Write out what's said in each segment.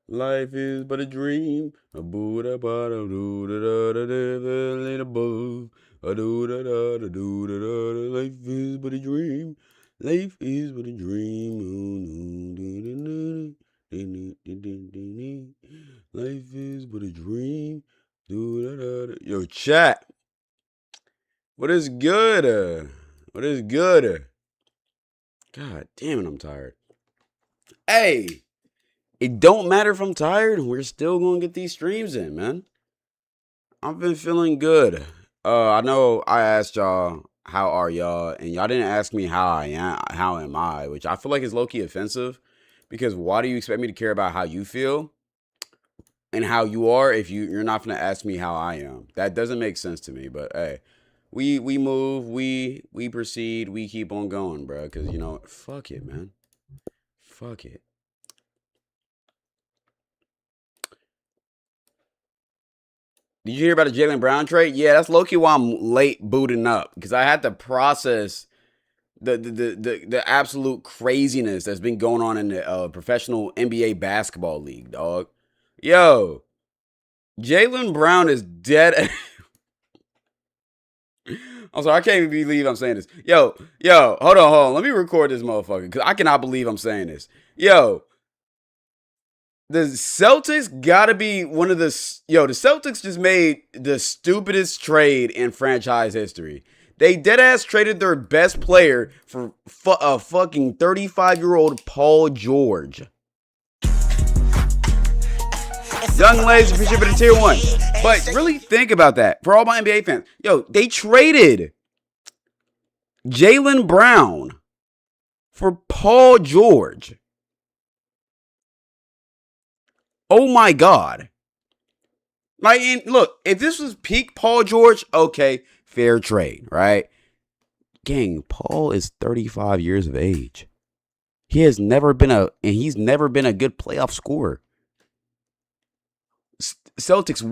Life is but a dream. A Buddha, but a doo da da da da da above. A doo da da da doo da da da. Life is but a dream. Life is but a dream. Life is but a dream. Yo, chat. What is good? What is good? God damn it, I'm tired. Hey, it don't matter if I'm tired. We're still gonna get these streams in, man. I've been feeling good. I know I asked y'all how are y'all, and y'all didn't ask me how I am. How am I? Which I feel like is low key offensive, because why do you expect me to care about how you feel and how you are if you're not gonna ask me how I am? That doesn't make sense to me. But hey, we move, we proceed, we keep on going, bro. Because you know, fuck it, man. Fuck it. Did you hear about the Jalen Brown trade? Yeah, that's low key why I'm late booting up, because I had to process the absolute craziness that's been going on in the professional NBA basketball league, dog. Yo, Jalen Brown is dead. I'm sorry, I can't even believe I'm saying this. Yo, hold on. Let me record this motherfucker, because I cannot believe I'm saying this. Yo, the Celtics gotta be one of the the Celtics just made the stupidest trade in franchise history. They dead ass traded their best player for a fucking 35-year-old Paul George. Young ladies, appreciate for the tier one. But really think about that. For all my NBA fans, yo, they traded Jalen Brown for Paul George. Oh my God. Like, and look, if this was peak Paul George, okay, fair trade, right? Gang, Paul is 35 years of age. He's never been a good playoff scorer. Celtics,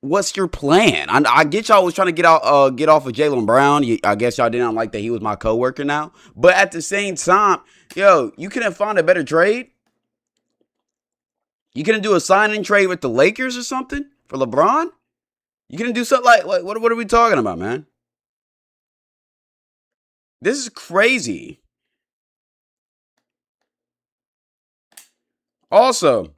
what's your plan? I get y'all was trying to get off of Jalen Brown. I guess y'all didn't like that he was my coworker now. But at the same time, yo, you couldn't find a better trade. You couldn't do a sign and trade with the Lakers or something for LeBron. You couldn't do something like what are we talking about, man? This is crazy. Also,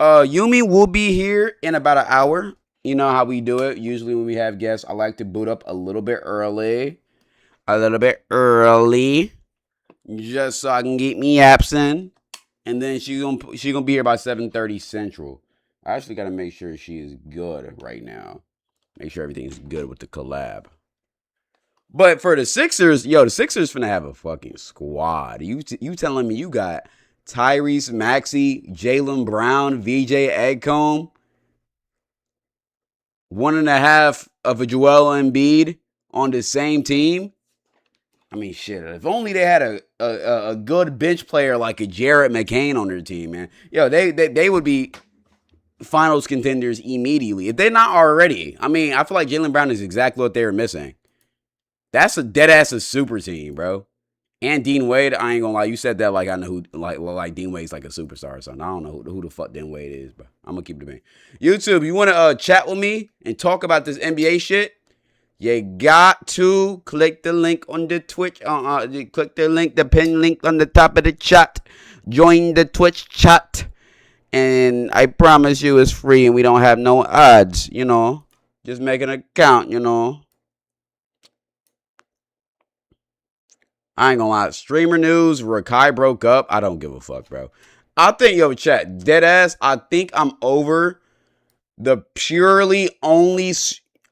Yumi will be here in about an hour. You know how we do it. Usually when we have guests, I like to boot up a little bit early. Just so I can get me absent. And then she gonna be here by 7:30 Central. I actually gotta make sure she is good right now. Make sure everything's good with the collab. But for the Sixers, the Sixers finna have a fucking squad. You telling me you got Tyrese Maxey, Jalen Brown, VJ Edgecombe, 1.5 of a Joel Embiid on the same team? I mean, shit. If only they had a good bench player like a Jared McCain on their team, man. Yo, they would be finals contenders immediately if they're not already. I mean, I feel like Jalen Brown is exactly what they were missing. That's a dead ass a super team, bro. And Dean Wade, I ain't gonna lie, you said that like I know who, like Dean Wade's like a superstar or something. I don't know who the fuck Dean Wade is, but I'm gonna keep it being. YouTube, you wanna chat with me and talk about this NBA shit? You got to click the link on the Twitch. Click the link, the pin link on the top of the chat. Join the Twitch chat, and I promise you it's free and we don't have no ads. You know, just make an account. You know. I ain't gonna lie. Streamer news, Rakai broke up. I don't give a fuck, bro. I think, yo, chat, dead ass, I think I'm over the purely only.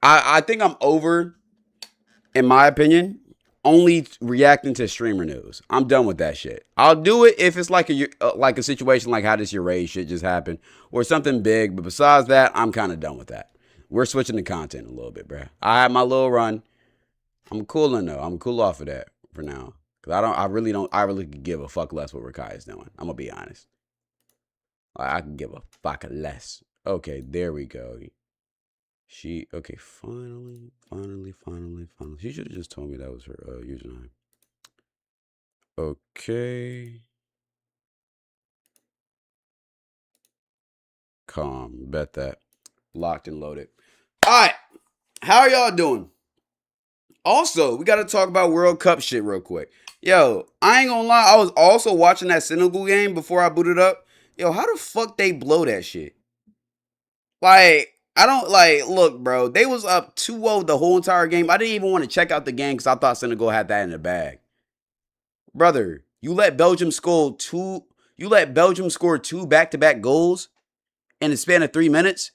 I think I'm over, in my opinion, only reacting to streamer news. I'm done with that shit. I'll do it if it's like a situation like how this Ray shit just happened or something big. But besides that, I'm kind of done with that. We're switching the content a little bit, bro. I had my little run. I'm cooling though. I'm cool off of that for now. Cause I really could give a fuck less what Rakai is doing. I'm gonna be honest. I can give a fuck less. Okay, there we go. Finally. She should have just told me that was her username. Okay. Calm. Bet that. Locked and loaded. All right. How are y'all doing? Also, we got to talk about World Cup shit real quick. Yo, I ain't gonna lie. I was also watching that Senegal game before I booted up. Yo, how the fuck they blow that shit? Like, I don't like. Look, bro, they was up 2-0 the whole entire game. I didn't even want to check out the game because I thought Senegal had that in the bag. Brother, you let Belgium score two. You let Belgium score two back-to-back goals in the span of 3 minutes,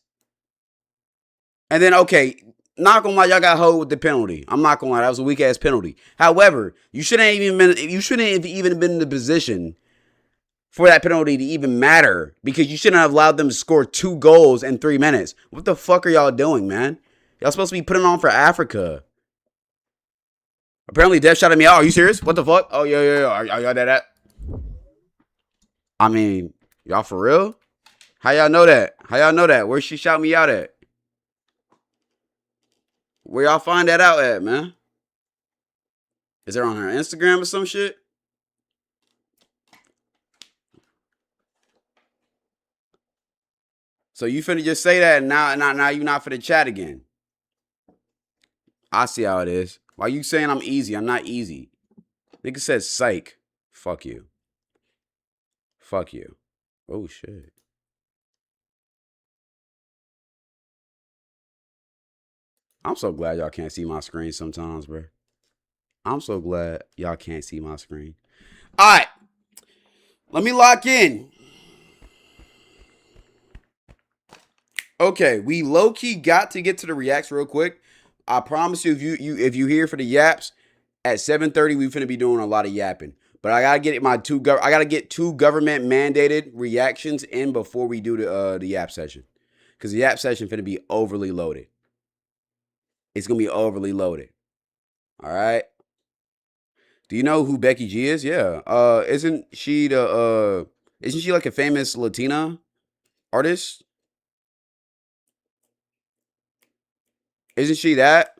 and then okay, not gonna lie, y'all got hold with the penalty. I'm not gonna lie, that was a weak ass penalty. However, you shouldn't have even been in the position for that penalty to even matter because you shouldn't have allowed them to score 2 goals in 3 minutes. What the fuck are y'all doing, man? Y'all supposed to be putting on for Africa. Apparently, Dev shot at me. Oh, are you serious? What the fuck? Oh, yeah. Are y'all that? I mean, y'all for real? How y'all know that? Where she shout me out at? Where y'all find that out at, man? Is it on her Instagram or some shit? So you finna just say that and now you not finna chat again. I see how it is. Why you saying I'm easy? I'm not easy. Nigga says psych. Fuck you. Fuck you. Oh shit. I'm so glad y'all can't see my screen sometimes, bro. I'm so glad y'all can't see my screen. All right. Let me lock in. Okay, we low-key got to get to the reacts real quick. I promise you, if you here for the yaps, at 7:30 we finna be doing a lot of yapping. But I gotta get two government mandated reactions in before we do the yap session, because the yap session finna be overly loaded. It's gonna be overly loaded. All right. Do you know who Becky G is? Yeah. Isn't she like a famous Latina artist? Isn't she that?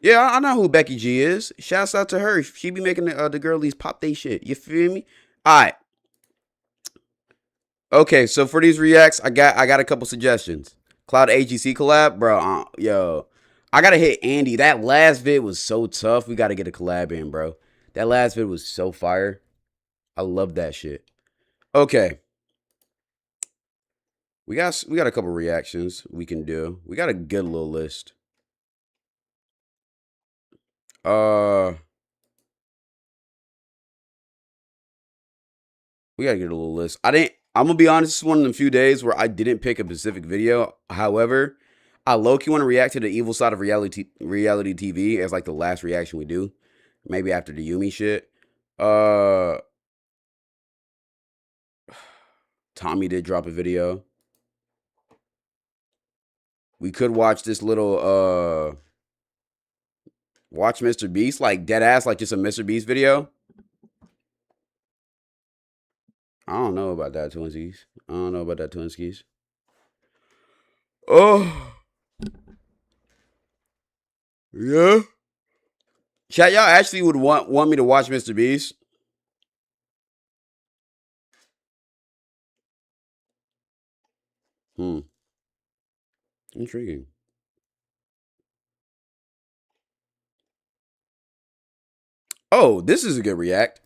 Yeah, I know who Becky G is. Shouts out to her. She be making the girlies pop they shit. You feel me? All right. Okay, so for these reacts, I got a couple suggestions. Cloud AGC collab, bro. Yo, I gotta hit Andy. That last vid was so tough. We gotta get a collab in, bro. That last vid was so fire. I love that shit. Okay, we got a couple reactions we can do. We got a good little list. We gotta get a little list. I'm gonna be honest. This is one of the few days where I didn't pick a specific video. However, I low-key want to react to the evil side of reality TV as like the last reaction we do. Maybe after the Yumi shit. Tommy did drop a video. We could watch this little watch Mr. Beast, like dead ass, like just a Mr. Beast video. I don't know about that, twinsies. Oh. Yeah. Chat, y'all actually would want me to watch Mr. Beast? Intriguing. Oh, this is a good react.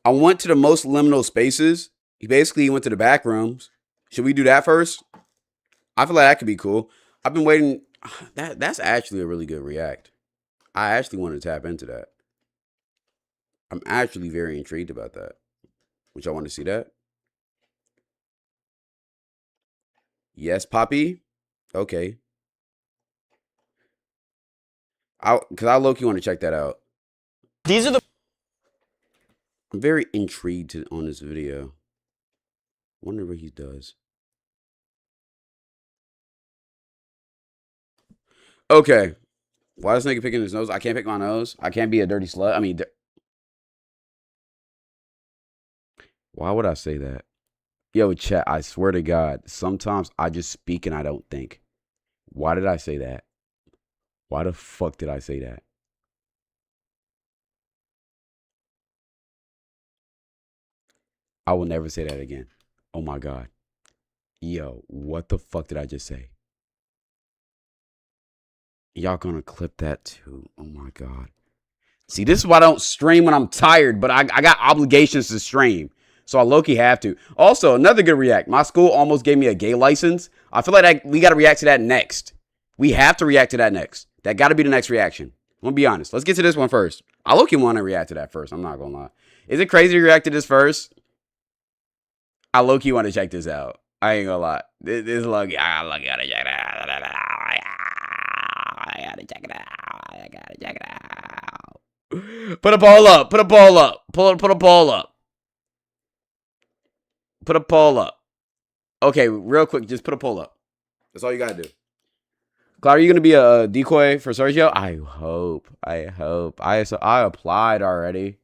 I went to the most liminal spaces. He basically went to the back rooms. Should we do that first? I feel like that could be cool. I've been waiting. That's actually a really good react. I actually want to tap into that. I'm actually very intrigued about that. Would y'all want to see that? Yes, Poppy. Okay. Because I low-key want to check that out. These are the... I'm very intrigued on this video. Wonder what he does. Okay. Why is this nigga picking his nose? I can't pick my nose. I can't be a dirty slut. I mean, why would I say that? Yo, chat, I swear to God, sometimes I just speak and I don't think. Why did I say that? Why the fuck did I say that? I will never say that again. Oh my God. Yo, what the fuck did I just say? Y'all gonna clip that too. Oh my God. See, this is why I don't stream when I'm tired, but I got obligations to stream. So I low-key have to. Also, another good react. My school almost gave me a gay license. I feel like we got to react to that next. We have to react to that next. That got to be the next reaction. I'm going to be honest. Let's get to this one first. I low-key want to react to that first. I'm not going to lie. Is it crazy to react to this first? I low-key want to check this out. I ain't going to lie. This low-key. I low-key want to check it out. I got to check it out. I got to check it out. Put a ball up. Put a ball up. Put a ball up. Put a poll up. Okay, real quick, just put a poll up. That's all you gotta do. Cloud, are you gonna be a decoy for Sergio? I hope. I applied already.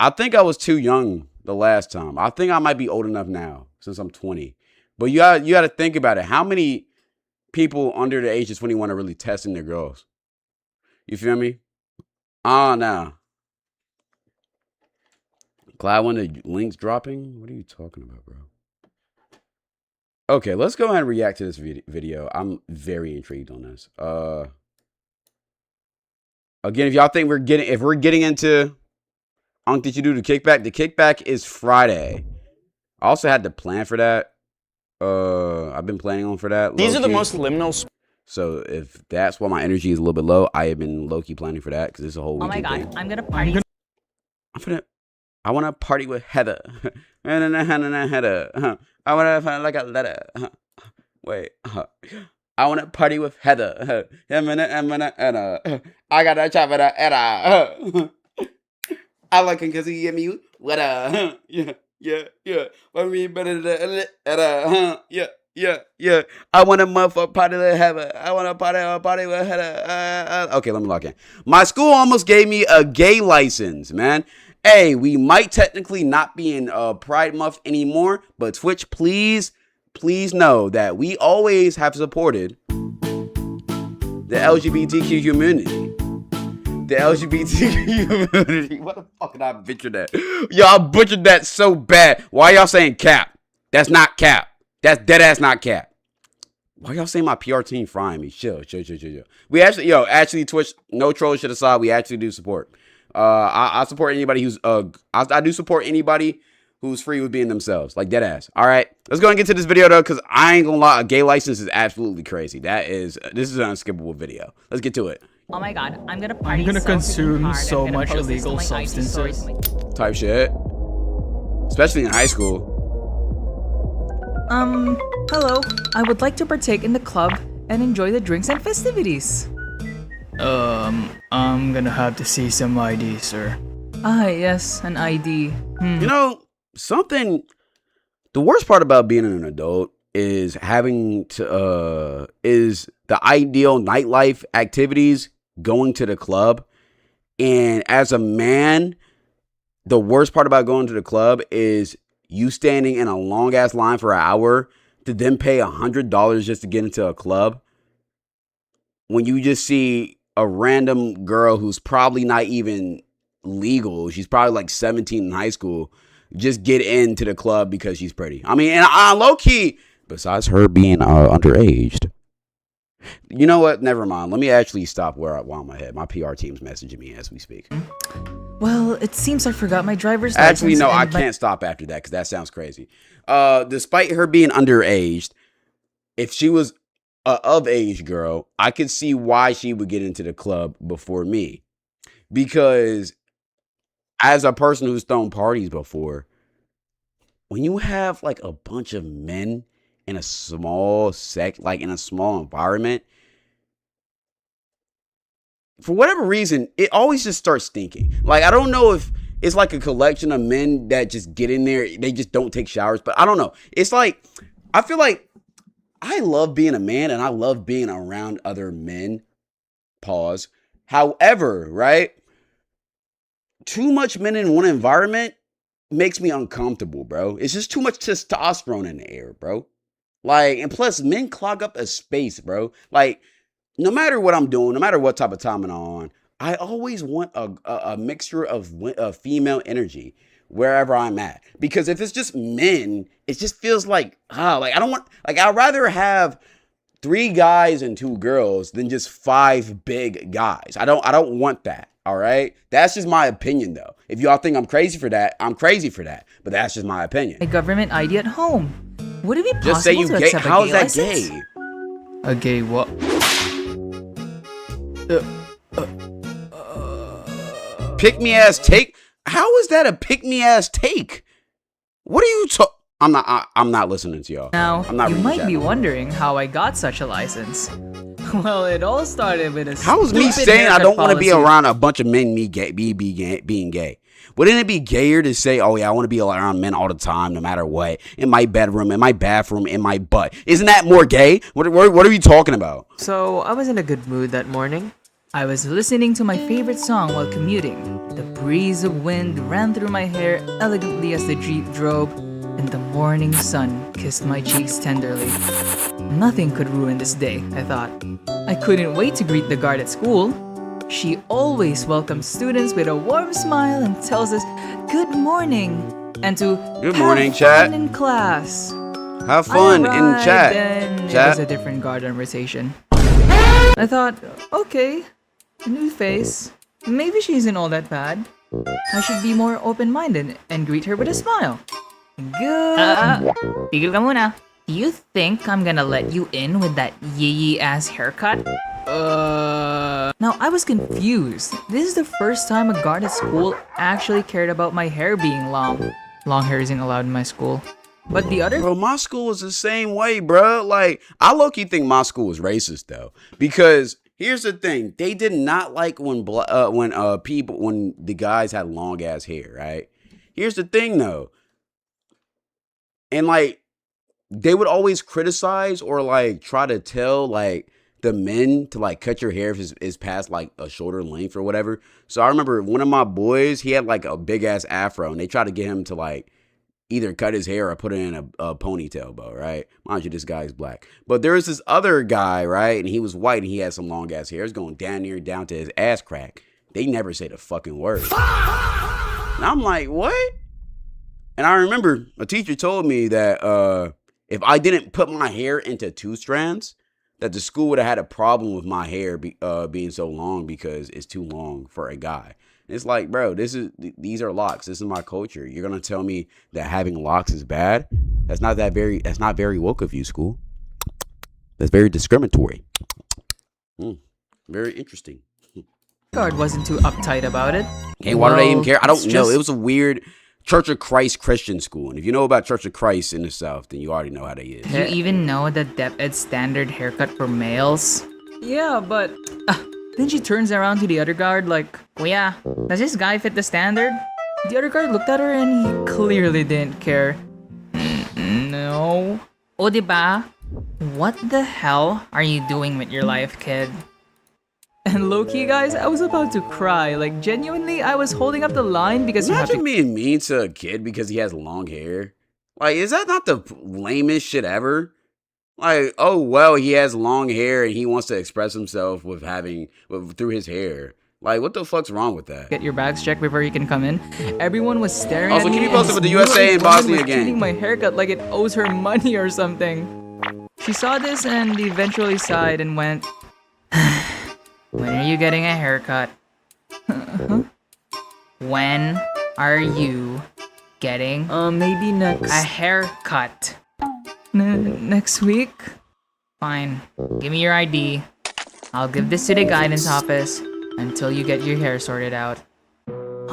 I think I was too young the last time. I think I might be old enough now since I'm 20. But you gotta think about it. How many people under the age of 21 are really testing their girls? You feel me? I don't know. Cloud, when the link's dropping? What are you talking about, bro? Okay, let's go ahead and react to this video. I'm very intrigued on this. Again, if y'all think we're getting into did you do the kickback is Friday. I also had to plan for that. I've been planning on for that. These are the most liminal. So if that's why my energy is a little bit low, I have been low-key planning for that because it's a whole weekend. Oh my God, thing. I'm gonna party. I want to party with Heather. Heather. I want to find like a letter. Wait. I want to party with Heather. I got a chop at a. I like him because he give me what yeah. What me better than yeah. I want a motherfucker party with Heather. I want to party with Heather. Okay, let me lock in. My school almost gave me a gay license, man. Hey, we might technically not be in Pride Month anymore, but Twitch, please know that we always have supported the LGBTQ community. The LGBTQ community. What the fuck did I butcher that? Y'all butchered that so bad. Why y'all saying cap? That's not cap. That's dead ass not cap. Why y'all saying my PR team frying me? Chill. We actually Twitch, no troll shit aside, we actually do support. I support anybody who's I do support anybody who's free with being themselves, like dead ass. All right, let's go and get to this video though, because I ain't gonna lie, a gay license is absolutely crazy. This is an unskippable video. Let's get to it. Oh my God, I'm gonna party. I'm gonna consume so much post this on illegal my IG substances. stories. Type shit, especially in high school. Hello. I would like to partake in the club and enjoy the drinks and festivities. I'm gonna have to see some ID, sir. Ah, yes, an ID. You know, the worst part about being an adult is having to, is the ideal nightlife activities, going to the club. And as a man, the worst part about going to the club is you standing in a long ass line for an hour to then pay $100 just to get into a club. When you just see a random girl who's probably not even legal, she's probably like 17 in high school, just get into the club because she's pretty. I mean, and low key, besides her being underaged, you know what? Never mind. Let me actually stop while I'm ahead. My PR team's messaging me as we speak. Well, it seems I forgot my driver's Actually, license. no, I can't stop after that because that sounds crazy. Despite her being underaged, if she was of age girl, I could see why she would get into the club before me. Because as a person who's thrown parties before, when you have like a bunch of men in a small in a small environment, for whatever reason, it always just starts stinking. Like, I don't know if it's like a collection of men that just get in there, they just don't take showers, but I don't know. It's like, I feel like I love being a man and I love being around other men. Pause. However, right? Too much men in one environment makes me uncomfortable, bro. It's just too much testosterone in the air, bro. Like, and plus, men clog up a space, bro. Like, no matter what I'm doing, no matter what type of time I'm on, I always want a mixture of female energy. wherever I'm at. Because if it's just men, it just feels like I don't want, like, I'd rather have 3 guys and 2 girls than just 5 big guys. I don't want that. All right, that's just my opinion, though. If y'all think I'm crazy for that, I'm crazy for that. But that's just my opinion. A government ID at home. Would it be possible Just say you to gay. accept How a is gay that license? gay? A gay what? Pick me ass take. How is that a pick me ass take? What are you talking? I'm not listening to y'all. Now, I'm not you reading might chat. be wondering how I got such a license. Well, it all started with a How is me stupid saying I haircut don't want to be policy. around a bunch of men being gay? Wouldn't it be gayer to say, oh yeah, I want to be around men all the time, no matter what, in my bedroom, in my bathroom, in my butt? Isn't that more gay? What are you talking about? So, I was in a good mood that morning. I was listening to my favorite song while commuting. The breeze of wind ran through my hair elegantly as the jeep drove, and the morning sun kissed my cheeks tenderly. Nothing could ruin this day, I thought. I couldn't wait to greet the guard at school. She always welcomes students with a warm smile and tells us good morning and to Good have morning, fun chat. in class. Have fun I in arrived chat. and it Chat. was a different guard conversation. I thought, okay, a new face. Maybe she isn't all that bad. I should be more open-minded and greet her with a smile. Good. Tigil ka muna. Do you think I'm gonna let you in with that yee ass haircut? Now I was confused. This is the first time a guard at school actually cared about my hair being long. Long hair isn't allowed in my school. But the other Bro, my school was the same way, bro. Like, I low-key think my school was racist, though. Because here's the thing. They did not like when the guys had long-ass hair, right? Here's the thing, though. And, like, they would always criticize or, like, try to tell, like, the men to, like, cut your hair if it's past, like, a shoulder length or whatever. So I remember one of my boys, he had, like, a big-ass afro. And they tried to get him to, like, either cut his hair or put it in a ponytail bow, right? Mind you, this guy is black. But there was this other guy, right? And he was white and he had some long ass hair. It's going down to his ass crack. They never say the fucking word. And I'm like, what? And I remember a teacher told me that if I didn't put my hair into 2 strands, that the school would have had a problem with my hair being so long because it's too long for a guy. It's like, bro, these are locks. This is my culture. You're gonna tell me that having locks is bad? That's not very woke of you, school. That's very discriminatory. Very interesting. guard wasn't too uptight about it. Hey, why do they even Well, care? I don't it's know. just- It was a weird Church of Christ Christian school. And if you know about Church of Christ in the South, then you already know how they is. Do you even know the DepEd standard haircut for males? Yeah, but... then she turns around to the other guard like, Kuya, does this guy fit the standard? The other guard looked at her and he clearly didn't care. No. O diba? What the hell are you doing with your life, kid? And low-key, guys, I was about to cry. Like, genuinely, I was holding up the line because you have Imagine to... being mean to a kid because he has long hair. Like, is that not the lamest shit ever? Like, oh well, he has long hair and he wants to express himself through his hair. Like, what the fuck's wrong with that? Get your bags checked before you can come in. Everyone was staring Also, at me. keep me posted and with the this USA and woman Bosnia was game. treating my haircut like it owes her money or something. She saw this and eventually sighed and went, When are you getting a haircut? When are you getting Maybe next. a haircut? Next week? Fine. Give me your ID. I'll give this to the guidance office until you get your hair sorted out.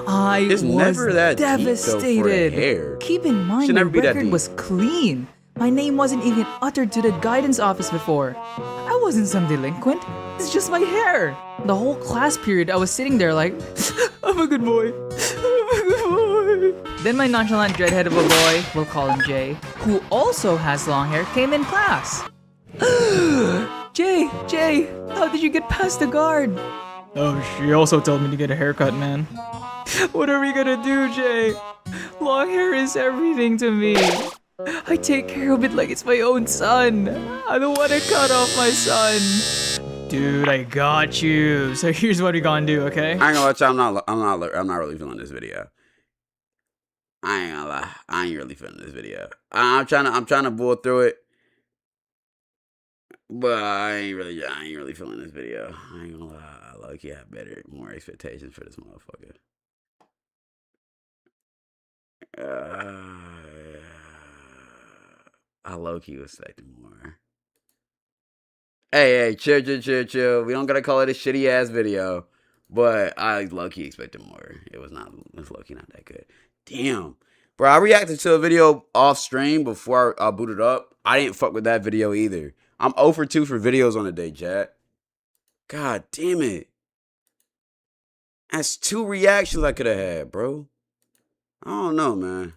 I It's was never that deep, though, for the devastated. hair. Keep in mind, Should my never be that record deep. was clean. My name wasn't even uttered to the guidance office before. I wasn't some delinquent. It's just my hair. The whole class period, I was sitting there like, I'm a good boy. I'm a good boy. Then my nonchalant dreadhead of a boy, we'll call him Jay, who also has long hair, came in class. Jay, how did you get past the guard? Oh, she also told me to get a haircut, man. What are we gonna do, Jay? Long hair is everything to me. I take care of it like it's my own son. I don't want to cut off my son. Dude, I got you. So here's what we gonna do, okay? I ain't gonna let you. I'm not really feeling this video. I ain't gonna lie. I ain't really feeling this video. I'm trying to bull through it. But I ain't really feeling this video. I ain't gonna lie. Low-key have more expectations for this motherfucker. I low-key was expecting more. Hey, chill. We don't gotta call it a shitty ass video. But I low-key expected more. It was low-key not that good. Damn. Bro, I reacted to a video off stream before I booted up. I didn't fuck with that video either. I'm 0 for 2 for videos on the day, chat. God damn it. That's 2 reactions I could have had, bro. I don't know, man.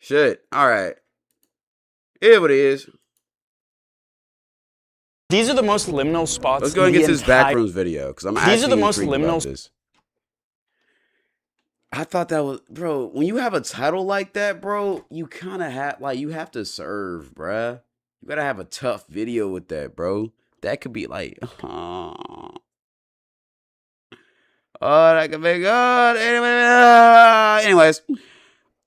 Shit. Alright. It what it is. These are the most liminal spots. Let's go and get to this Backrooms video, because I'm actually intrigued about this. I thought that was, bro, when you have a title like that, bro, you kind of have, like, you have to serve, bruh. You gotta have a tough video with that, bro. That could be like, oh, that could be good. Anyways,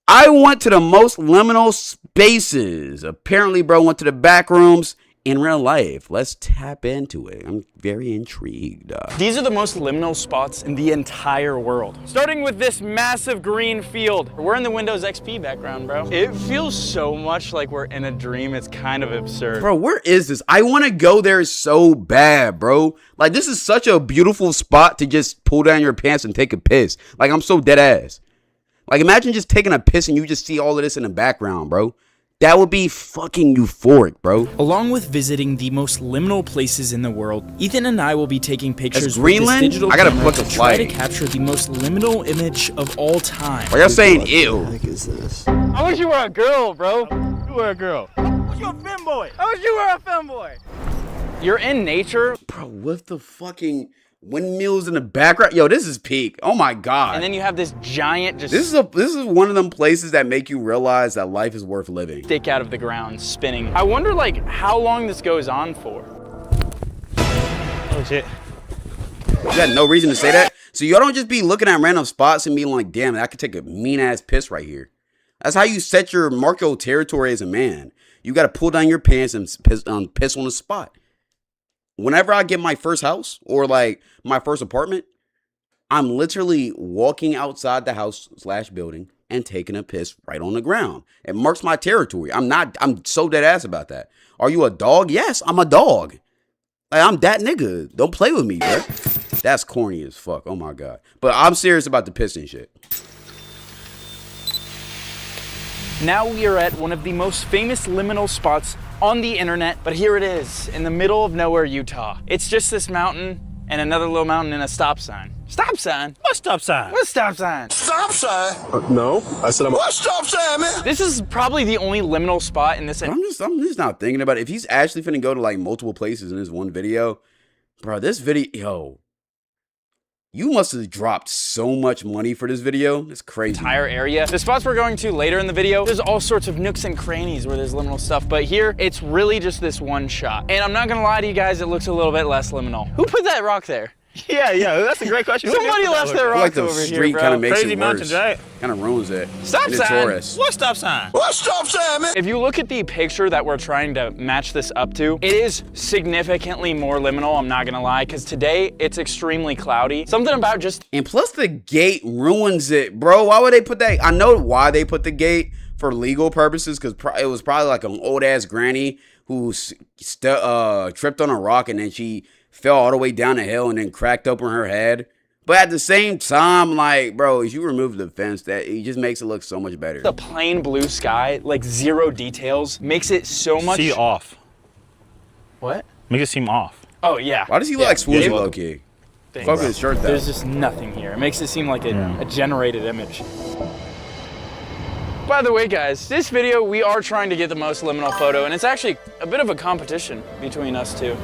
I went to the most liminal spaces. Apparently, bro, went to the back rooms in real life. Let's tap into it. I'm very intrigued. These are the most liminal spots in the entire world. Starting with this massive green field. We're in the Windows XP background, bro. It feels so much like we're in a dream. It's kind of absurd. Bro, where is this? I want to go there so bad, bro. Like, this is such a beautiful spot to just pull down your pants and take a piss. Like, I'm so dead ass. Like, imagine just taking a piss and you just see all of this in the background, bro. That would be fucking euphoric, bro. Along with visiting the most liminal places in the world, Ethan and I will be taking pictures with Greenland? this digital I gotta camera book a to try to flight. capture the most liminal image of all time. Why y'all saying ew? What the heck is this? I wish you were a girl, bro. You were a girl. I wish you were a femboy. You're in nature. Bro, with the fucking windmills in the background. Yo, this is peak. Oh my god. And then you have this giant just This is one of them places that make you realize that life is worth living. stick out of the ground spinning. I wonder like how long this goes on for. Oh shit. You got no reason to say that. So y'all don't just be looking at random spots and being like, damn, I could take a mean ass piss right here. That's how you set your mark your territory as a man. You gotta pull down your pants and piss on the spot. Whenever I get my first house or like my first apartment, I'm literally walking outside the house / building and taking a piss right on the ground. It marks my territory. I'm so dead ass about that. Are you a dog? Yes, I'm a dog. Like, I'm that nigga. Don't play with me, bro. That's corny as fuck. Oh my god. But I'm serious about the pissing shit. Now we are at one of the most famous liminal spots on the internet, but here it is, in the middle of nowhere, Utah. It's just this mountain and another little mountain and a stop sign. Stop sign? What stop sign? What stop sign? Stop sign? No. I said what stop sign, man? This is probably the only liminal spot in this. I'm just not thinking about it. If he's actually finna go to like multiple places in this one video, bro, this video, yo, you must have dropped so much money for this video. It's crazy. Entire area. The spots we're going to later in the video, there's all sorts of nooks and crannies where there's liminal stuff, but here it's really just this one shot. And I'm not gonna lie to you guys, it looks a little bit less liminal. Who put that rock there? Yeah, that's a great question. Somebody left their I feel rock like the over here, street bro. kind of makes Crazy it mountains, worse. right? Kind of ruins it. Stop And the sign. tourists. What stop sign? What stop sign, man? If you look at the picture that we're trying to match this up to, it is significantly more liminal, I'm not gonna lie, because today it's extremely cloudy. Something about just And plus the gate ruins it, bro. Why would they put that? I know why they put the gate for legal purposes, because it was probably like an old ass granny who tripped on a rock and then she fell all the way down the hill and then cracked open her head. But at the same time, like, bro, if you remove the fence, that it just makes it look so much better. the plain blue sky, like zero details, makes it so much. See off. What? Make it seem off. Oh yeah. Why does he look like Swoozy Yeah. low key? Thanks. Fuck with his shirt though. There's just nothing here. It makes it seem like a generated image. By the way, guys, this video, we are trying to get the most liminal photo, and it's actually a bit of a competition between us two.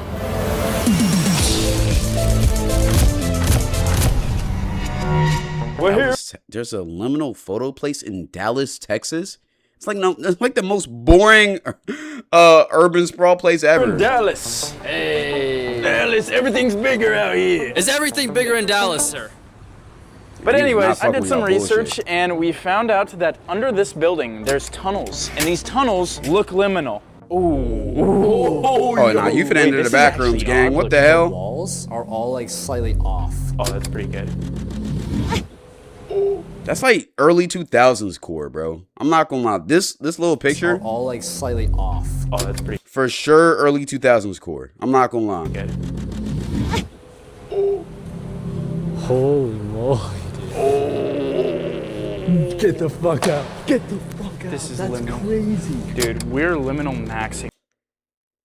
We're here. There's a liminal photo place in Dallas, Texas. It's like the most boring urban sprawl place ever. Dallas. Hey. Dallas, everything's bigger out here. Is everything bigger in Dallas, sir? But He was not anyways, I fucking did with some y'all research bullshit. and we found out that under this building, there's tunnels. And these tunnels look liminal. Oh, nah, you finna enter the back rooms, gang. What the hell? Walls are all like slightly off. Oh, that's pretty good. That's like early 2000s core, bro. I'm not gonna lie. This little picture, Are all like slightly off. Oh, that's pretty for sure, early 2000s core. I'm not gonna lie. good. Holy moly. Get the fuck out. Get the fuck out. This is That's liminal. crazy. Dude, we're liminal maxing.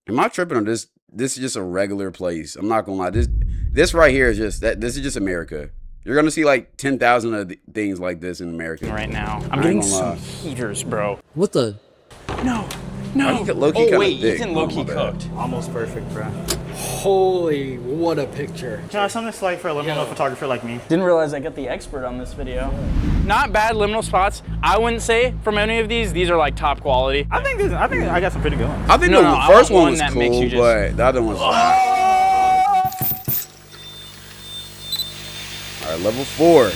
Am I tripping on this? This is just a regular place. I'm not gonna lie. This right here is just that. This is just America. You're gonna see like 10,000 of things like this in America Right now. I I'm ain't getting gonna some lie. heaters, bro. What the? No. He could low-key Oh, kinda wait, thick. Ethan Oh, low-key my bad. cooked. Almost perfect, bro. Holy, what a picture. You know, something slight for a liminal photographer like me. Didn't realize I got the expert on this video. Not bad liminal spots. I wouldn't say from any of these are like top quality. I think I got some pretty good ones. I think No, the no, I first want one one was that makes cool, you just- but the other one's. All right, level 4.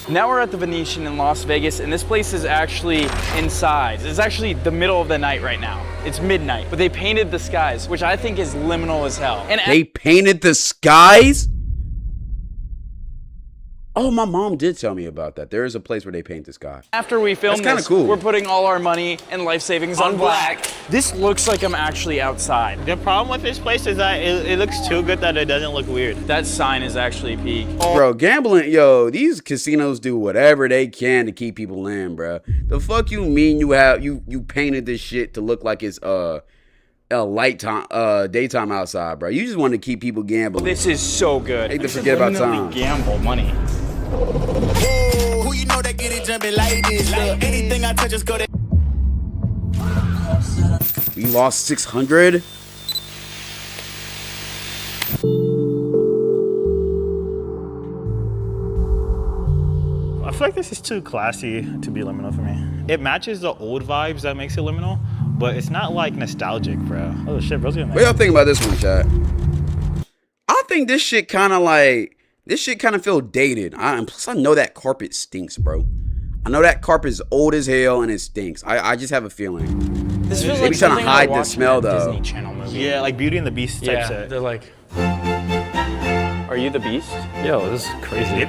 Now we're at the Venetian in Las Vegas, and this place is actually inside. It's actually the middle of the night right now. It's midnight, but they painted the skies, which I think is liminal as hell. And They painted the skies? Oh, my mom did tell me about that. There is a place where they paint the sky. after we film That's kinda this, cool. we're putting all our money and life savings on black. This looks like I'm actually outside. The problem with this place is that it looks too good that it doesn't look weird. That sign is actually peak. Bro, gambling, yo, these casinos do whatever they can to keep people in, bro. The fuck you mean you painted this shit to look like it's a daytime outside, bro. You just want to keep people gambling. This is so good. Hate to forget about time. Gamble money. Who you know that get it jumping like this? Anything I touch just go to. We lost 600. I feel like this is too classy to be liminal for me. It matches the old vibes that makes it liminal, but it's not like nostalgic, bro. Oh shit, bro's getting What y'all think about this one, chat? I think this shit kind of feel dated. And plus, I know that carpet stinks, bro. I know that carpet's old as hell and it stinks. I just have a feeling. This feels They like be trying to something I hide the watch in smell, a though. Disney Channel movie. Yeah, like Beauty and the Beast type Yeah, set. they're like, are you the beast? Yo, this is crazy.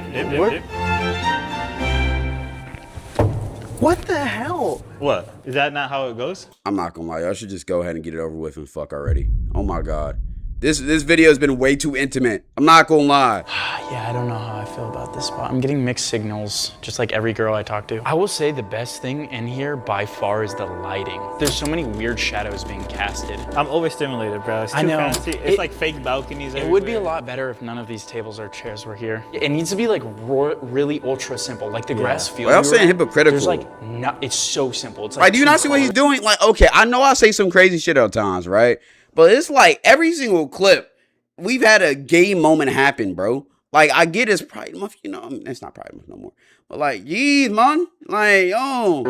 What the hell? What? Is that not how it goes? I'm not gonna lie. Y'all should just go ahead and get it over with and fuck already. Oh my god. This video has been way too intimate. I'm not gonna lie. Yeah, I don't know how I feel about this spot. I'm getting mixed signals, just like every girl I talk to. I will say the best thing in here by far is the lighting. There's so many weird shadows being casted. I'm overstimulated, bro. It's too I know. fancy. It's like fake balconies. It would be a lot better if none of these tables or chairs were here. It needs to be like really ultra simple, like the grass field. Well, I'm saying hypocritical. There's like, no, it's so simple. It's like, Like, do you not two see what he's colors. doing? Like, okay, I know I say some crazy shit at times, right? But it's like every single clip, we've had a gay moment happen, bro. Like, I get it's Pride Month, you know, it's not Pride Month no more. But like, geez, man. Like, yo,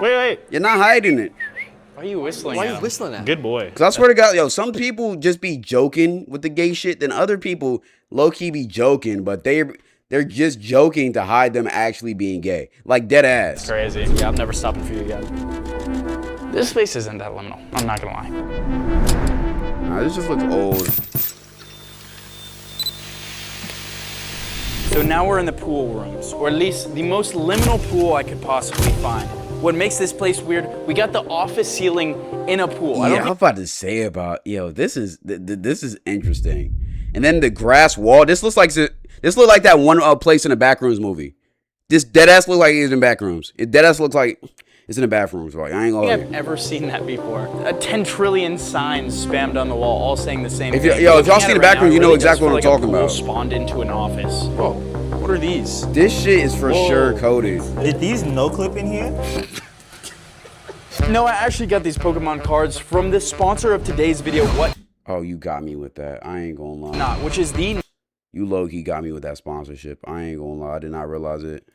Wait. you're not hiding it. Why are you whistling? Why are at you him? whistling at? Good boy. Cause I swear to God, yo, some people just be joking with the gay shit, then other people low-key be joking, but they're just joking to hide them actually being gay. Like, dead ass. Crazy. Yeah, I'm never stopping for you again. This space isn't that liminal. I'm not gonna lie. Nah, this just looks old. So now we're in the pool rooms, or at least the most liminal pool I could possibly find. What makes this place weird, we got the office ceiling in a pool. I Yeah, don't I'm about to say about, yo, this is interesting. And then the grass wall, this looks like that one place in the Backrooms movie. This dead ass looks like it's in Backrooms. It dead ass looks like it's in the bathrooms. Like, I ain't gonna. think I've ever seen that before. 10 trillion signs spammed on the wall, all saying the same If thing. you- yo, if y'all Looking see at the it right background, now, you it know really exactly does what feel I'm like a talking pool about. Spawned into an office. Whoa, what are these? This shit is for sure coded. Did these no clip in here? No, I actually got these Pokemon cards from the sponsor of today's video, What Oh, you got me with that. I ain't gonna lie. Not, which is the You low-key got me with that sponsorship. I ain't gonna lie. I did not realize it.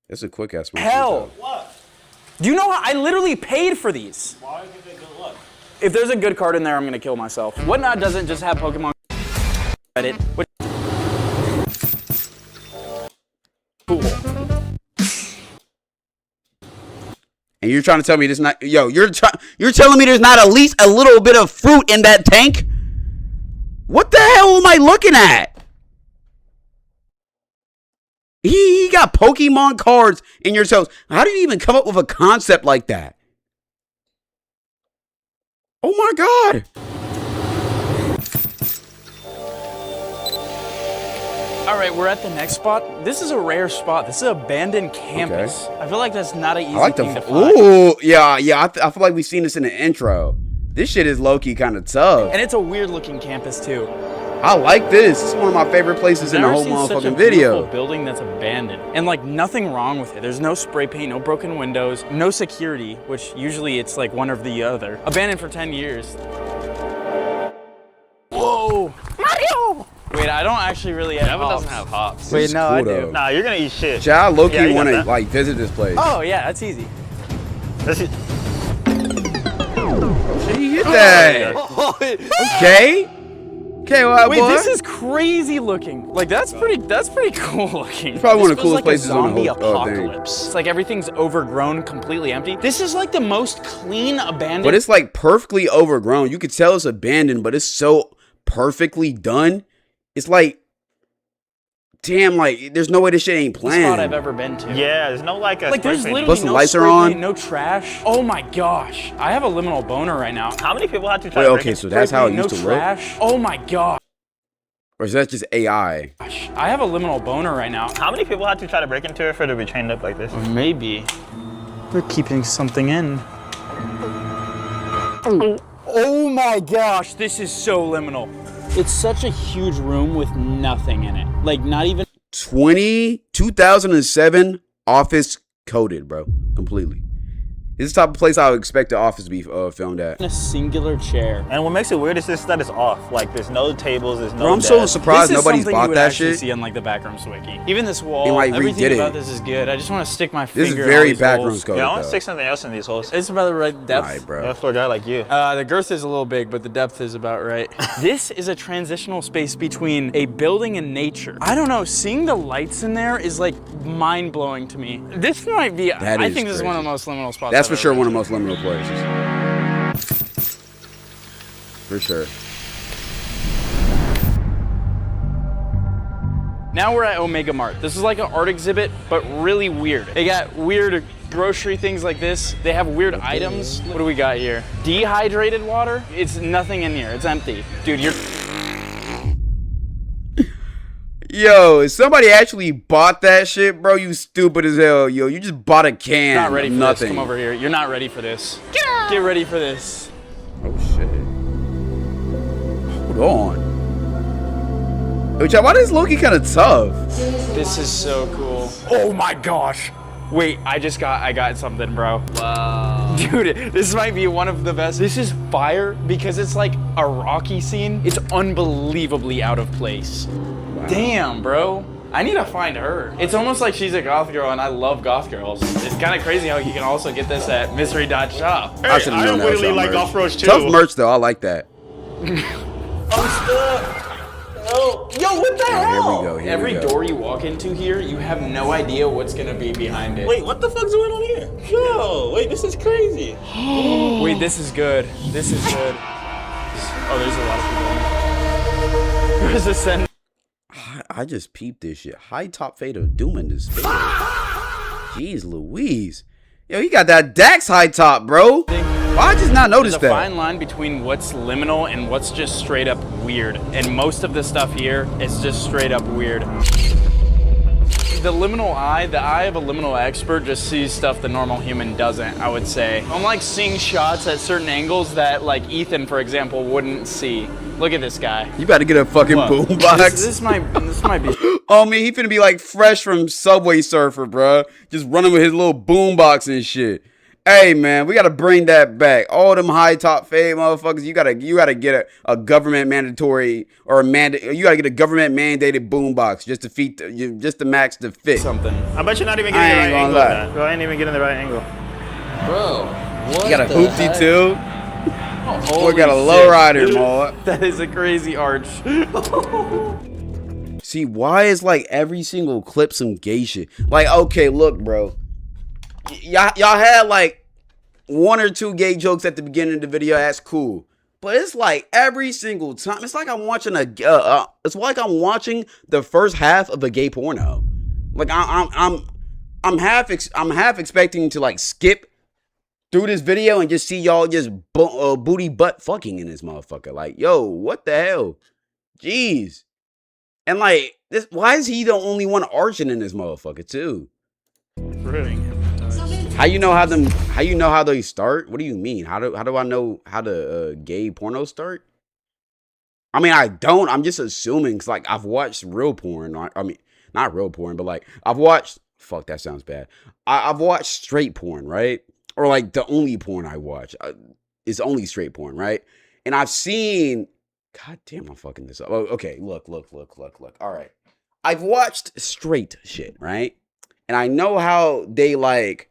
It's a quick ass sponsorship. hell. What? Do you know how I literally paid for these? Why is it good luck? If there's a good card in there, I'm gonna kill myself. Whatnot doesn't just have Pokemon Reddit, which cool. And you're trying to tell me there's not, yo, you're telling me there's not at least a little bit of fruit in that tank? What the hell am I looking at? He got Pokemon cards in your cells. How do you even come up with a concept like that? Oh my God. All right, we're at the next spot. This is a rare spot. This is an abandoned campus. Okay. I feel like that's not an easy thing to find. Ooh, yeah. I feel like we've seen this in the intro. This shit is low-key kind of tough. And it's a weird-looking campus, too. I like this. This is one of my favorite places in the whole motherfucking video. Building that's abandoned. And, like, nothing wrong with it. There's no spray paint, no broken windows, no security, which usually it's, like, one or the other. Abandoned for 10 years. Whoa! Mario! Wait, I don't actually really have hops. Doesn't have hops. Wait, no, cool, I do. though. Nah, you're gonna eat shit. Shit, I low-key want to, like, visit this place. Oh, yeah, that's easy. Shit, you hit that. Okay. Okay, well, wait, boy. this is crazy looking. Like, that's pretty cool looking. It's probably one of the coolest like places on the whole apocalypse. It's like everything's overgrown, completely empty. This is like the most clean abandoned. But it's like perfectly overgrown. You could tell it's abandoned, but it's so perfectly done. It's like, damn, like there's no way this shit ain't planned. Spot I've ever been to. Yeah, there's no like there's literally plus the no lights are spray on. paint, no trash. Oh my gosh, I have a liminal boner right now. How many people had to try Wait, to okay, so that's how it used to look? Oh my gosh. Or is that just AI? I have a liminal boner right now. How many people had to try to break into it for it to be chained up like this? Maybe. They're keeping something in. Oh my gosh, this is so liminal. It's such a huge room with nothing in it. Like, not even 2007 office coded, bro. Completely. This is the type of place I would expect the office to be filmed at. a singular chair. And what makes it weird is this that it's off. Like, there's no tables, there's no Bro, I'm so desks. surprised This is nobody's something you bought would that actually shit. see on like the Backrooms wiki. Even this wall, They might everything redid about it. this is good. I just want to stick my This finger is in very all these Backrooms holes. coded. Yeah, I want though. to stick something else in these holes. It's about the right depth. Alright, bro. Yeah, for a guy like you. The girth is a little big, but the depth is about right. This is a transitional space between a building and nature. I don't know, seeing the lights in there is like mind-blowing to me. This might be, That I is think this is crazy. one of the most liminal spots That's I've for sure ever one of been the most liminal places. For sure. Now we're at Omega Mart. This is like an art exhibit, but really weird. They got weird grocery things like this. They have weird items. What do we got here? Dehydrated water? It's nothing in here, it's empty. Dude, you're Yo, if somebody actually bought that shit, bro, you stupid as hell. Yo, you just bought a can. not ready of for nothing. this. Come over here. You're not ready for this. Get ready for this. Oh shit. Hold on. Yo, Chad, why is Loki kind of tough? This is so cool. Oh my gosh. Wait, I got something, bro. Wow. Dude, this might be one of the best. This is fire because it's like a Rocky scene. It's unbelievably out of place. Wow. Damn, bro. I need to find her. It's almost like she's a goth girl and I love goth girls. It's kind of crazy how you can also get this at mystery.shop. I should have known that was really some like merch. Goth Bros too. Tough merch though, I like that. I'm stuck. Oh, yo, what the hell? Here we go, here Every we go. door you walk into here, you have no idea what's gonna be behind it. Wait, what the fuck's going on here? Yo, wait, this is crazy. Wait, this is good. This is good. Oh, there's a lot of people in there. There's a send. I just peeped this shit. High top fade of doom in this face. Jeez Louise. Yo, he got that Dax high top, bro. Why I just not noticed There's a that? fine line between what's liminal and what's just straight up weird. And most of the stuff here is just straight up weird. The liminal eye, the eye of a liminal expert just sees stuff the normal human doesn't, I would say. I'm like seeing shots at certain angles that like Ethan, for example, wouldn't see. Look at this guy. You better get a fucking boombox. This might be. Oh man, he finna be like fresh from Subway Surfer, bro. Just running with his little boombox and shit. Hey man, we gotta bring that back. All them high top fade motherfuckers, you gotta get a government mandatory or you gotta get a government mandated boombox just to max the fit. Something. I bet you're not even getting the right angle. Lie. Bro, I ain't even getting the right angle. Bro, what You got a the hoopty heck? too. Holy We got a shit. low rider, Maul. That is a crazy arch. See, why is like every single clip some gay shit? Like, okay, look, bro. Y'all had like one or two gay jokes at the beginning of the video. That's cool. But it's like every single time. It's like I'm watching it's like I'm watching the first half of a gay porno. Like I'm half expecting to like skip through this video and just see y'all just booty butt fucking in this motherfucker. Like, yo, what the hell? Jeez. And like this, why is he the only one arching in this motherfucker too? Really? How you know how they start? What do you mean? How do I know how the gay porno start? I mean, I don't. I'm just assuming. Cause like I've watched real porn. I mean, not real porn, but like I've watched. Fuck, that sounds bad. I've watched straight porn, right? Or like the only porn I watch is only straight porn, right? And I've seen. God damn, I'm fucking this up. Oh, okay, look. All right, I've watched straight shit, right? And I know how they like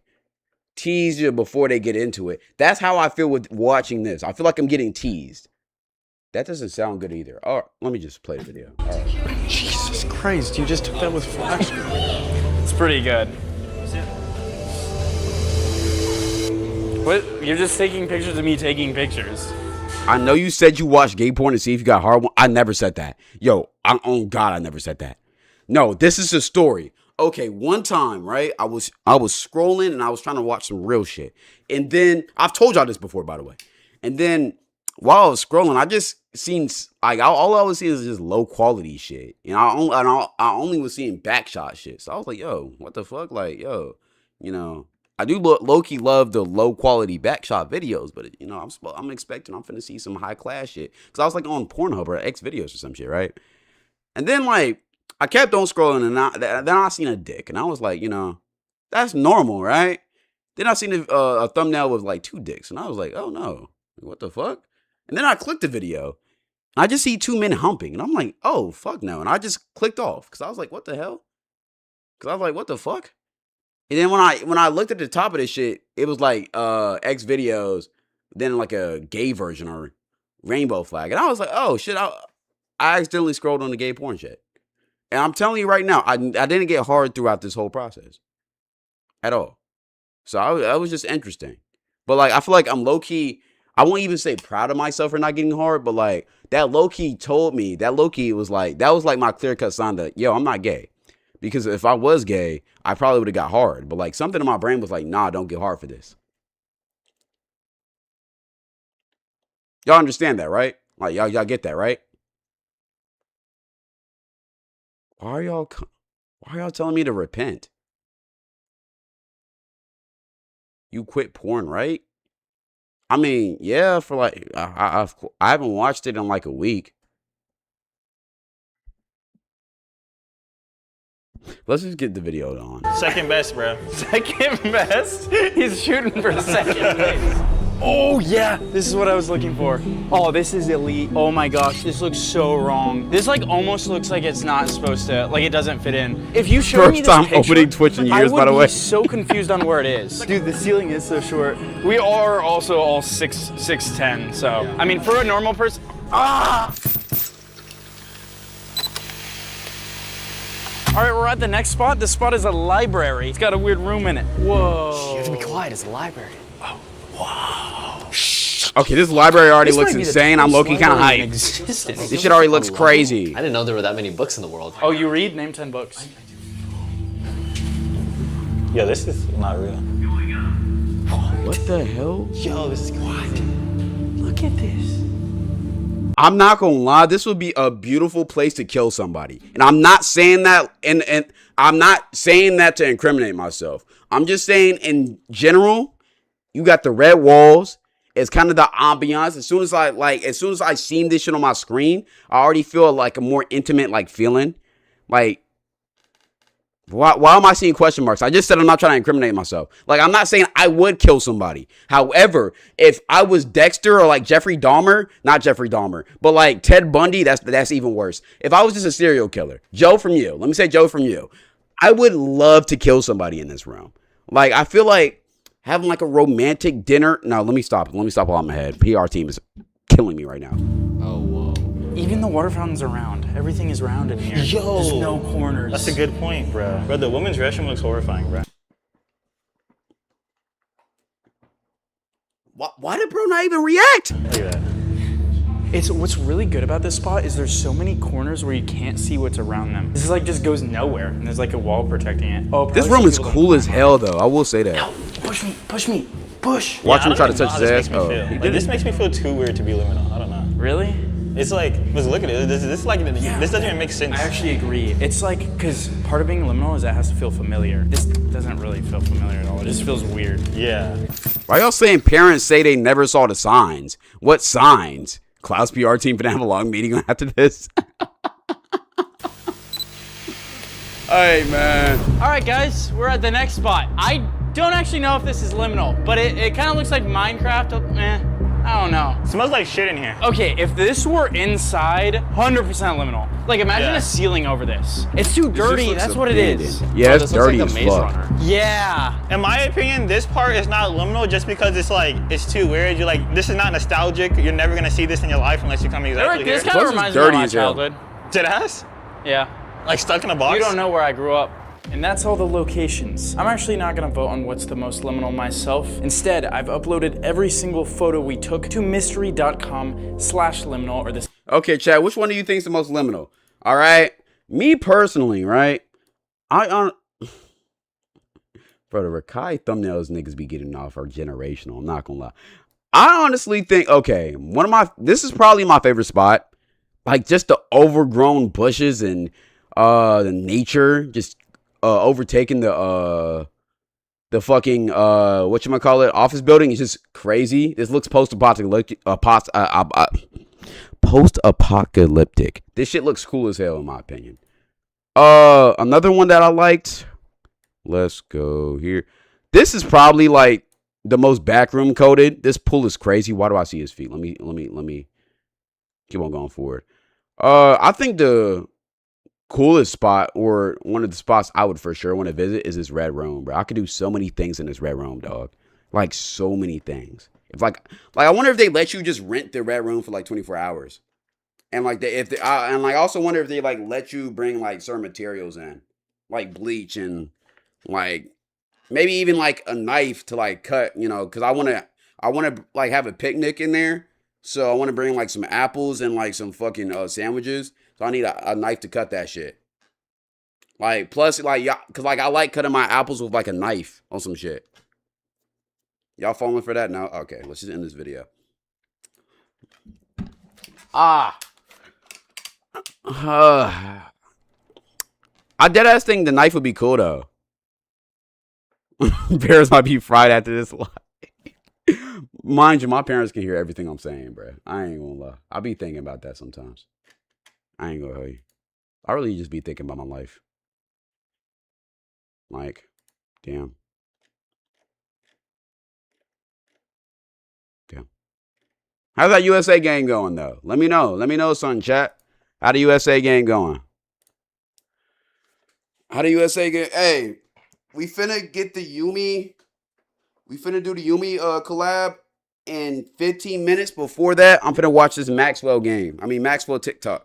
tease you before they get into it. That's how I feel with watching this. I feel like I'm getting teased. That doesn't sound good either. All right, let me just play the video. All right. Jesus Christ, you just took that with flash. It's pretty good. What? You're just taking pictures of me taking pictures. I know you said you watched gay porn to see if you got hard one. I never said that. Yo, oh God, I never said that. No, this is a story. Okay, one time, right? I was scrolling and I was trying to watch some real shit. And then I've told y'all this before, by the way. And then while I was scrolling, I just seen like all I was seeing is just low quality shit. And I only was seeing backshot shit. So I was like, yo, what the fuck? Like, yo, you know, I do low-key love the low quality backshot videos, but you know, I'm expecting I'm finna see some high class shit. Cause I was like on Pornhub or X videos or some shit, right? And then like I kept on scrolling and then I seen a dick and I was like, you know, that's normal, right? Then I seen a thumbnail with like 2 dicks and I was like, oh no, what the fuck? And then I clicked the video and I just see 2 men humping and I'm like, oh fuck no. And I just clicked off because I was like, what the hell? Because I was like, what the fuck? And then when I looked at the top of this shit, it was like X videos, then like a gay version or rainbow flag. And I was like, oh shit, I accidentally scrolled on the gay porn shit. And I'm telling you right now, I didn't get hard throughout this whole process. At all. So I was just interesting. But like I feel like I'm low-key, I won't even say proud of myself for not getting hard, but like that low-key told me, that low-key was like, that was like my clear-cut sign that, yo, I'm not gay. Because if I was gay, I probably would have got hard. But like something in my brain was like, nah, don't get hard for this. Y'all understand that, right? Like y'all get that, right? Why are y'all telling me to repent? You quit porn, right? I mean, yeah, for like I haven't watched it in like a week. Let's just get the video on. Second best, bro. Second best? He's shooting for second base. Oh yeah, this is what I was looking for. Oh, this is elite. Oh my gosh, this looks so wrong. This like almost looks like it's not supposed to, like it doesn't fit in. If you showed me this First time picture, opening Twitch in years, by the way. I would be so confused on where it is. Dude, the ceiling is so short. We are also all 6'10", so. Yeah. I mean, for a normal person, All right, we're at the next spot. This spot is a library. It's got a weird room in it. Whoa. You have to be quiet, it's a library. Oh, wow. Okay, this library already looks insane. I'm low-key kind of hyped. This shit already looks crazy. I didn't know there were that many books in the world. Oh, you read? Name 10 books. Yo, this is not real. What the hell? Yo, this is crazy. Look at this. I'm not gonna lie, this would be a beautiful place to kill somebody. And I'm not saying that and I'm not saying that to incriminate myself. I'm just saying in general, you got the red walls. It's kind of the ambiance. As soon as I seen this shit on my screen, I already feel like a more intimate like feeling. Like why am I seeing question marks? I just said I'm not trying to incriminate myself. Like, I'm not saying I would kill somebody. However, if I was Dexter or like Jeffrey Dahmer, not Jeffrey Dahmer, but like Ted Bundy, that's even worse. If I was just a serial killer, Joe from you, let me say Joe from you, I would love to kill somebody in this room. Like, I feel like having like a romantic dinner. No, let me stop. Let me stop while I'm ahead. PR team is killing me right now. Oh, whoa. Even the water fountains are round. Everything is round in here. Yo. There's no corners. That's a good point, bro. Bro, the women's restroom looks horrifying, bro. Why did bro not even react? Look at that. It's what's really good about this spot is there's so many corners where you can't see what's around them. This is like just goes nowhere, and there's like a wall protecting it. Oh, This room is cool as hell, though. I will say that. Ow, push me. Watch him try to I don't touch know his how ass. this makes me feel. Like, this makes me feel too weird to be liminal. I don't know. Really? It's like, let's look at it. This is like, this doesn't even make sense. I actually agree. It's like, because part of being liminal is that it has to feel familiar. This doesn't really feel familiar at all. It just feels weird. Yeah. Why y'all saying parents say they never saw the signs? What signs? Cloud's PR team finna have a long meeting after this. Hey, man. All right, guys, we're at the next spot. I don't actually know if this is liminal, but it kind of looks like Minecraft. I don't know. It smells like shit in here. Okay, if this were inside, 100% liminal. Like, imagine a ceiling over this. It's too dirty. That's what it is. Yeah, it's dirty as fuck. Yeah. In my opinion, this part is not liminal just because it's like, it's too weird. You're like, this is not nostalgic. You're never gonna see this in your life unless you come exactly here. This kind of reminds me of my childhood. Dead ass? Yeah. Like stuck in a box? You don't know where I grew up. And that's all the locations. I'm actually not gonna vote on what's the most liminal myself. Instead, I've uploaded every single photo we took to mystery.com/liminal or this. Okay, Chad, which one do you think is the most liminal? All right. Me personally, right? Bro, the Rakai thumbnails niggas be getting off are generational. I'm not gonna lie. I honestly think, okay, this is probably my favorite spot. Like, just the overgrown bushes and the nature just overtaking the fucking whatchamacallit office building is just crazy. This looks post-apocalyptic. Post-apocalyptic. This shit looks cool as hell in my opinion. Another one that I liked. Let's go here. This is probably like the most backroom coded. This pool is crazy. Why do I see his feet? Let me keep on going forward. I think the coolest spot, or one of the spots I would for sure want to visit, is this red room, bro. I could do so many things in this red room, dog. Like, so many things. If like I wonder if they let you just rent the red room for like 24 hours. And like I also wonder if they like let you bring like certain materials in, like bleach and like maybe even like a knife to like cut, you know, because I want to like have a picnic in there. So I want to bring like some apples and like some fucking sandwiches. So I need a knife to cut that shit. Like, plus, like, yeah, because like I like cutting my apples with like a knife on some shit. Y'all falling for that? No? Okay, let's just end this video. I deadass think the knife would be cool though. Bears might be fried after this live. Mind you, my parents can hear everything I'm saying, bro. I ain't gonna lie. I be thinking about that sometimes. I ain't gonna tell you. I really just be thinking about my life. Like, damn. How's that USA game going, though? Let me know. Let me know, son, chat. How the USA game going? How the USA game? Hey, we finna get the Yumi. We finna do the Yumi collab in 15 minutes. Before that, I'm finna watch this Maxwell game. I mean, Maxwell TikTok.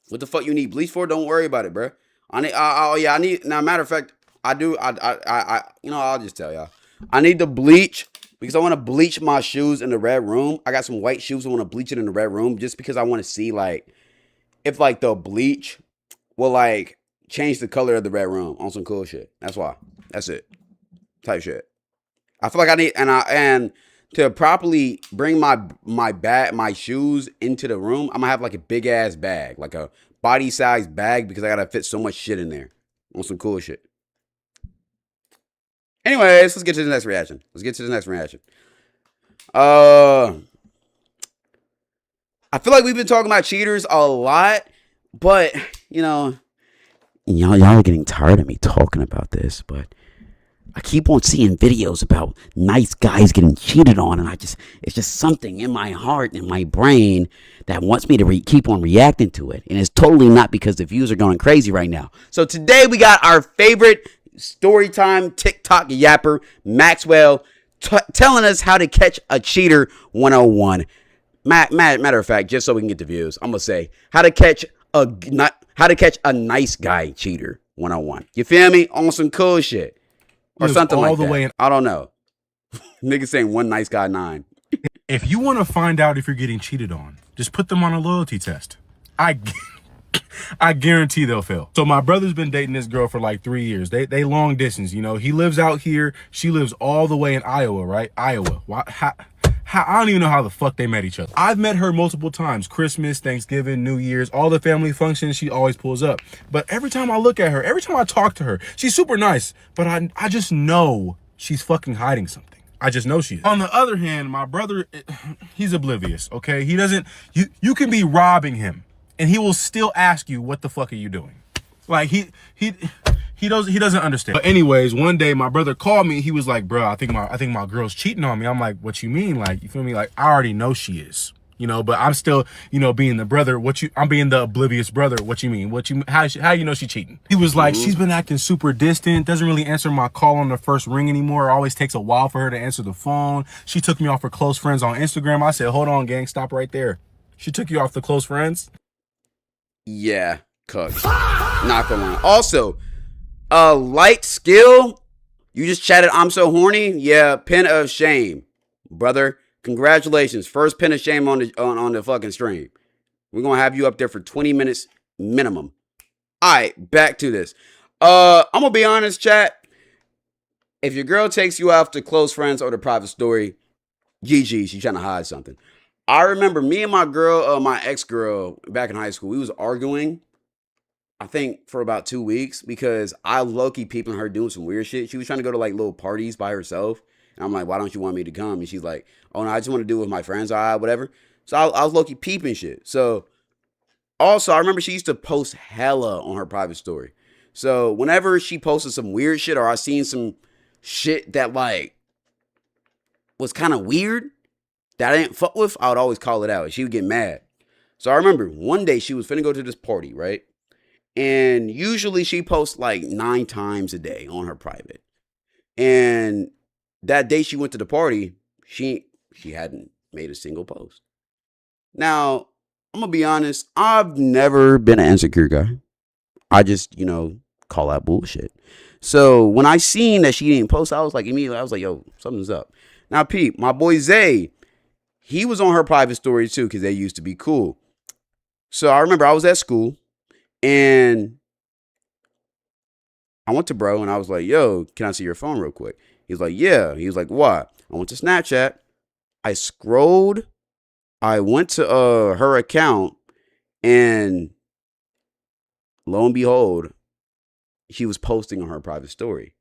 What the fuck you need bleach for? Don't worry about it, bro. I need. Now, matter of fact, I do. You know, I'll just tell y'all. I need the bleach because I want to bleach my shoes in the red room. I got some white shoes. I want to bleach it in the red room just because I want to see like if like the bleach will like change the color of the red room on some cool shit. That's why. That's it. Type shit. I feel like I need and to properly bring my shoes into the room, I'm gonna have like a big ass bag, like a body size bag, because I gotta fit so much shit in there on some cool shit. Anyways, let's get to the next reaction. I feel like we've been talking about cheaters a lot, but you know, y'all are getting tired of me talking about this, but I keep on seeing videos about nice guys getting cheated on, and it's just something in my heart and my brain that wants me to keep on reacting to it. And it's totally not because the views are going crazy right now. So today we got our favorite storytime TikTok yapper, Maxwell, telling us how to catch a cheater 101. Matter of fact, just so we can get the views, I'm gonna say how to catch a nice guy cheater 101. You feel me? On some cool shit. Or something like that. I don't know. Nigga saying one nice guy 9. If you want to find out if you're getting cheated on, just put them on a loyalty test. I guarantee they'll fail. So my brother's been dating this girl for like 3 years. They long distance, you know. He lives out here. She lives all the way in Iowa, right? Iowa. I don't even know how the fuck they met each other. I've met her multiple times. Christmas, Thanksgiving, New Year's, all the family functions, she always pulls up. But every time I look at her, every time I talk to her, she's super nice. But I just know she's fucking hiding something. I just know she is. On the other hand, my brother, he's oblivious, okay? He doesn't, you can be robbing him and he will still ask you, what the fuck are you doing? Like he doesn't understand. But anyways, one day my brother called me. He was like, bro, I think my girl's cheating on me. I'm like, what you mean? Like, you feel me? Like, I already know she is, you know, but I'm still, you know, being the brother. I'm being the oblivious brother. What you mean? How you know she cheating? He was like, she's been acting super distant. Doesn't really answer my call on the first ring anymore. It always takes a while for her to answer the phone. She took me off her close friends on Instagram. I said, hold on, gang, stop right there. She took you off the close friends? Yeah, cooked. Not gonna lie. Also, light skill. You just chatted, I'm so horny. Yeah, pin of shame, brother. Congratulations. First pin of shame on the fucking stream. We're gonna have you up there for 20 minutes minimum. All right, back to this. I'm gonna be honest, chat. If your girl takes you off to close friends or the private story, GG, she's trying to hide something. I remember me and my girl, my ex-girl back in high school, we was arguing, I think, for about 2 weeks because I low-key peeping her doing some weird shit. She was trying to go to like little parties by herself. And I'm like, why don't you want me to come? And she's like, oh no, I just want to do it with my friends, all right, whatever. So I was low-key peeping shit. So also, I remember she used to post hella on her private story. So whenever she posted some weird shit or I seen some shit that like was kind of weird that I didn't fuck with, I would always call it out. She would get mad. So I remember one day she was finna go to this party, right? And usually she posts like 9 times a day on her private. And that day she went to the party, she hadn't made a single post. Now, I'm going to be honest, I've never been an insecure guy. I just, you know, call out bullshit. So when I seen that she didn't post, I was like, immediately, yo, something's up. Now, Pete, my boy Zay, he was on her private story too because they used to be cool. So I remember I was at school and I went to bro and I was like, yo, can I see your phone real quick? He's like, yeah. He was like, what? I went to Snapchat. I scrolled. I went to her account and lo and behold, she was posting on her private story.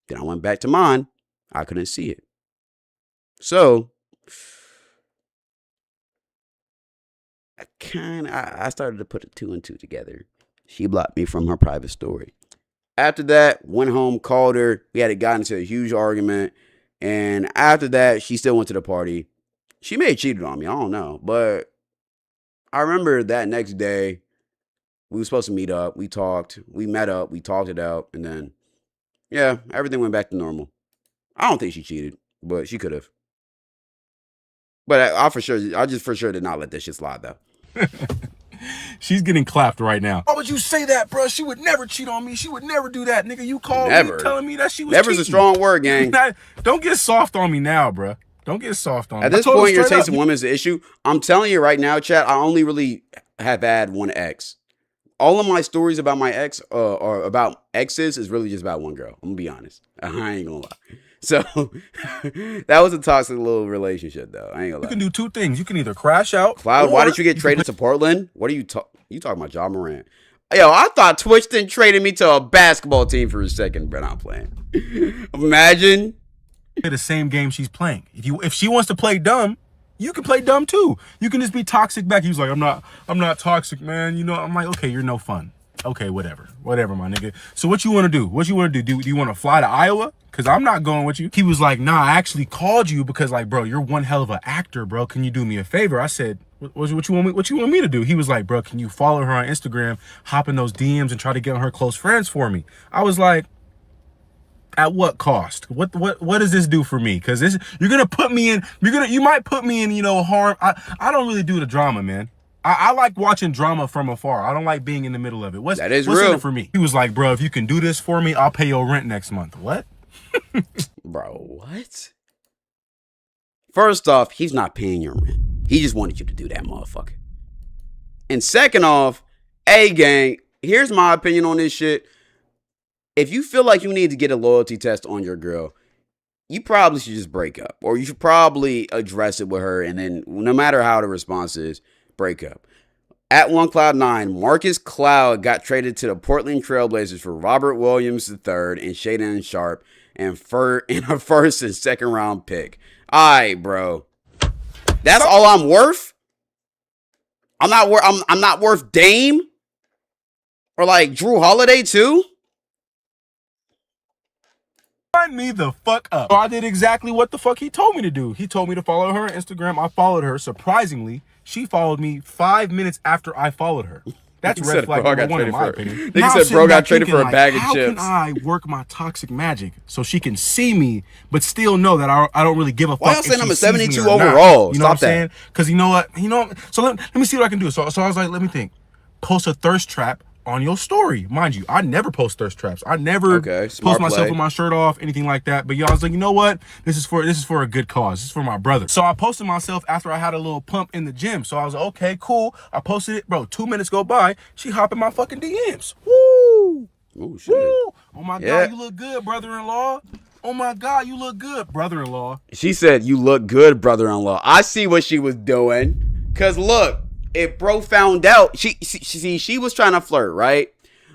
Then I went back to mine. I couldn't see it. So I started to put the 2 and 2 together. She blocked me from her private story. After that, went home, called her. We had gotten into a huge argument. And after that, she still went to the party. She may have cheated on me. I don't know. But I remember that next day, we were supposed to meet up. We talked. We met up. We talked it out. And then, yeah, everything went back to normal. I don't think she cheated, but she could have. But I just for sure did not let that shit slide, though. She's getting clapped right now. Why would you say that, bro? She would never cheat on me. She would never do that, nigga. You called me telling me that she was Never's cheating. A strong word, gang. Don't get soft on me now, bro. Don't get soft on me. At this point, your taste in women is an issue. I'm telling you right now, chat, I only really have had one ex. All of my stories about my ex or about exes is really just about one girl. I'm going to be honest. I ain't going to lie. So that was a toxic little relationship, though. I ain't gonna lie. You can do 2 things. You can either crash out. Cloud, why did you get traded to Portland? What are you talking about, Ja Morant? Yo, I thought Twitch didn't traded me to a basketball team for a second, but I'm playing. Imagine. The same game she's playing. If she wants to play dumb, you can play dumb too. You can just be toxic back. He was like, I'm not toxic, man. You know, I'm like, okay, you're no fun. Okay, whatever, my nigga. So what you want to do? Do you want to fly to Iowa? Because I'm not going with you. He was like, nah, I actually called you because, like, bro, you're one hell of an actor, bro. Can you do me a favor? I said, what you want me to do? He was like, bro, can you follow her on Instagram, hop in those DMs and try to get on her close friends for me? I was like, at what cost? What does this do for me? Because you're gonna put me in. You might put me in, you know, harm. I don't really do the drama, man. I like watching drama from afar. I don't like being in the middle of it. What's in it for me? He was like, bro, if you can do this for me, I'll pay your rent next month. What? Bro, what? First off, he's not paying your rent. He just wanted you to do that, motherfucker. And second off, hey, gang, here's my opinion on this shit. If you feel like you need to get a loyalty test on your girl, you probably should just break up. Or you should probably address it with her, and then no matter how the response is, break up. At OneCloud9, Marcus Cloud got traded to the Portland Trailblazers for Robert Williams III and Shaedon Sharpe and a first and second round pick. Alright, bro. That's all I'm worth? I'm not worth Dame? Or like Drew Holiday too? Sign me the fuck up. So I did exactly what the fuck he told me to do. He told me to follow her on Instagram. I followed her. Surprisingly, she followed me 5 minutes after I followed her. That's red flag number one in my opinion. Nigga said bro got traded for a bag of chips. How can I work my toxic magic so she can see me, but still know that I don't really give a fuck? Why y'all saying I'm a 72 overall? overall? You know what I'm saying? Because you know what? So let me see what I can do. So I was like, let me think. Post a thirst trap on your story. Mind you, I never post thirst traps. I never post myself with my shirt off, anything like that. But y'all was like, you know what? This is for a good cause. This is for my brother. So I posted myself after I had a little pump in the gym. So I was like, okay, cool. I posted it. Bro, 2 minutes go by. She hop in my fucking DMs. Woo! Oh, shit. Woo! Oh my God, you look good, brother-in-law. Oh my God, you look good, brother-in-law. She said, you look good, brother-in-law. I see what she was doing. Cause look, if bro found out, she was trying to flirt, right?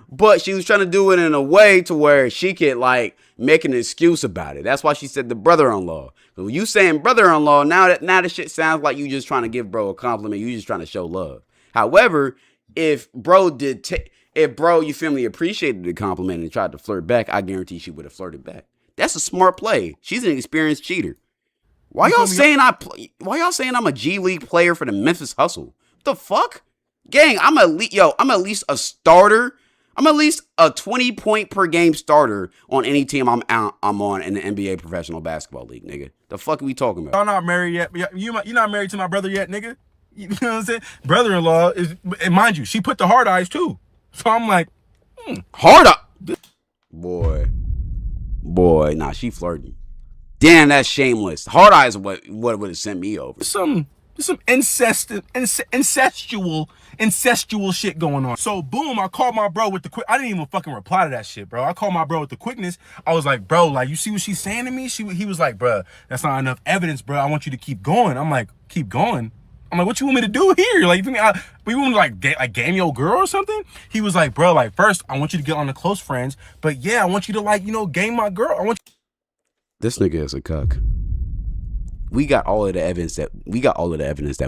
But she was trying to do it in a way to where she could like make an excuse about it. That's why she said the brother-in-law. So you saying brother-in-law, now the shit sounds like you just trying to give bro a compliment. You just trying to show love. However, if bro you feel me, appreciated the compliment and tried to flirt back, I guarantee she would have flirted back. That's a smart play. She's an experienced cheater. Why y'all saying I'm a G League player for the Memphis Hustle? The fuck? Gang, I'm at least a starter. I'm at least a 20-point per game starter on any team I'm on in the NBA professional basketball league, nigga. The fuck are we talking about? Y'all not married yet. You're not married to my brother yet, nigga. You know what I'm saying? Brother-in-law is, and mind you, she put the hard eyes too. So I'm like, hard eye. Boy, nah, she flirting. Damn, that's shameless. Hard eyes what would have sent me over. Some incestual shit going on. So boom, I called my bro with the quick. I didn't even fucking reply to that shit, bro. I called my bro with the quickness. I was like, bro, like, you see what she's saying to me? He was like, bro, that's not enough evidence, bro. I want you to keep going. I'm like, keep going? I'm like, what you want me to do here? Like, you want me to like game your girl or something? He was like, bro, like, first I want you to get on the close friends, but yeah, I want you to like, game my girl. This nigga is a cuck. We got all of the evidence that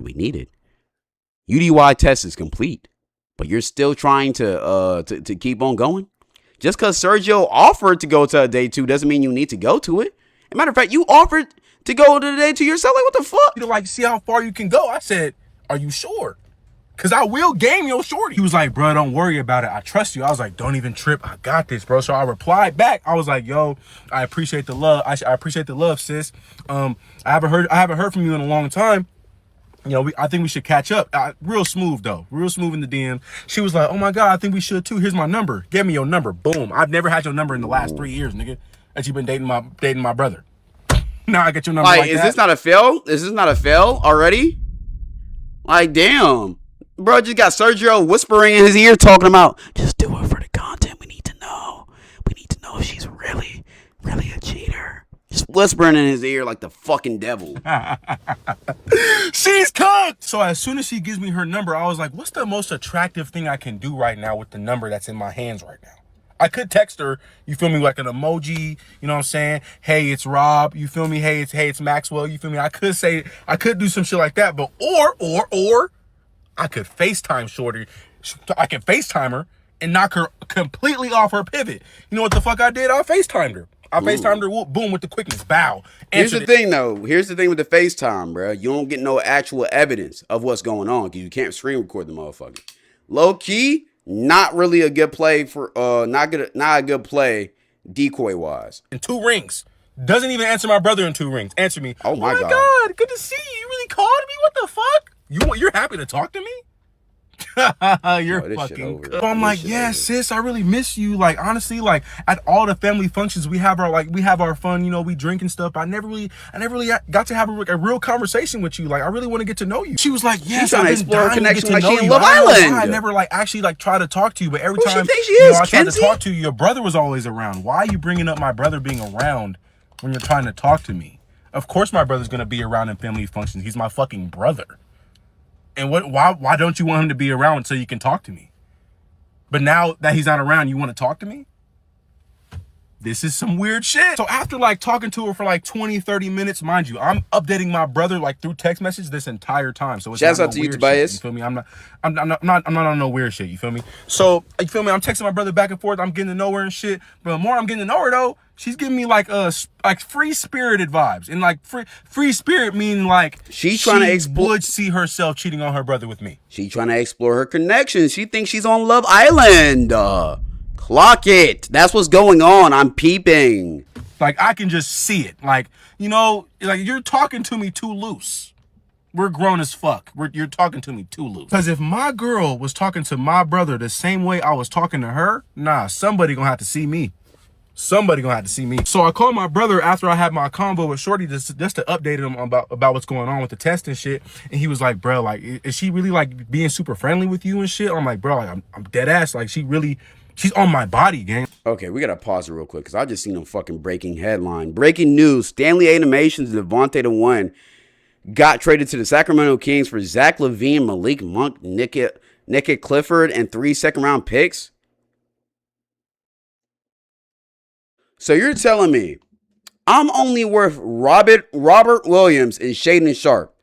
we needed. UDY test is complete, but you're still trying to keep on going. Just because Sergio offered to go to a day 2 doesn't mean you need to go to it. As a matter of fact, you offered to go to the day 2 yourself. Like, what the fuck? To like see how far you can go. I said, are you sure? Cause I will game your shorty. He was like, bro, don't worry about it. I trust you. I was like, don't even trip. I got this, bro. So I replied back. I was like, yo, I appreciate the love. I appreciate the love, sis. I haven't heard from you in a long time. I think we should catch up. Real smooth though. Real smooth in the DM. She was like, oh my God, I think we should too. Here's my number. Give me your number. Boom. I've never had your number in the last 3 years, nigga. That you've been dating my brother. Now I get your number. Is this not a fail? Is this not a fail already? Like, damn. Bro just got Sergio whispering in his ear talking about, just do it for the content. We need to know. We need to know if she's really a cheater. Just whispering in his ear like the fucking devil. She's cooked! So as soon as she gives me her number, I was like, what's the most attractive thing I can do right now with the number that's in my hands right now? I could text her, you feel me, like an emoji, you know what I'm saying? Hey, it's Rob, you feel me? Hey, it's Maxwell, you feel me? I could do some shit like that, but or I could FaceTime shorty. I could FaceTime her and knock her completely off her pivot. You know what the fuck I did? I FaceTimed her. FaceTimed her, boom, with the quickness. Bow. Here's the thing, though. Here's the thing with the FaceTime, bro. You don't get no actual evidence of what's going on because you can't screen record the motherfucker. Low key, not really a good play for not a good play decoy wise. In 2 rings. Doesn't even answer my brother in 2 rings. Answer me. Oh my God. Good to see you. You really called me? What the fuck? You're happy to talk to me? You're this shit fucking over. cool. I'm This like, shit yeah, over. sis, I really miss you. Like, honestly, like at all the family functions, we have our fun, you know, we drink and stuff. I never really got to have a real conversation with you. Like, I really want to get to know you. She was like, yes, trying to I've been explore her dying to get connection to like know she in you. Love I don't know why Island. I never like actually like try to talk to you, but every Who she time think she you is, know, I tried to Kenzie? talk to you, your brother was always around. Why are you bringing up my brother being around when you're trying to talk to me? Of course my brother's gonna be around in family functions. He's my fucking brother. And why don't you want him to be around so you can talk to me? But now that he's not around, you want to talk to me? This is some weird shit. So after like talking to her for like 20, 30 minutes, mind you, I'm updating my brother like through text message this entire time. So it's Shouts not out no to you, weird Tobias. shit. You feel me? I'm not on no weird shit. You feel me? So you feel me? I'm texting my brother back and forth. I'm getting to know her and shit. But the more I'm getting to know her though, she's giving me like free spirited vibes. And like free spirit meaning like She's trying to explore. would see herself cheating on her brother with me. She trying to explore her connections. She thinks she's on Love Island. Clock it. That's what's going on. I'm peeping. Like, I can just see it. Like, you know, like, you're talking to me too loose. We're grown as fuck. You're talking to me too loose. Because if my girl was talking to my brother the same way I was talking to her, nah, somebody gonna have to see me. Somebody gonna have to see me. So I called my brother after I had my convo with Shorty just to update him about what's going on with the test and shit. And he was like, bro, like, is she really like being super friendly with you and shit? I'm like, bro, like, I'm dead ass. Like, she's on my body, gang. Okay, we gotta pause it real quick because I just seen a fucking breaking headline. Breaking news: Stanley Animations and Devontae the One got traded to the Sacramento Kings for Zach LaVine, Malik Monk, Nick Clifford, and 3 second-round picks. So you're telling me I'm only worth Robert Williams and Shaden Sharp,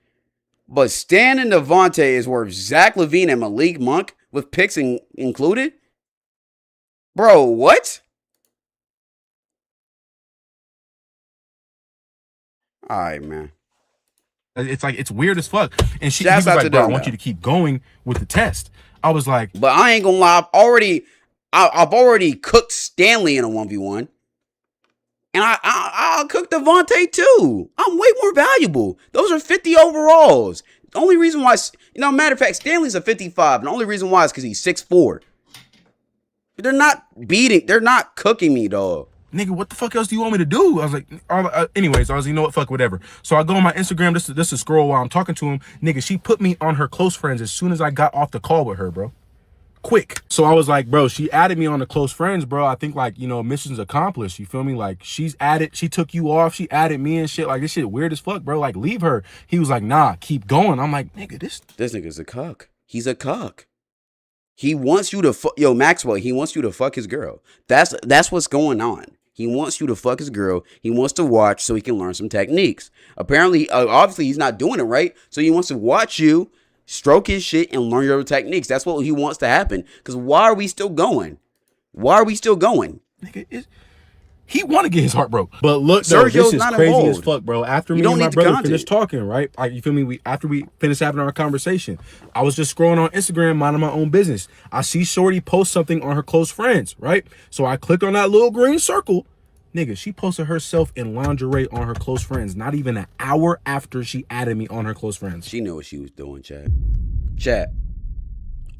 but Stan and Devontae is worth Zach LaVine and Malik Monk with picks included? Bro, what? All right, man. It's like, it's weird as fuck. And he Shouts was out like, to bro, I them, want though. you to keep going with the test. I was like, But I ain't gonna lie, I've already cooked Stanley in a 1v1. And I'll cook Devontae too. I'm way more valuable. Those are 50 overalls. The only reason why, matter of fact, Stanley's a 55. And the only reason why is because he's 6'4". They're not cooking me, dog. nigga, what the fuck else do you want me to do? I was like, anyways, I was like, you know what, fuck, whatever. So I go on my Instagram, this is scroll while I'm talking to him. Nigga, she put me on her close friends as soon as I got off the call with her, bro. Quick. So I was like, bro, she added me on the close friends, bro. I think, like, mission's accomplished. You feel me? Like, she took you off. She added me and shit. Like, this shit weird as fuck, bro. Like, leave her. He was like, nah, keep going. I'm like, nigga, this nigga's a cuck. He's a cuck. He wants you to fuck, Maxwell, he wants you to fuck his girl. That's what's going on. He wants you to fuck his girl. He wants to watch so he can learn some techniques. Apparently, obviously, he's not doing it right. So he wants to watch you, stroke his shit, and learn your techniques. That's what he wants to happen. Because why are we still going? Nigga, he want to get his heart broke. But look, though, Sergio's this is not crazy involved. as fuck, bro. After You me don't and my need the brother content. finished talking, right? Like, you feel me? After we finished having our conversation, I was just scrolling on Instagram, minding my own business. I see Shorty post something on her close friends, right? So I clicked on that little green circle. Nigga, she posted herself in lingerie on her close friends, not even an hour after she added me on her close friends. She knew what she was doing, Chat.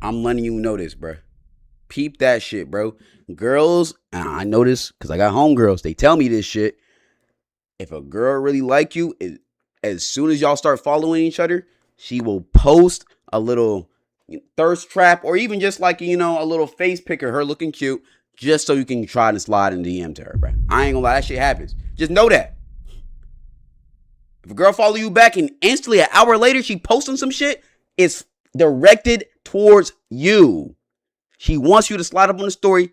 I'm letting you know this, bro. Peep that shit, bro. Girls, and I know this because I got homegirls. They tell me this shit. If a girl really like you, as soon as y'all start following each other, she will post a little thirst trap or even just like, a little face pic of her looking cute just so you can try to slide in DM to her, bro. I ain't gonna lie, that shit happens. Just know that. If a girl follow you back and instantly an hour later she posting some shit, it's directed towards you. She wants you to slide up on the story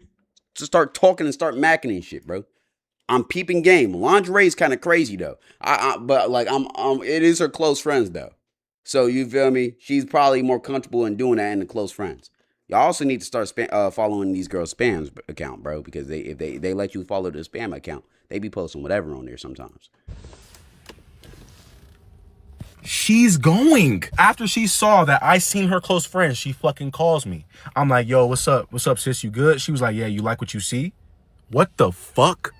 to start talking and start macking and shit, bro. I'm peeping game. Lingerie is kind of crazy though. But like it is her close friends though. So you feel me? She's probably more comfortable in doing that in the close friends. Y'all also need to start following these girls' spam account, bro, because if they let you follow the spam account, they be posting whatever on there sometimes. She's going. After she saw that I seen her close friends, she fucking calls me. I'm like, yo, what's up? What's up, sis? You good? She was like, yeah, you like what you see? What the fuck?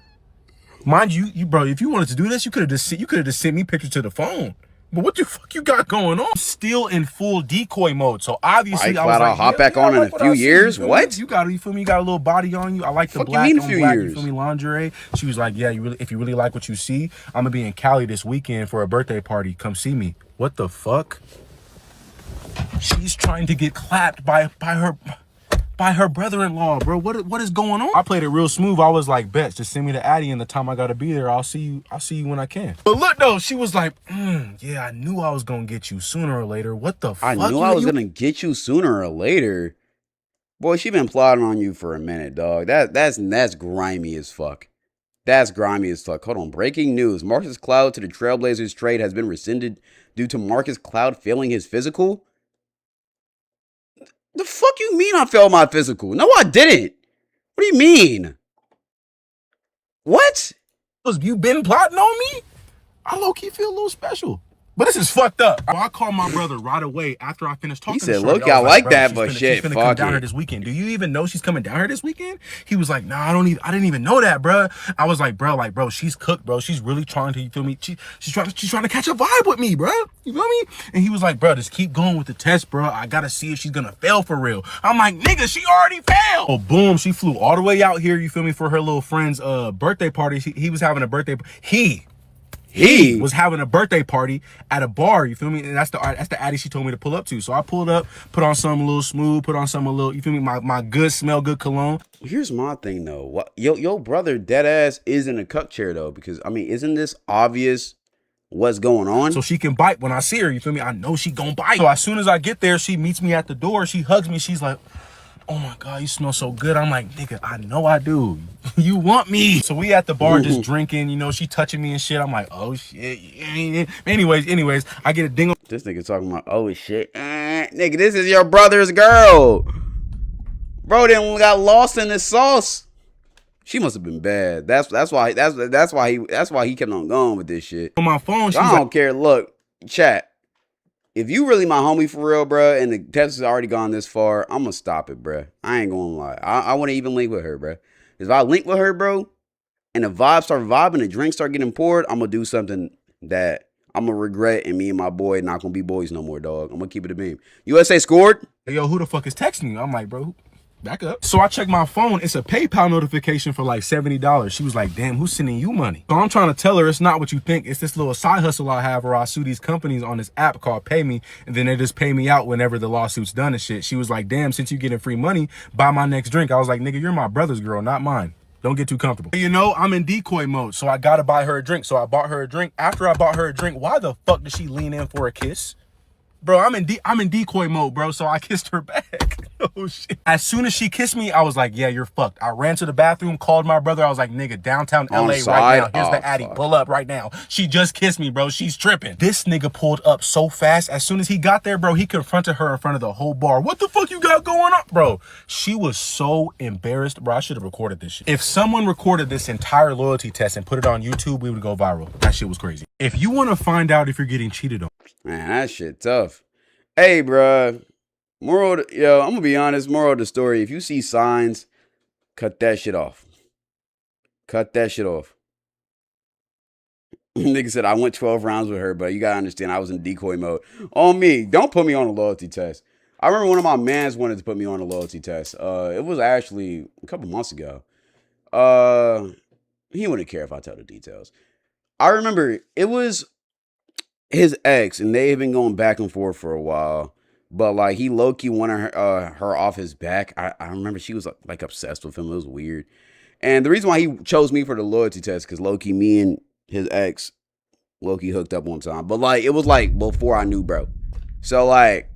Mind you, bro, if you wanted to do this, you could have just sent me pictures to the phone. But what the fuck you got going on? Still in full decoy mode. So obviously I was I'll like, hop back on in a few years. What? You got, you feel me? You got a little body on you. I like the Fuck black you mean on a few black, years? you feel me, lingerie. She was like, yeah, if you really like what you see, I'm gonna be in Cali this weekend for a birthday party. Come see me. What the fuck? She's trying to get clapped by her brother-in-law, bro. What is going on? I played it real smooth. I was like, bet, just send me the Addy, and the time I gotta be there, I'll see you when I can. But look though, she was like, yeah, I knew I was gonna get you sooner or later. What the fuck? I knew I was gonna get you sooner or later. Boy, she been plotting on you for a minute, dog. That's grimy as fuck. That's grimy as fuck. Hold on. Breaking news. Marcus Cloud to the Trailblazers trade has been rescinded due to Marcus Cloud failing his physical. The fuck you mean I failed my physical? No, I didn't. What do you mean? What? You been plotting on me? I low-key feel a little special. But this is fucked up. I called my brother right away after I finished talking He said, to Shorty. look, I like that, but shit, she's finna fuck come down it. here this weekend. Do you even know she's coming down here this weekend? He was like, nah, I didn't even know that, bro. I was like, bro, she's cooked, bro. She's really trying to, you feel me? She's trying to catch a vibe with me, bro. You feel me? And he was like, bro, just keep going with the test, bro. I gotta see if she's gonna fail for real. I'm like, nigga, she already failed. Oh, boom, she flew all the way out here, you feel me, for her little friend's birthday party. He was having a birthday. He was having a birthday party at a bar, you feel me? And that's the Addy she told me to pull up to. So I pulled up, put on something a little smooth, put on something a little, you feel me? My good smell good cologne. Here's my thing though. What your brother dead ass is in a cuck chair though, because I mean, isn't this obvious what's going on? So she can bite when I see her, you feel me? I know she gonna bite. So as soon as I get there, she meets me at the door, she hugs me, she's like, oh my God, you smell so good. I'm like, nigga, I know I do. You want me. So we at the bar just drinking, you know, she touching me and shit. I'm like, oh shit. Anyways, I get a ding. This nigga talking about, oh shit. Nigga, this is your brother's girl. Bro then got lost in the sauce. She must have been bad. That's why he kept on going with this shit. On my phone, I don't care. Look, chat. If you really my homie for real, bro, and the test has already gone this far, I'm gonna stop it, bro. I ain't gonna lie. I want to even link with her, bro. If I link with her, bro, and the vibes start vibing, the drinks start getting poured, I'm gonna do something that I'm gonna regret, and me and my boy not gonna be boys no more, dog. I'm gonna keep it a beam. USA scored. Hey, yo, who the fuck is texting you? I'm like, bro, back up. So I check my phone. It's a PayPal notification for like $70. She was like, damn, who's sending you money? So I'm trying to tell her it's not what you think. It's this little side hustle I have where I sue these companies on this app called Pay Me, and then they just pay me out whenever the lawsuit's done and shit. She was like, damn, since you getting free money, buy my next drink. I was like, nigga, you're my brother's girl, not mine. Don't get too comfortable. You know, I'm in decoy mode, so I gotta buy her a drink. So I bought her a drink. After I bought her a drink, why the fuck did she lean in for a kiss? Bro, I'm in decoy mode, bro, so I kissed her back. Oh, shit. As soon as she kissed me, I was like, yeah, you're fucked. I ran to the bathroom, called my brother. I was like, nigga, downtown LA right now. Here's the Addy. Pull up right now. She just kissed me, bro. She's tripping. This nigga pulled up so fast. As soon as he got there, bro, he confronted her in front of the whole bar. What the fuck you got going on? Bro, she was so embarrassed. Bro, I should have recorded this shit. If someone recorded this entire loyalty test and put it on YouTube, we would go viral. That shit was crazy. If you want to find out if you're getting cheated on. Man, that shit tough. Hey, bruh. I'm gonna be honest. Moral of the story: if you see signs, cut that shit off. Cut that shit off. Nigga said I went 12 rounds with her, but you gotta understand I was in decoy mode. On me, don't put me on a loyalty test. I remember one of my mans wanted to put me on a loyalty test. It was actually a couple months ago. He wouldn't care if I tell the details. I remember it was his ex, and they had been going back and forth for a while. But like he low-key wanted her off his back. I remember she was like obsessed with him. It was weird. And the reason why he chose me for the loyalty test, because low-key me and his ex low-key hooked up one time. But like it was like before I knew bro. So like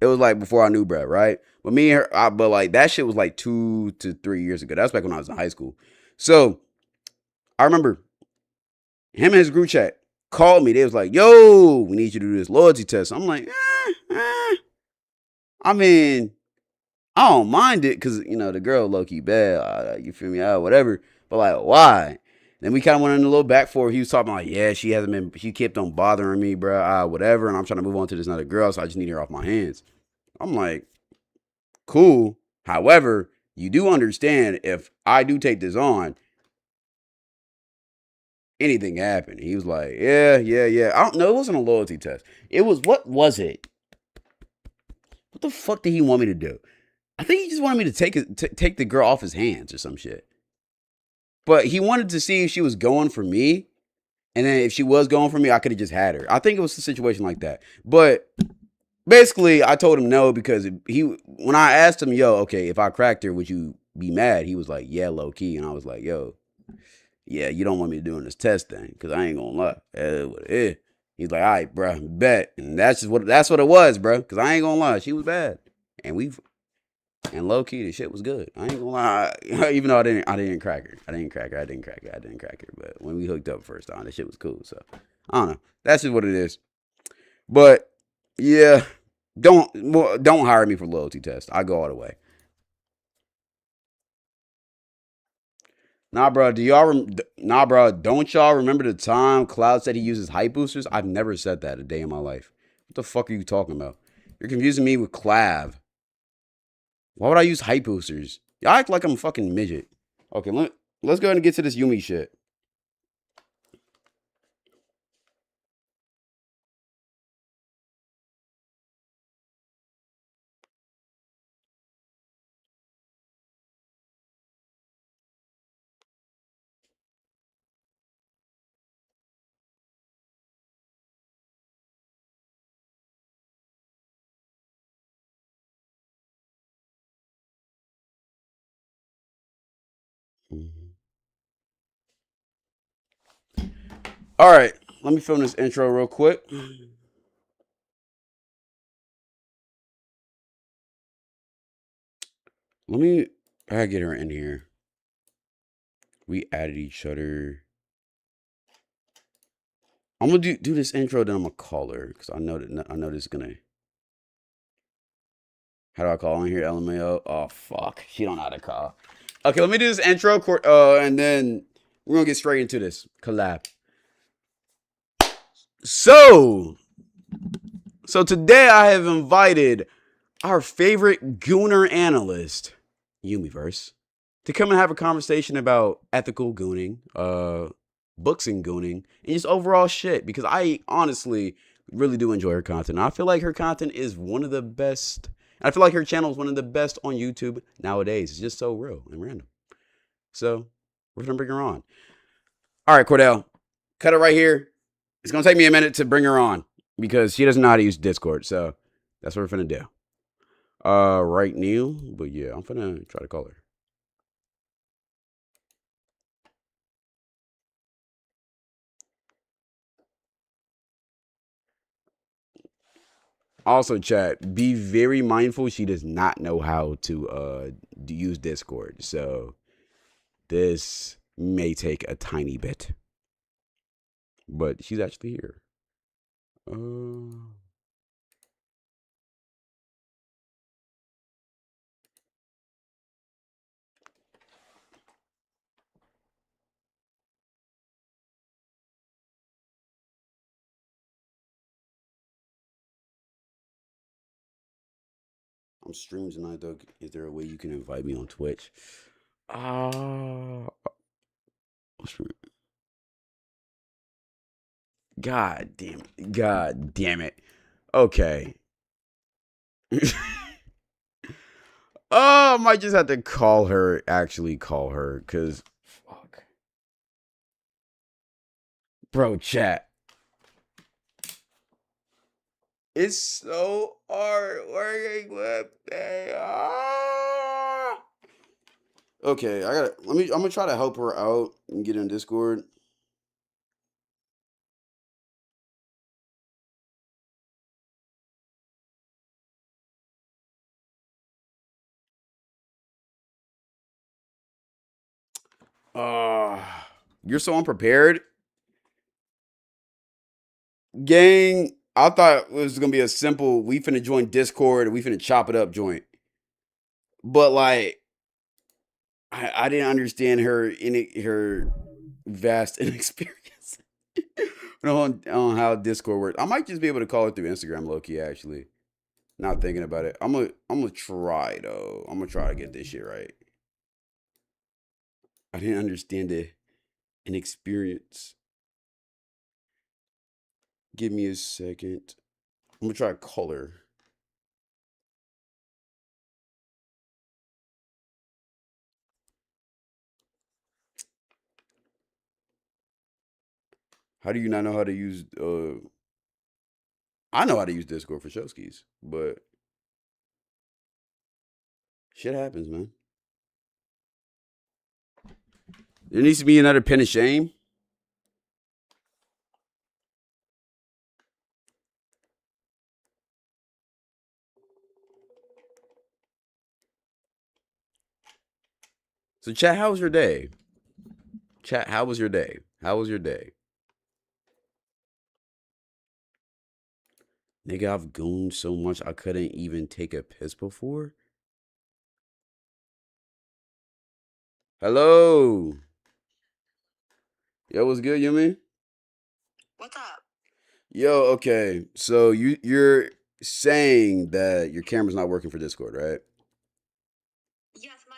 it was like before I knew bro, right? But me and her, but like that shit was like 2 to 3 years ago. That's back when I was in high school. So I remember him and his group chat called me. They was like, yo, we need you to do this loyalty test. I'm like, I mean, I don't mind it because, you know, the girl low-key bad. You feel me? Whatever. But like, why? Then we kind of went in a little back forward. He was talking like, yeah, she kept on bothering me, bro. Whatever. And I'm trying to move on to this other girl, so I just need her off my hands. I'm like, cool. However, you do understand if I do take this on, anything happened. He was like, yeah. I don't know. It wasn't a loyalty test. It was, what was it? What the fuck did he want me to do? I think he just wanted me to take the girl off his hands or some shit. But he wanted to see if she was going for me. And then if she was going for me, I could have just had her. I think it was a situation like that. But basically, I told him no because when I asked him, yo, okay, if I cracked her, would you be mad? He was like, yeah, low key. And I was like, yo, yeah, you don't want me doing this test thing because I ain't gonna lie. He's like, all right, bro, bet. And that's what it was, bro. Because I ain't gonna lie, she was bad. And low key, the shit was good. I ain't gonna lie. Even though I didn't crack her. I didn't crack her. But when we hooked up first time, the shit was cool. So I don't know. That's just what it is. But yeah, don't hire me for loyalty test. I go all the way. Nah, bro. Don't y'all remember the time Cloud said he uses hype boosters? I've never said that a day in my life. What the fuck are you talking about? You're confusing me with Clav. Why would I use hype boosters? Y'all act like I'm a fucking midget. Okay, let's go ahead and get to this Yumi shit. All right, let me film this intro real quick. I gotta get her in here. We added each other. I'm gonna do this intro, then I'm gonna call her because I know this is gonna. How do I call on here? LMAO. Oh fuck, she don't know how to call. Okay, let me do this intro, and then we're gonna get straight into this collab. So today I have invited our favorite gooner analyst, Yumiverse, to come and have a conversation about ethical gooning, books and gooning, and just overall shit. Because I honestly really do enjoy her content. I feel like her content is one of the best. I feel like her channel is one of the best on YouTube nowadays. It's just so real and random. So we're gonna bring her on. All right, Cordell, cut it right here. It's gonna take me a minute to bring her on because she doesn't know how to use Discord. So that's what we're finna do. Right now, but yeah, I'm finna try to call her. Also, chat, be very mindful. She does not know how to use Discord, so this may take a tiny bit. But she's actually here. I'm streaming tonight though. Is there a way you can invite me on Twitch? God damn it. Okay. Oh, I might just have to actually call her, because fuck. Bro, chat. It's so hard working with me. Okay, I'm gonna try to help her out and get in Discord. You're so unprepared. Gang, I thought it was gonna be a simple, we finna join Discord, we finna chop it up joint. But like, I didn't understand her vast inexperience on how Discord works. I might just be able to call her through Instagram, low-key, actually. Not thinking about it. I'm gonna try though. I'm gonna try to get this shit right. I didn't understand the inexperience. Give me a second. I'm gonna try color. How do you not know how to use I know how to use Discord for showskis, but shit happens, man. There needs to be another pin of shame. So chat, how was your day? Chat, how was your day? How was your day? Nigga, I've gooned so much I couldn't even take a piss before. Hello. Yo, what's good, Yumi? What's up? Yo, okay. So you're saying that your camera's not working for Discord, right? Yes, my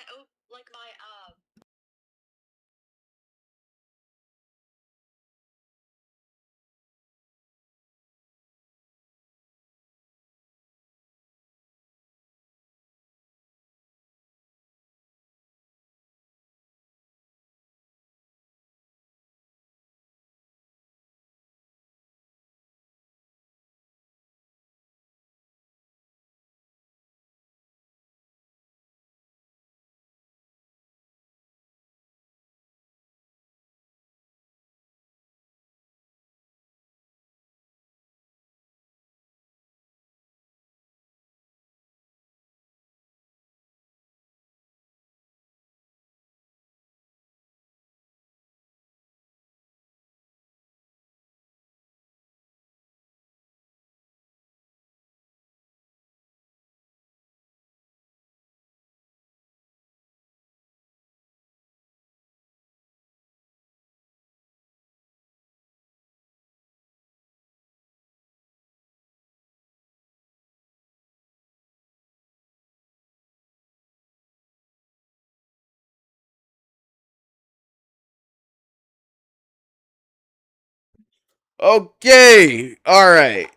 Okay. All right.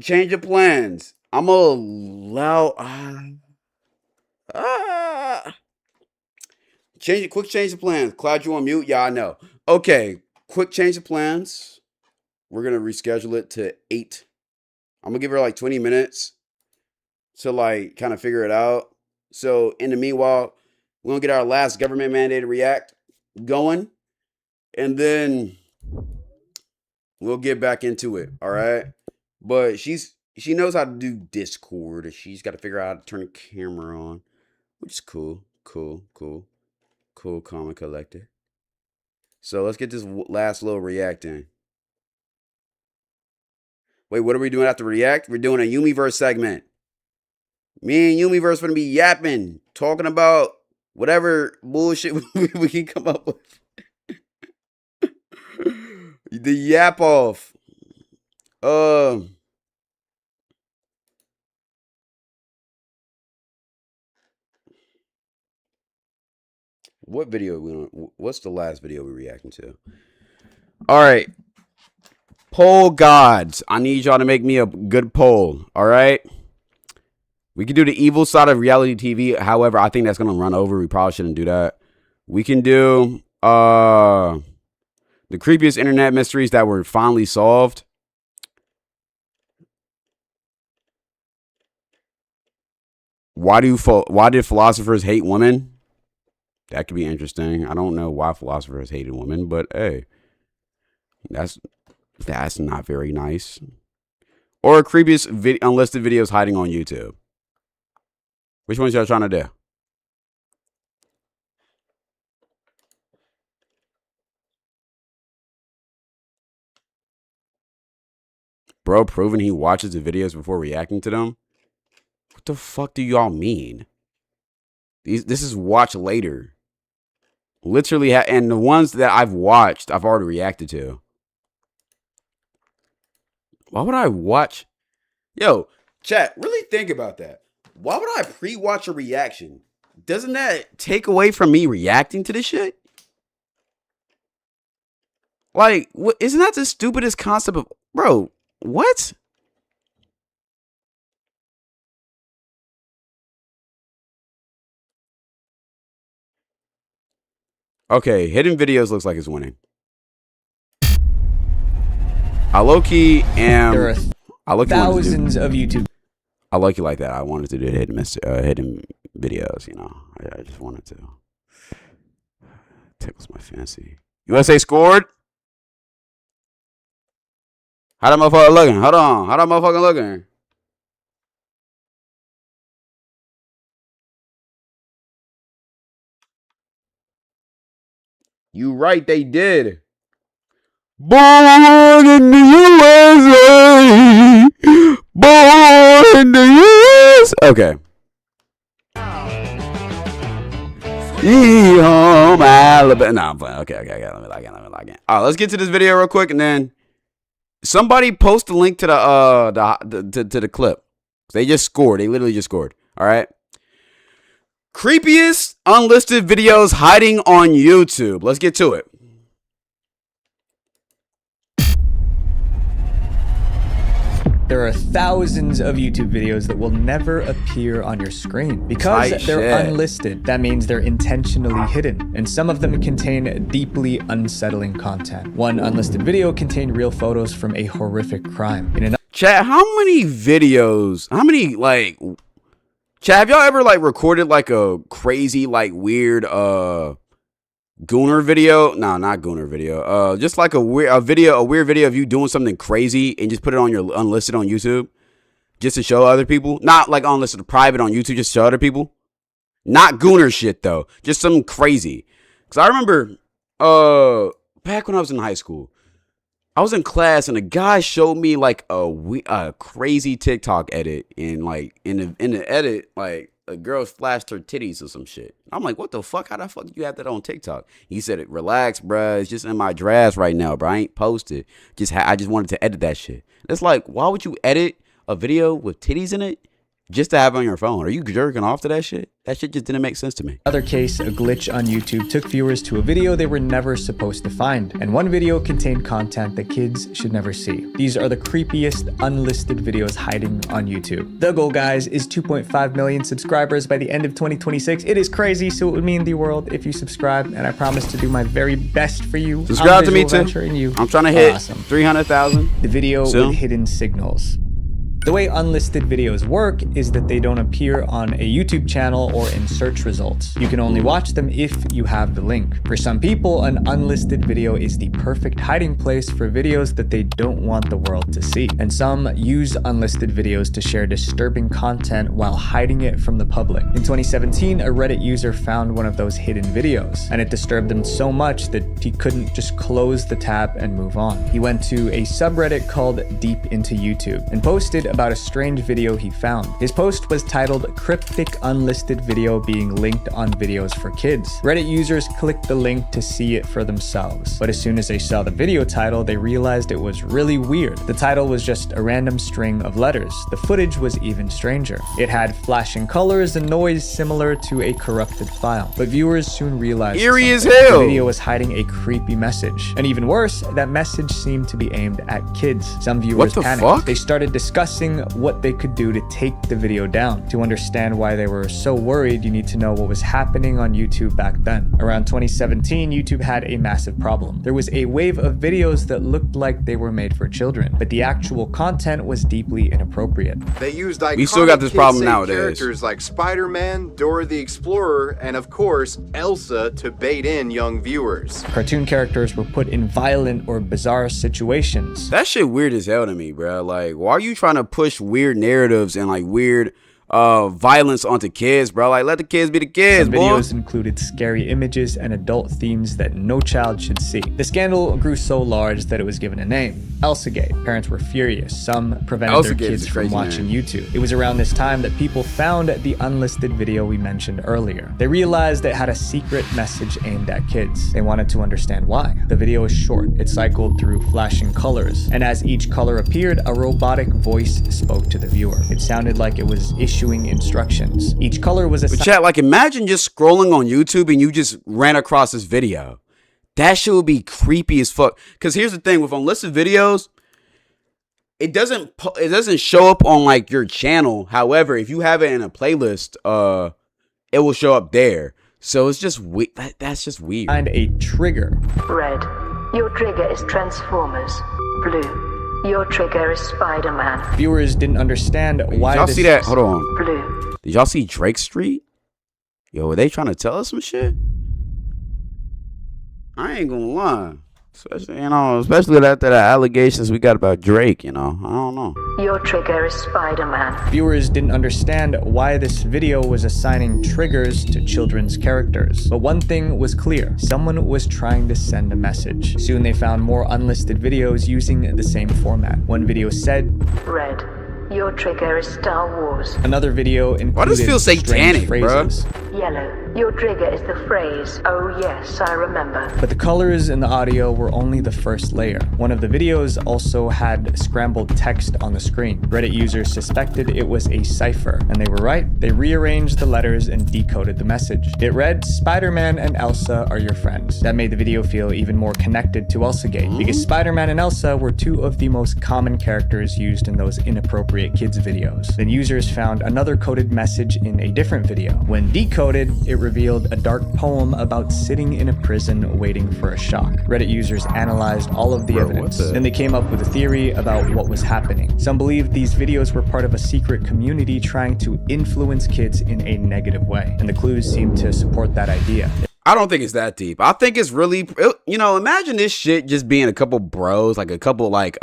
Change of plans. I'm gonna allow. Quick change of plans. Cloud, you on mute? Yeah, I know. Okay. Quick change of plans. We're gonna reschedule it to 8. I'm gonna give her like 20 minutes to like kind of figure it out. So in the meanwhile, we're gonna get our last government mandated react going, and then we'll get back into it. All right. But she knows how to do Discord. She's got to figure out how to turn the camera on, which is cool. Cool, calm and collected. So let's get this last little react in. Wait, what are we doing after react? We're doing a Yumiverse segment. Me and Yumiverse gonna be yapping, talking about whatever bullshit we can come up with. The yap off. What video what's the last video we reacting to? All right. Poll gods. I need y'all to make me a good poll. All right. We can do the evil side of reality TV. However, I think that's gonna run over. We probably shouldn't do that. We can do the creepiest internet mysteries that were finally solved. Why did philosophers hate women? That could be interesting. I don't know why philosophers hated women, but hey, that's not very nice. Or creepiest unlisted videos hiding on YouTube. Which ones y'all trying to do? Bro proving he watches the videos before reacting to them? What the fuck do y'all mean? This is watch later. Literally, and the ones that I've watched, I've already reacted to. Why would I watch? Yo, chat, really think about that. Why would I pre-watch a reaction? Doesn't that take away from me reacting to this shit? Like, isn't that the stupidest concept of... Bro, What? Okay, hidden videos looks like it's winning. I low-key am... There are thousands of YouTube. I low-key like that. I wanted to do hidden videos, you know. I just wanted to. Tickles my fancy. USA scored? How that motherfucker looking? Hold on. How that motherfucker looking? You right, they did. Born in the USA. Born in the USA. Okay. Home Alabama. No, I'm playing. Okay. Let me log in. All right, let's get to this video real quick, and then somebody post the link to the clip. They just scored. They literally just scored. All right. Creepiest unlisted videos hiding on YouTube. Let's get to it. There are thousands of YouTube videos that will never appear on your screen because they're unlisted. That means they're intentionally hidden, and some of them contain deeply unsettling content. One unlisted video contained real photos from a horrific crime. Chat, how many videos? How many like? Chat, have y'all ever like recorded like a crazy like weird Gooner video? No, not Gooner video. Just like a weird video of you doing something crazy and just put it on your unlisted on YouTube, just to show other people. Not like unlisted, private on YouTube, just to show other people. Not Gooner shit though, just something crazy. Cause I remember, back when I was in high school, I was in class and a guy showed me like a crazy TikTok edit, and like in the edit, like a girl flashed her titties or some shit. I'm like, what the fuck? How the fuck did you have that on TikTok? He said, relax, bruh. It's just in my drafts right now, bro. I ain't posted. I just wanted to edit that shit. It's like, why would you edit a video with titties in it just to have it on your phone? Are you jerking off to that shit? That shit just didn't make sense to me. Other case, a glitch on YouTube took viewers to a video they were never supposed to find, and one video contained content that kids should never see. These are the creepiest unlisted videos hiding on YouTube. The goal, guys, is 2.5 million subscribers by the end of 2026. It is crazy, so it would mean the world if you subscribe, and I promise to do my very best for you. Subscribe to me too. I'm trying to hit 300,000. The video with hidden signals. The way unlisted videos work is that they don't appear on a YouTube channel or in search results. You can only watch them if you have the link. For some people, an unlisted video is the perfect hiding place for videos that they don't want the world to see. And some use unlisted videos to share disturbing content while hiding it from the public. In 2017, a Reddit user found one of those hidden videos, and it disturbed him so much that he couldn't just close the tab and move on. He went to a subreddit called Deep Into YouTube and posted about a strange video he found. His post was titled "Cryptic Unlisted Video Being Linked on Videos for Kids." Reddit users clicked the link to see it for themselves, but as soon as they saw the video title, they realized it was really weird. The title was just a random string of letters. The footage was even stranger. It had flashing colors and noise similar to a corrupted file, but viewers soon realized eerie as hell. The video was hiding a creepy message, and even worse, that message seemed to be aimed at kids. Some viewers panicked. They started discussing what they could do to take the video down. To understand why they were so worried, you need to know what was happening on YouTube back then. Around 2017, YouTube had a massive problem. There was a wave of videos that looked like they were made for children, but the actual content was deeply inappropriate. They used iconic we still got this problem nowadays. Characters like Spider-Man, Dora the Explorer, and of course, Elsa to bait in young viewers. Cartoon characters were put in violent or bizarre situations. That shit weird as hell to me, bro. Like, why are you trying to push weird narratives and like weird violence onto kids, bro? Like, let the kids be the kids. Some videos included scary images and adult themes that no child should see. The scandal grew so large that it was given a name: Elsagate. Parents were furious. Some prevented their kids from watching YouTube. It was around this time that people found the unlisted video we mentioned earlier. They realized it had a secret message aimed at kids. They wanted to understand why. The video was short. It cycled through flashing colors, and as each color appeared, a robotic voice spoke to the viewer. It sounded like it was issuing instructions. Each color was a chat. Like, imagine just scrolling on YouTube and you just ran across this video. That shit would be creepy as fuck. Because here's the thing with unlisted videos, it doesn't show up on like your channel. However, if you have it in a playlist, it will show up there. So it's just that's just weird. Find a trigger. Red, your trigger is Transformers. Blue, your trigger is Spider-Man. Viewers didn't understand why. Did y'all see that? Hold on. Blue. Did y'all see Drake Street? Yo, are they trying to tell us some shit? I ain't gonna lie. Especially after the allegations we got about Drake, I don't know. Your trigger is Spider-Man. Viewers didn't understand why this video was assigning triggers to children's characters. But one thing was clear. Someone was trying to send a message. Soon they found more unlisted videos using the same format. One video said, Red, your trigger is Star Wars. Another video included why does it feel satanic, phrases. Yellow, your trigger is the phrase, oh yes, I remember. But the colors in the audio were only the first layer. One of the videos also had scrambled text on the screen. Reddit users suspected it was a cipher, and they were right. They rearranged the letters and decoded the message. It read, Spider-Man and Elsa are your friends. That made the video feel even more connected to Elsagate, because Spider-Man and Elsa were two of the most common characters used in those inappropriate kids videos. Then users found another coded message in a different video. When decoded, it revealed a dark poem about sitting in a prison waiting for a shock. Reddit users analyzed all of the evidence. Then they came up with a theory about what was happening. Some believed these videos were part of a secret community trying to influence kids in a negative way, and the clues seemed to support that idea. I don't think it's that deep. I think it's really, imagine this shit just being a couple bros, like a couple like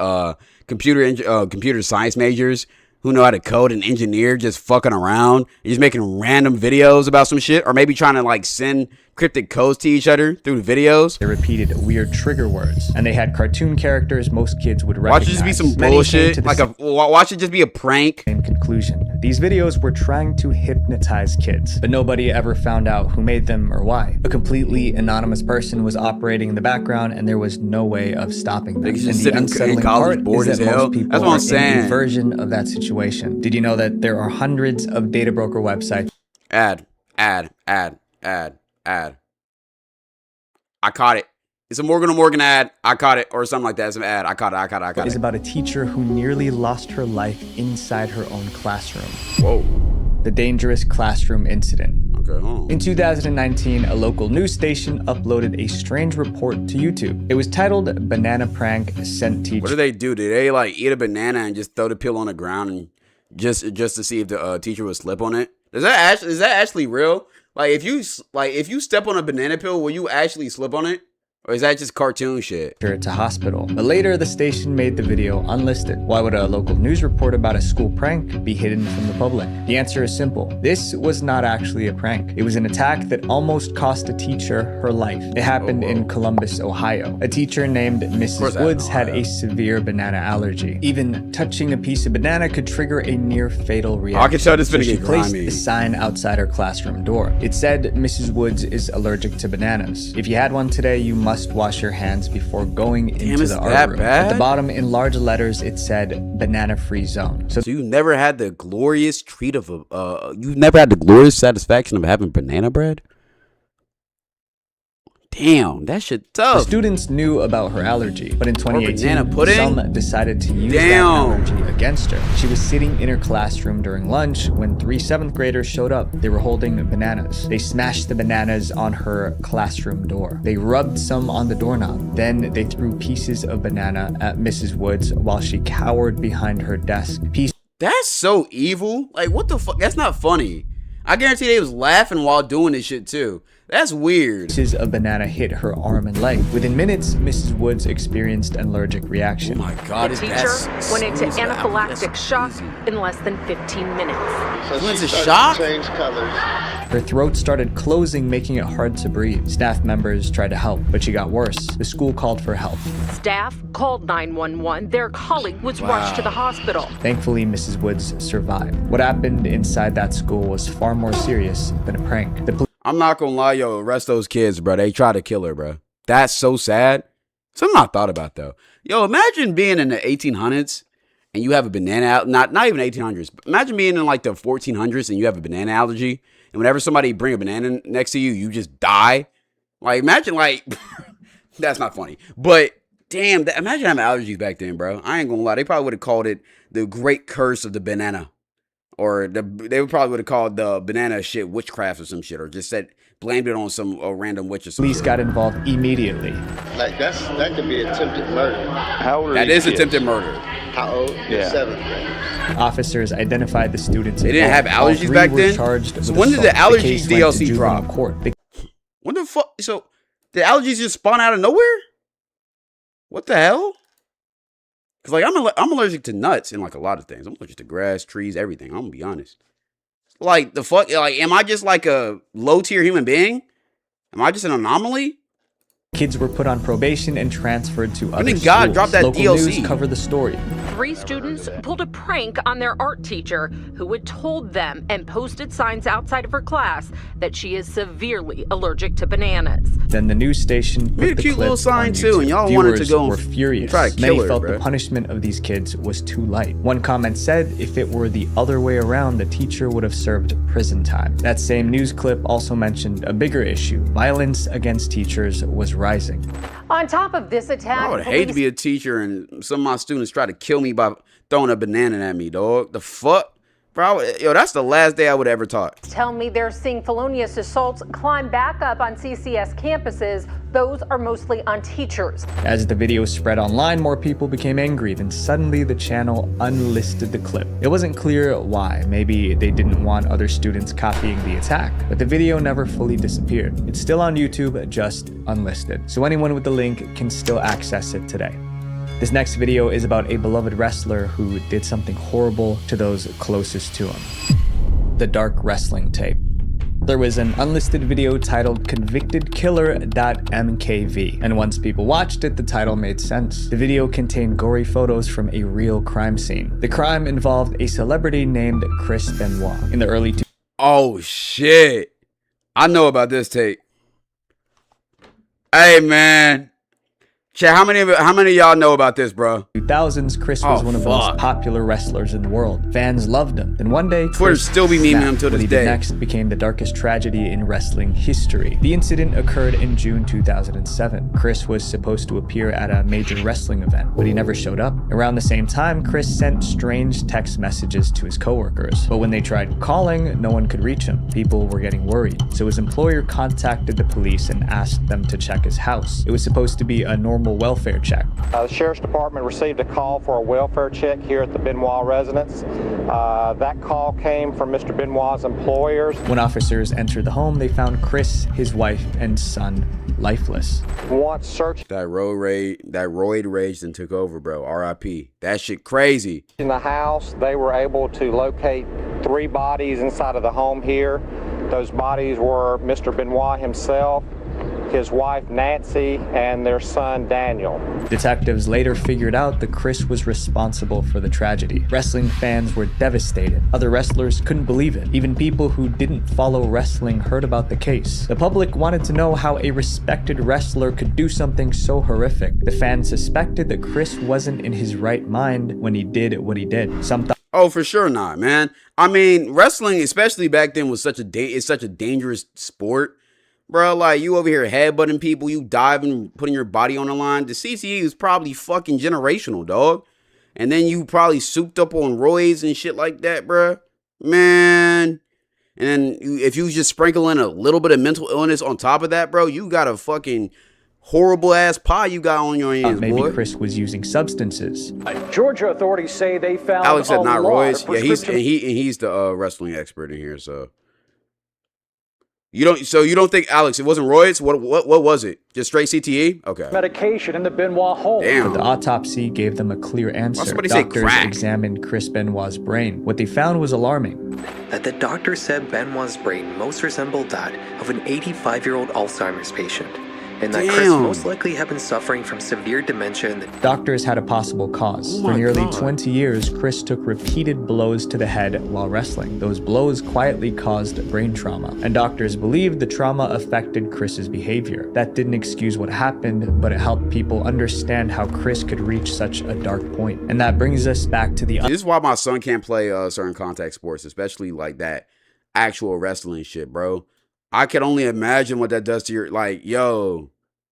computer science majors who know how to code and engineer, just fucking around and just making random videos about some shit, or maybe trying to like send cryptic codes to each other through the videos. They repeated weird trigger words, and they had cartoon characters most kids would recognize. Watch it just be some bullshit, watch it just be a prank. In conclusion, these videos were trying to hypnotize kids, but nobody ever found out who made them or why. A completely anonymous person was operating in the background, and there was no way of stopping them. And the unsettling part is that most people That's what I'm saying. in a version of that situation. Did you know that there are hundreds of data broker websites? Ad. I caught it. It's a Morgan & Morgan ad. I caught it. Or something like that. It's an ad. I caught it. Is about a teacher who nearly lost her life inside her own classroom. Whoa. The dangerous classroom incident. Okay, In 2019, a local news station uploaded a strange report to YouTube. It was titled "Banana Prank Sent Teacher." What do? Did they like eat a banana and just throw the peel on the ground and just to see if the teacher would slip on it? Is that actually real? Like if you step on a banana peel, will you actually slip on it? Or is that just cartoon shit? It's a hospital. But later, the station made the video unlisted. Why would a local news report about a school prank be hidden from the public? The answer is simple. This was not actually a prank. It was an attack that almost cost a teacher her life. It happened in Columbus, Ohio. A teacher named Mrs. Woods had a severe banana allergy. Even touching a piece of banana could trigger a near fatal reaction. I can tell this is gonna She get placed grimy. a sign outside her classroom door. It said Mrs. Woods is allergic to bananas. If you had one today, you must wash your hands before going into is the that art room. bad? At the bottom, in large letters, it said "banana-free zone." So you never had the glorious treat of you've never had the glorious satisfaction of having banana bread? Damn, that shit tough. The students knew about her allergy, but in 2018, some decided to use that allergy against her. She was sitting in her classroom during lunch when 3 7th graders showed up. They were holding bananas. They smashed the bananas on her classroom door. They rubbed some on the doorknob. Then they threw pieces of banana at Mrs. Woods while she cowered behind her desk. That's so evil. Like, what the fuck? That's not funny. I guarantee they was laughing while doing this shit too. That's weird. Pieces of banana hit her arm and leg. Within minutes, Mrs. Woods experienced an allergic reaction. Oh my God, the teacher went into anaphylactic shock in less than 15 minutes. Went into shock? Her throat started closing, making it hard to breathe. Staff members tried to help, but she got worse. The school called for help. Staff called 911. Their colleague was rushed to the hospital. Thankfully, Mrs. Woods survived. What happened inside that school was far more serious than a prank. I'm not gonna lie, yo, arrest those kids, bro. They tried to kill her, bro. That's so sad. Something I thought about though. Yo, imagine being in the 1800s and you have a banana, not even 1800s. But imagine being in like the 1400s and you have a banana allergy, and whenever somebody bring a banana next to you, you just die. Like imagine like that's not funny, but damn, imagine having allergies back then, bro. I ain't gonna lie. They probably would have called it the great curse of the banana. Or they probably would have called the banana shit witchcraft or some shit. Or just said, blamed it on some random witch or something. Police got involved immediately. Like that could be attempted murder. How old are That these is kids? attempted murder. How old? Yeah. 7th grade. Officers identified the students. They didn't have involved. All allergies three back were then? charged So with when did the assault. allergies case went to DLC juvenile drop? court. What the fuck? So the allergies just spawn out of nowhere? What the hell? Because like I'm allergic to nuts and like a lot of things. I'm allergic to grass, trees, everything. I'm gonna be honest. Like the fuck? Like am I just like a low tier human being? Am I just an anomaly? Kids were put on probation and transferred to other schools. God dropped that Local DLC. news covered the story. 3 students pulled a prank on their art teacher who had told them and posted signs outside of her class that she is severely allergic to bananas. Then the news station Made a put the cute clip little sign on too, YouTube. and y'all wanted to Viewers go were and furious. try to kill Many her, felt bro. the punishment of these kids was too light. One comment said if it were the other way around, the teacher would have served prison time. That same news clip also mentioned a bigger issue. Violence against teachers was rising. On top of this attack, I would hate to be a teacher and some of my students try to kill me by throwing a banana at me, dog. The fuck? Bro, yo, that's the last day I would ever taught. tell me they're seeing felonious assaults climb back up on CCS campuses. Those are mostly on teachers. As the video spread online, more people became angry, then suddenly the channel unlisted the clip. It wasn't clear why. Maybe they didn't want other students copying the attack, but the video never fully disappeared. It's still on YouTube, just unlisted. So anyone with the link can still access it today. This next video is about a beloved wrestler who did something horrible to those closest to him. The dark wrestling tape. There was an unlisted video titled Convicted Killer.mkv, and once people watched it, the title made sense. The video contained gory photos from a real crime scene. The crime involved a celebrity named Chris Benoit. In the early Oh shit. I know about this tape. Hey man. Chat, how many of y'all know about this, bro? 2000s, Chris was one of the most popular wrestlers in the world. Fans loved him. Then one day, Twitter Chris still be memeing snapped. him to What this he day. did next became the darkest tragedy in wrestling history. The incident occurred in June 2007. Chris was supposed to appear at a major wrestling event, but he never showed up. Around the same time, Chris sent strange text messages to his coworkers. But when they tried calling, no one could reach him. People were getting worried. So his employer contacted the police and asked them to check his house. It was supposed to be a normal welfare check. The Sheriff's Department received a call for a welfare check here at the Benoit residence. That call came from Mr. Benoit's employers. When officers entered the home, they found Chris, his wife, and son lifeless. Once searching That roid rage then took over, bro. R.I.P. That shit crazy. in the house, they were able to locate 3 bodies inside of the home here. Those bodies were Mr. Benoit himself, his wife Nancy, and their son Daniel. Detectives later figured out that Chris was responsible for the tragedy. Wrestling fans were devastated. Other wrestlers couldn't believe it. Even people who didn't follow wrestling heard about the case. The public wanted to know how a respected wrestler could do something so horrific. The fans suspected that Chris wasn't in his right mind when he did what he did. Some thought Oh, for sure not, man. I mean, wrestling, especially back then, was such a dangerous sport. Bro, like, you over here headbutting people, you diving, putting your body on the line. The CTE is probably fucking generational, dog. And then you probably souped up on roids and shit like that, bro. Man. And then if you just sprinkle in a little bit of mental illness on top of that, bro, you got a fucking horrible ass pie you got on your hands, maybe boy. Chris was using substances. Georgia authorities say they found Alex said a not lot roids. of Yeah, he's prescription- he's the wrestling expert in here, so. You don't think, Alex, it wasn't roids? What was it? Just straight CTE? Okay. medication in the Benoit home. But the autopsy gave them a clear answer. somebody say Doctors crack? examined Chris Benoit's brain. What they found was alarming. That the doctor said Benoit's brain most resembled that of an 85-year-old Alzheimer's patient, and that Chris Damn. most likely had been suffering from severe dementia in the Doctors had a possible cause. Oh For my nearly God. 20 years, Chris took repeated blows to the head while wrestling. Those blows quietly caused brain trauma, and doctors believed the trauma affected Chris's behavior. That didn't excuse what happened, but it helped people understand how Chris could reach such a dark point. And that brings us back to the This is why my son can't play certain contact sports, especially like that actual wrestling shit, bro. I can only imagine what that does to your, like, yo,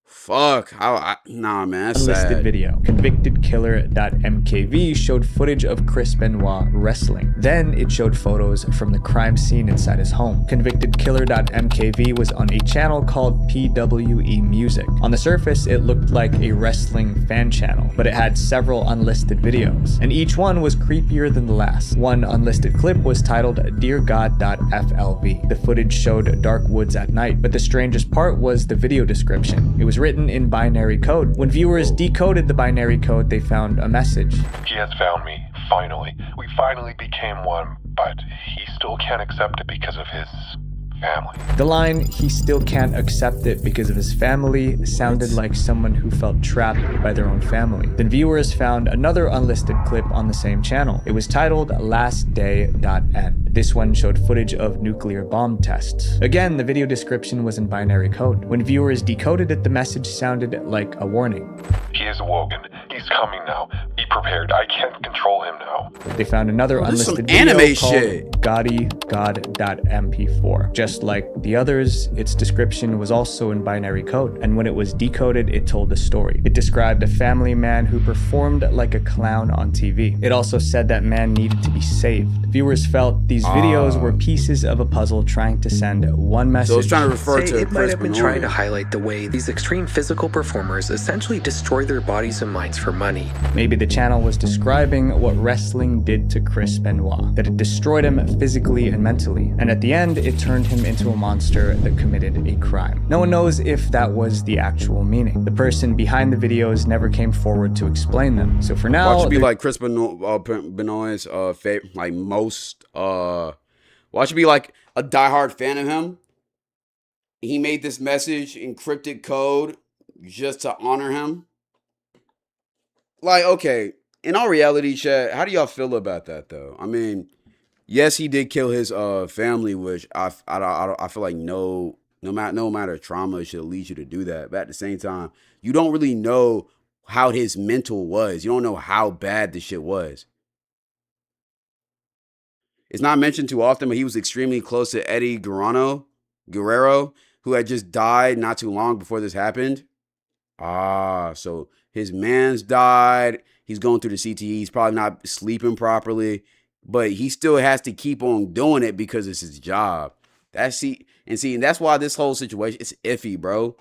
Fuck. Nah, man. That's Unlisted sad. video. Convictedkiller.mkv showed footage of Chris Benoit wrestling. Then it showed photos from the crime scene inside his home. Convictedkiller.mkv was on a channel called PWE Music. On the surface, it looked like a wrestling fan channel, but it had several unlisted videos, and each one was creepier than the last. One unlisted clip was titled DearGod.flv. The footage showed dark woods at night, but the strangest part was the video description. It was written in binary code. When viewers decoded the binary code, they found a message. He has found me, finally. We finally became one, but he still can't accept it because of his family. The line, "he still can't accept it because of his family," sounded like someone who felt trapped by their own family. Then viewers found another unlisted clip on the same channel. It was titled lastday.end. This one showed footage of nuclear bomb tests. Again, the video description was in binary code. When viewers decoded it, the message sounded like a warning. He is awoken. He's coming now. Be prepared. I can't control him now. They found another unlisted video anime called shit. God.mp4. Just like the others, its description was also in binary code, and when it was decoded, it told a story. It described a family man who performed like a clown on TV. It also said that man needed to be saved. Viewers felt these videos were pieces of a puzzle trying to send one message. So it's trying to refer Say to it might have been Chris trying to Benoit. highlight the way these extreme physical performers essentially destroy their bodies and minds for money. Maybe the channel was describing what wrestling did to Chris Benoit, that it destroyed him physically and mentally, and at the end, it turned him into a monster that committed a crime. No one knows if that was the actual meaning. The person behind the videos never came forward to explain them. So for now, Watch it be like Chris Benoit's like most watch it be like a diehard fan of him. He made this message encrypted code just to honor him. Like, okay, in all reality, chat, how do y'all feel about that though? I mean, yes, he did kill his family, which I feel like no matter trauma, it should lead you to do that. But at the same time, you don't really know how his mental was. You don't know how bad the shit was. It's not mentioned too often, but he was extremely close to Eddie Guerrero, who had just died not too long before this happened. So his man's died. He's going through the CTE. He's probably not sleeping properly, but he still has to keep on doing it because it's his job. And that's why this whole situation is iffy, bro.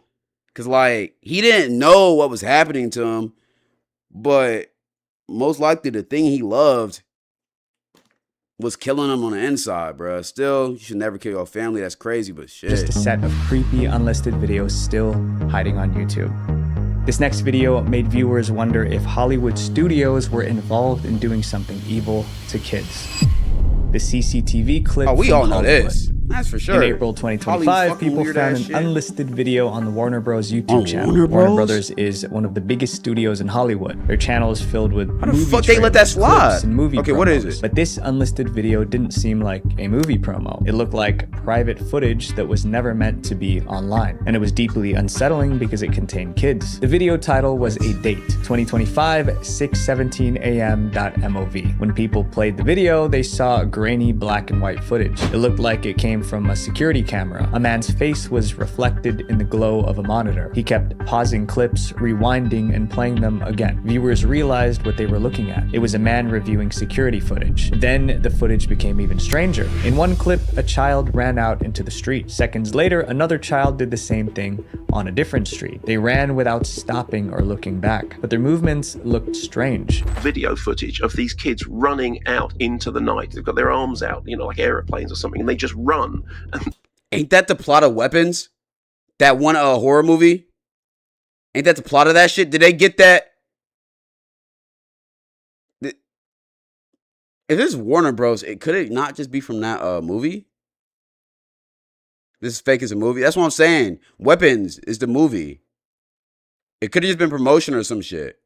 Cause like he didn't know what was happening to him, but most likely the thing he loved was killing him on the inside, bro. Still, you should never kill your family. That's crazy, but shit. just a set of creepy unlisted videos still hiding on YouTube. This next video made viewers wonder if Hollywood studios were involved in doing something evil to kids. The CCTV clip. Oh, we from all know Hollywood. this. That's for sure. In April 2025, people found an unlisted video on the Warner Bros. YouTube channel. Warner Brothers is one of the biggest studios in Hollywood. Their channel is filled with How the fuck they let that slide? and movie Okay, promos. what is it? But this unlisted video didn't seem like a movie promo. It looked like private footage that was never meant to be online. And it was deeply unsettling because it contained kids. The video title was a date, 2025, 6:17 a.m.mov. When people played the video, they saw grainy black and white footage. It looked like it came from a security camera. A man's face was reflected in the glow of a monitor. He kept pausing clips, rewinding, and playing them again. Viewers realized what they were looking at. It was a man reviewing security footage. Then the footage became even stranger. In one clip, a child ran out into the street. Seconds later, another child did the same thing on a different street. They ran without stopping or looking back, but their movements looked strange. Video footage of these kids running out into the night. They've got their arms out, like airplanes or something, and they just run. Ain't that the plot of Weapons? That one horror movie? Ain't that the plot of that shit? Did they get that? If it's Warner Bros., could it not just be from that movie? This is fake as a movie. That's what I'm saying. Weapons is the movie. It could have just been promotion or some shit.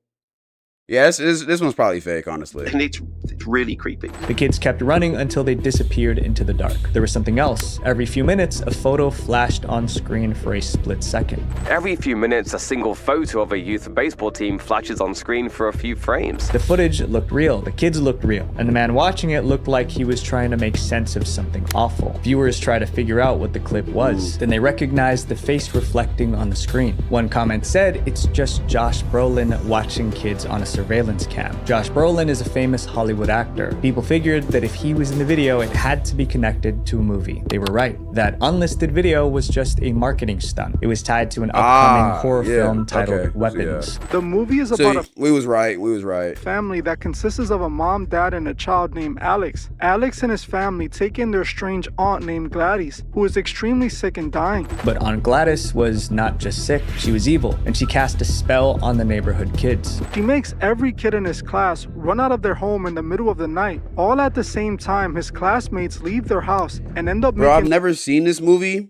Yeah, this one's probably fake, honestly. And it's really creepy. The kids kept running until they disappeared into the dark. There was something else. Every few minutes, a photo flashed on screen for a split second. Every few minutes, a single photo of a youth baseball team flashes on screen for a few frames. The footage looked real, the kids looked real, and the man watching it looked like he was trying to make sense of something awful. Viewers tried to figure out what the clip was. Then they recognized the face reflecting on the screen. One comment said, "It's just Josh Brolin watching kids on a surveillance cam." Josh Brolin is a famous Hollywood actor. People figured that if he was in the video, it had to be connected to a movie. They were right. That unlisted video was just a marketing stunt. It was tied to an upcoming horror film titled Weapons. The movie is So about we was right. We was right. a family that consists of a mom, dad, and a child named Alex. Alex and his family take in their strange aunt named Gladys, who is extremely sick and dying. But Aunt Gladys was not just sick, she was evil, and she cast a spell on the neighborhood kids. He makes every kid in his class run out of their home in the middle of the night. All at the same time, his classmates leave their house and end up Bro, I've making... never seen this movie.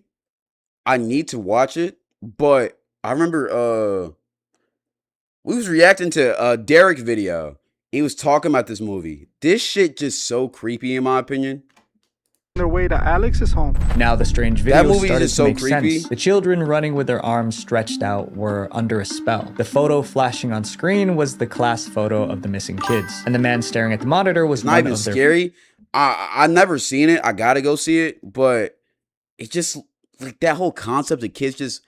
I need to watch it, but I remember we was reacting to a Derek video. He was talking about this movie. This shit just so creepy in my opinion. their way to Alex's home. Now the strange video That movie started is to so make creepy. sense. The children running with their arms stretched out were under a spell. The photo flashing on screen was the class photo of the missing kids, and the man staring at the monitor was Not one even of their scary. I never seen it. I gotta go see it, but it's just like that whole concept of kids just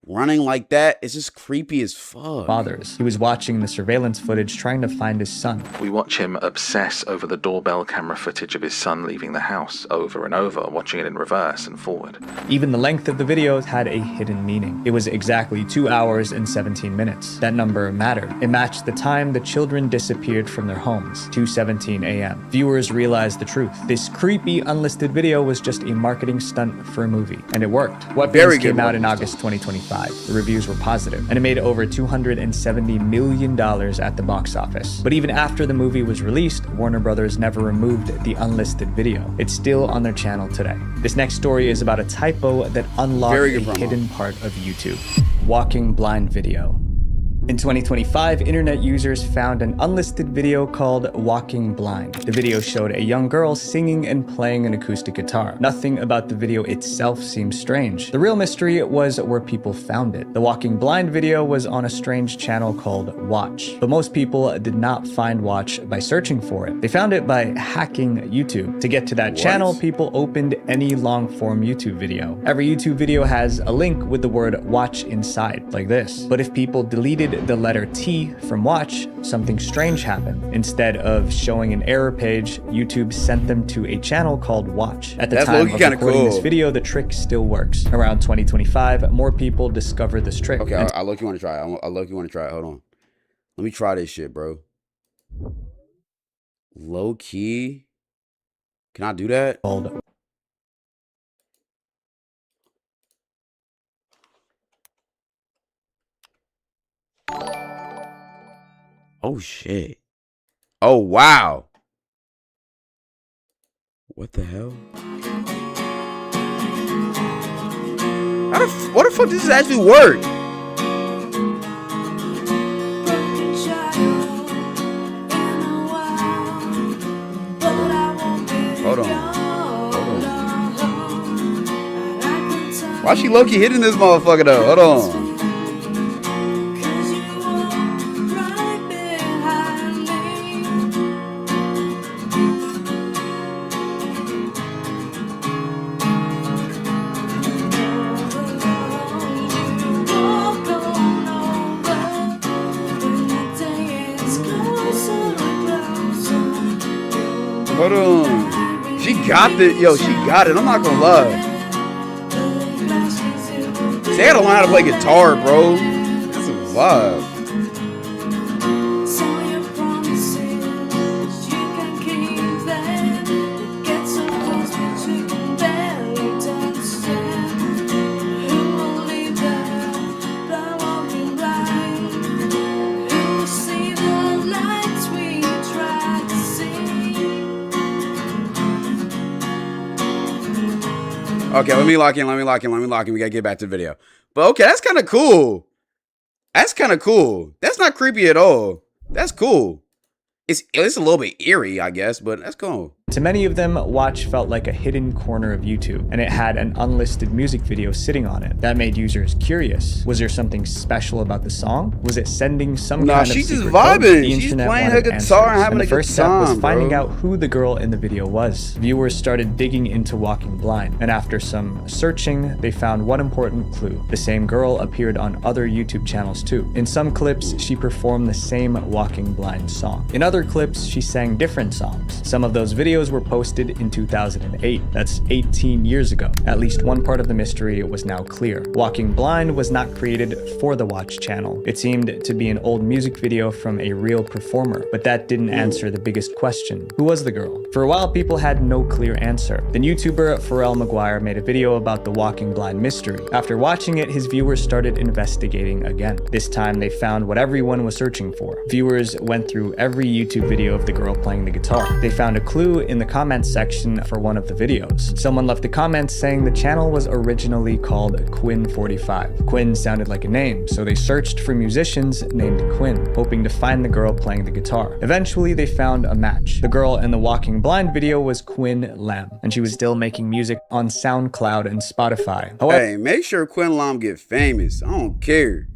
running like that. It's just creepy as fuck. fathers. He was watching the surveillance footage trying to find his son. We watch him obsess over the doorbell camera footage of his son leaving the house over and over, watching it in reverse and forward. Even the length of the video had a hidden meaning. It was exactly 2 hours and 17 minutes. That number mattered. It matched the time the children disappeared from their homes, 2:17 a.m. Viewers realized the truth. This creepy, unlisted video was just a marketing stunt for a movie, and it worked. Weapons Very good came out in marketing August 2025. The reviews were positive, and it made over $270 million at the box office. But even after the movie was released, Warner Brothers never removed the unlisted video. It's still on their channel today. This next story is about a typo that unlocked Very a good promo. hidden part of YouTube. Walking blind video. In 2025, internet users found an unlisted video called Walking Blind. The video showed a young girl singing and playing an acoustic guitar. Nothing about the video itself seemed strange. The real mystery was where people found it. The Walking Blind video was on a strange channel called Watch, but most people did not find Watch by searching for it. They found it by hacking YouTube. To get to that channel, people opened any long-form YouTube video. Every YouTube video has a link with the word watch inside, like this. But if people deleted the letter T from watch, something strange happened. Instead of showing an error page, YouTube sent them to a channel called Watch. At the That's time low-key of kinda recording this cool. video, the trick still works. Around 2025, more people discovered this trick. Okay, I look you want to try it. I look you want to try it. Hold on. Let me try this shit, bro. Low key. Can I do that? Called Oh shit. Oh wow. What the hell? What the fuck does this actually work? Hold on. Why she low-key hitting this motherfucker though? Hold on. Hold on. She got this. Yo, she got it. I'm not gonna lie. She gotta learn how to play guitar, bro. That's a vibe. Okay, let me lock in. We gotta get back to the video. But okay, that's kind of cool. That's kind of cool. That's not creepy at all. That's cool. It's a little bit eerie, I guess, but that's cool. To many of them, Watch felt like a hidden corner of YouTube, and it had an unlisted music video sitting on it. That made users curious. Was there something special about the song? Was it sending some kind of she's just secret code? vibing. The She's internet playing her wanted guitar and answers, having the a good first step was time, finding bro. out who the girl in the video was. Viewers started digging into Walking Blind, and after some searching, they found one important clue. The same girl appeared on other YouTube channels too. In some clips, she performed the same Walking Blind song. In other clips, she sang different songs. Some of those videos were posted in 2008. That's 18 years ago. At least one part of the mystery was now clear. Walking Blind was not created for the Watch channel. It seemed to be an old music video from a real performer, but that didn't answer the biggest question. Who was the girl? For a while, people had no clear answer. Then YouTuber Pharrell Maguire made a video about the Walking Blind mystery. After watching it, his viewers started investigating again. This time, they found what everyone was searching for. Viewers went through every YouTube video of the girl playing the guitar. They found a clue in the comments section for one of the videos. Someone left a comment saying the channel was originally called Quinn45. Quinn sounded like a name, so they searched for musicians named Quinn, hoping to find the girl playing the guitar. Eventually, they found a match. The girl in the Walking Blind video was Quinn Lam, and she was still making music on SoundCloud and Spotify. However, Hey, make sure Quinn Lam get famous. I don't care.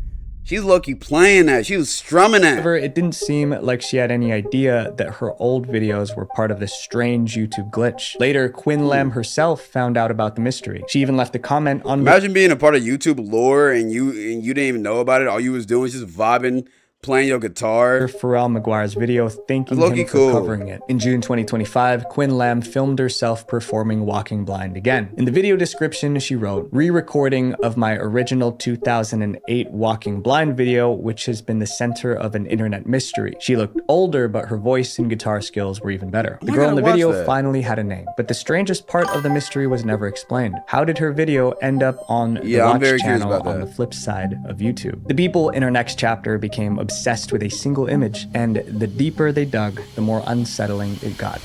She's lucky playing that. She was strumming that. However, it didn't seem like she had any idea that her old videos were part of this strange YouTube glitch. Later, Quinn Lam herself found out about the mystery. She even left a comment on— Imagine being a part of YouTube lore and you didn't even know about it. All you was doing was just vibing, playing your guitar. Pharrell Maguire's video, thanking Low-key him for cool. covering it. In June 2025, Quinn Lam filmed herself performing Walking Blind again. In the video description, she wrote, "Re-recording of my original 2008 Walking Blind video, which has been the center of an internet mystery. She looked older, but her voice and guitar skills were even better. The girl in the video finally had a name, but the strangest part of the mystery was never explained. How did her video end up on the I'm Watch very curious channel about on that. the flip side of YouTube? The people in her next chapter became obsessed with a single image, and the deeper they dug, the more unsettling it got.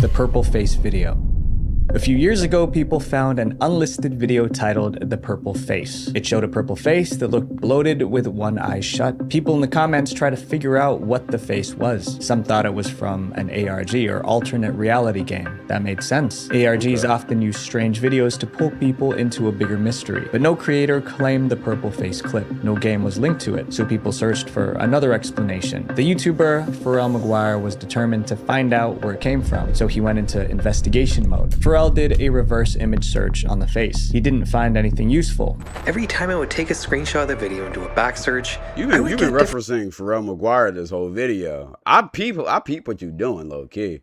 The Purple Face video. A few years ago, people found an unlisted video titled The Purple Face. It showed a purple face that looked bloated with one eye shut. People in the comments tried to figure out what the face was. Some thought it was from an ARG or alternate reality game. That made sense. ARGs often use strange videos to pull people into a bigger mystery, but no creator claimed the purple face clip. No game was linked to it, so people searched for another explanation. The YouTuber Pharrell Maguire was determined to find out where it came from, so he went into investigation mode. Pharrell did a reverse image search on the face. He didn't find anything useful. Every time I would take a screenshot of the video and do a back search, You've been referencing Pharrell Maguire this whole video. I peep what you doing, low key.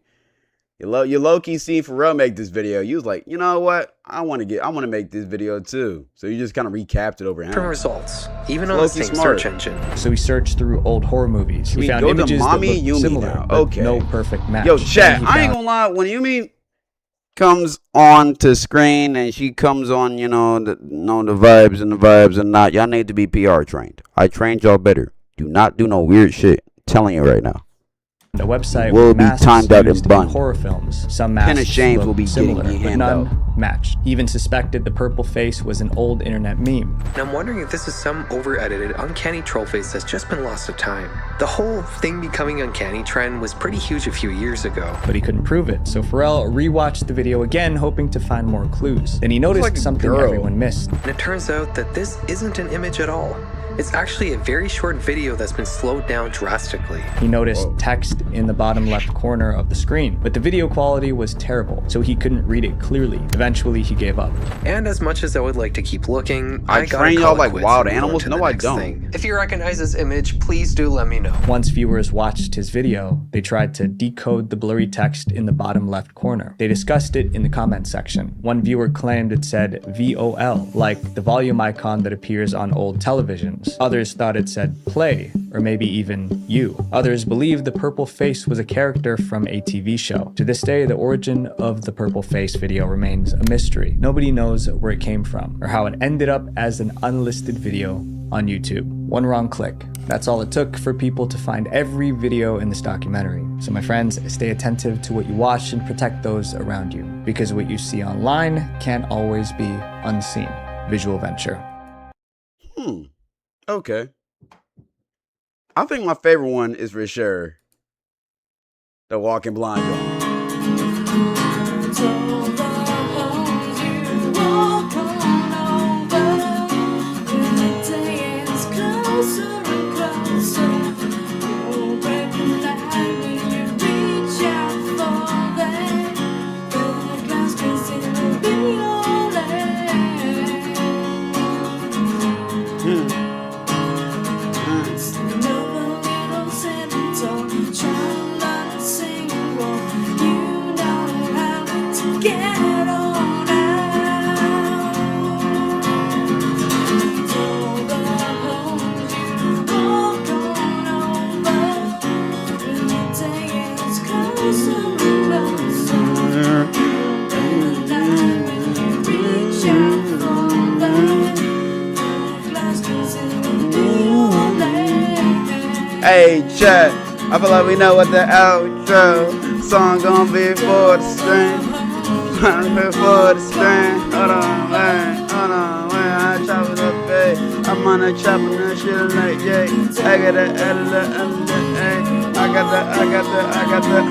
You low key seen Pharrell make this video. You was like, you know what? I want to make this video too. So you just kind of recapped it over him. different results, even on the same search engine. So he searched through old horror movies. He found go to images that Mommy looked Yumi similar, now. but Okay. no perfect match. Yo, chat, Then he I ain't found- gonna lie. When Yumi comes on to screen and she comes on, the vibes and not, y'all need to be PR trained. I trained y'all better. Do not do no weird shit. I'm telling you right now. The website will with be masks timed out used and in bun. horror films. Some Pen of masks Shames looked will be similar, getting your but hand none out. matched. He even suspected the purple face was an old internet meme. And I'm wondering if this is some over-edited, uncanny troll face that's just been lost to time. The whole thing becoming uncanny trend was pretty huge a few years ago. But he couldn't prove it, so Pharrell rewatched the video again, hoping to find more clues. Then he noticed like a something girl. everyone missed. And it turns out that this isn't an image at all. It's actually a very short video that's been slowed down drastically. He noticed text in the bottom left corner of the screen, but the video quality was terrible, so he couldn't read it clearly. Eventually, he gave up. And as much as I would like to keep looking, I gotta train call y'all it like quits wild and move on animals? to No, the I next don't. thing. If you recognize this image, please do let me know. Once viewers watched his video, they tried to decode the blurry text in the bottom left corner. They discussed it in the comment section. One viewer claimed it said VOL, like the volume icon that appears on old televisions. Others thought it said play, or maybe even you. Others believed the purple face was a character from a TV show. To this day, the origin of the purple face video remains a mystery. Nobody knows where it came from, or how it ended up as an unlisted video on YouTube. One wrong click. That's all it took for people to find every video in this documentary. So my friends, stay attentive to what you watch and protect those around you, because what you see online can't always be unseen. Visual Venture. Okay. I think my favorite one is for sure the Walking Blind joint. Hey, chat. I feel like we know what the outro song gonna be for the string. Before the string. Hold on, man. I chop it up, babe. I'm on a chop and that shit like, yeah. I got that, hey. I got that.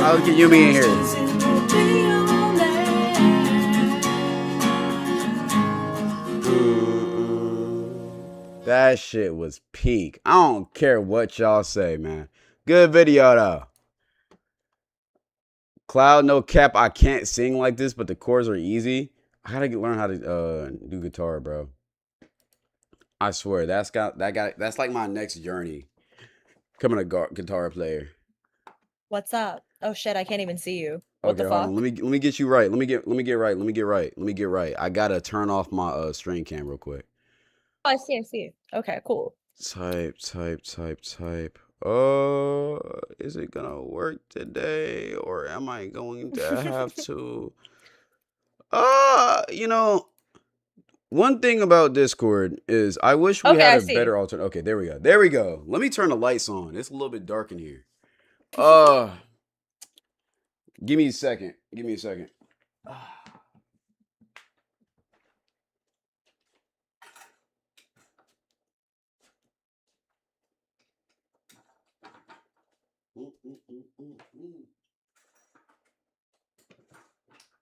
I'll get Yumi in here. That shit was peak. I don't care what y'all say, man. Good video though. Cloud, no cap. I can't sing like this, but the chords are easy. I gotta learn how to do guitar, bro. I swear, that's like my next journey. Becoming a guitar player. What's up? Oh shit, I can't even see you. What Okay, the hold fuck? on. Let me get you right. Let me get right. I gotta turn off my stream cam real quick. Oh, I see. Okay, cool. Type. Is it gonna work today, or am I going to have to? You know, one thing about Discord is I wish we Okay, had I a see. better alternative. Okay, there we go. Let me turn the lights on. It's a little bit dark in here. Give me a second.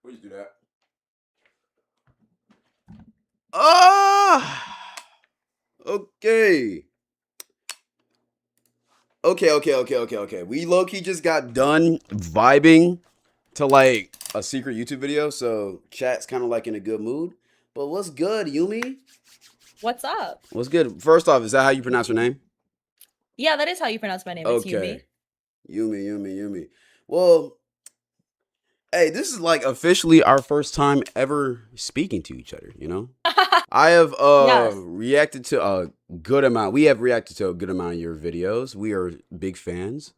Please do that. Okay. Okay. We low-key just got done vibing to like a secret YouTube video, so chat's kind of like in a good mood. But what's good, Yumi? What's up? What's good? First off, is that how you pronounce your name? Yeah, that is how you pronounce my name. It's Yumi. Okay. Yumi. Well, hey, this is like officially our first time ever speaking to each other, you know? I have Yes. reacted to a good amount. We have reacted to a good amount of your videos. We are big fans.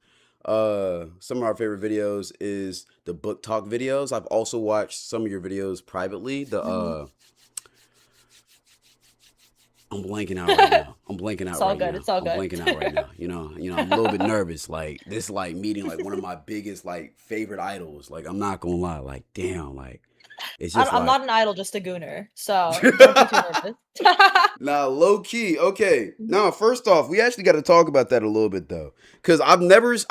Some of our favorite videos is the book talk videos. I've also watched some of your videos privately. I'm blanking out right now. It's all good. It's all good. I'm blanking out right now. You know, I'm a little bit nervous. Like this, like meeting like one of my biggest like favorite idols. Like I'm not gonna lie. Like damn, like it's just. I'm not an idol, just a gooner. So don't be too nervous. Nah, low key. Okay. Now, first off, we actually got to talk about that a little bit though, because I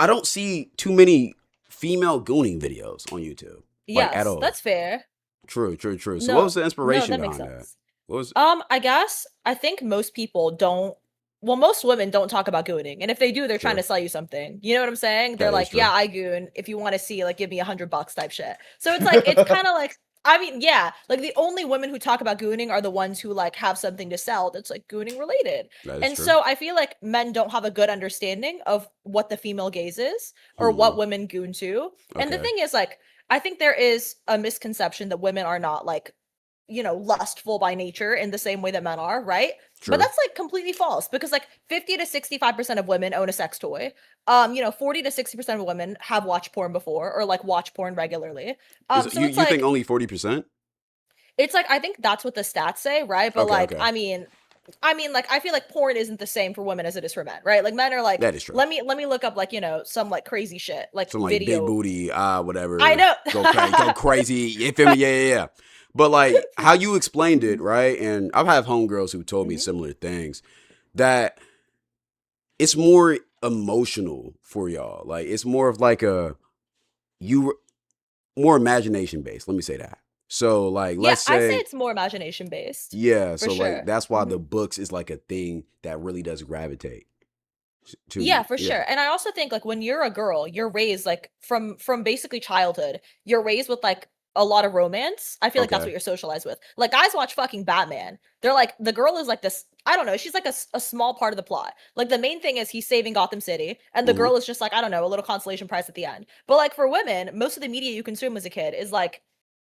don't see too many female gooning videos on YouTube. Like, at Yes, all. that's fair. True. So, No, what was the inspiration that makes behind that? sense. What was? I think most people don't. Well, most women don't talk about gooning, and if they do, they're trying to sell you something. You know what I'm saying? They're That is like, true. "Yeah, I goon. If you want to see, like, give me $100 type shit." So it's like, it's kind of like, I mean, yeah, like the only women who talk about gooning are the ones who like have something to sell that's like gooning related. That is And true. so I feel like men don't have a good understanding of what the female gaze is or what women goon to. And the Okay. thing is, like, I think there is a misconception that women are not like, you know, lustful by nature in the same way that men are, right? True. But that's like completely false because like 50 to 65% of women own a sex toy. 40 to 60% of women have watched porn before or like watch porn regularly. So you it's like, think only 40%? it's like, I think that's what the stats say, right? But Okay, like, okay. I mean, I mean, like, I feel like porn isn't the same for women as it is for men, right? Like, men are like, That is true. let me look up, like, you know, some like crazy shit, like Some like video. big booty, whatever. I know. Go crazy. You feel me? Yeah. But like how you explained it, right? And I've had homegirls who told me similar things, that it's more emotional for y'all. Like it's more of like more imagination based. Let me say that. So like, Yeah, let's say, I say it's more imagination based. yeah. For So sure. like that's why the books is like a thing that really does gravitate to Yeah, you. for sure. And I also think like when you're a girl, you're raised like from basically childhood, you're raised with like a lot of romance. I feel like that's what Okay. you're socialized with. Like guys watch fucking Batman. They're like the girl is like this, I don't know, she's like a small part of the plot. Like the main thing is he's saving Gotham City and the Mhm. girl is just like, I don't know, a little consolation prize at the end. But like for women, most of the media you consume as a kid is like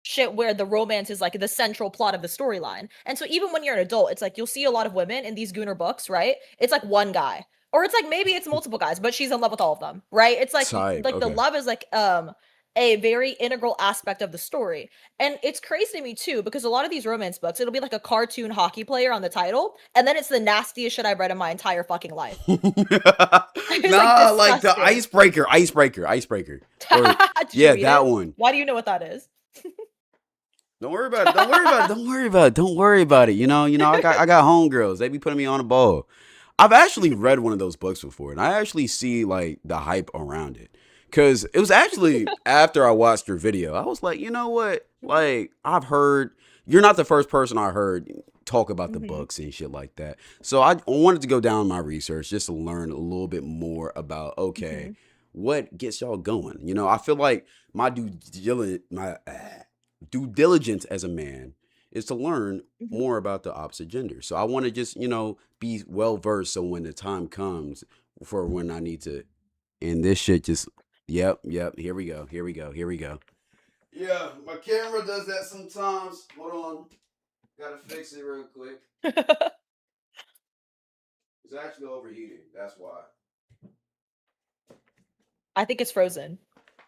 shit where the romance is like the central plot of the storyline. And so even when you're an adult, it's like you'll see a lot of women in these Gooner books, right? It's like one guy. Or it's like maybe it's multiple guys, but she's in love with all of them, right? It's like Type. like the Okay. love is like a very integral aspect of the story. And it's crazy to me too, because a lot of these romance books, it'll be like a cartoon hockey player on the title, and then it's the nastiest shit I've read in my entire fucking life. Nah, like the icebreaker. Or, yeah, that one. Why do you know what that is? Don't worry about it. Don't worry about it. You know, I got homegirls. They be putting me on a ball. I've actually read one of those books before, and I actually see like the hype around it. Cause it was actually after I watched your video, I was like, you know what? Like, I've heard you're not the first person I heard talk about the books and shit like that. So I wanted to go down my research just to learn a little bit more about what gets y'all going. You know, I feel like my due diligence as a man is to learn more about the opposite gender. So I want to just, be well versed so when the time comes for when I need to, and this shit just, yep, here we go. Yeah, my camera does that sometimes. Hold on. Gotta fix it real quick. It's actually overheating. That's why. I think it's frozen.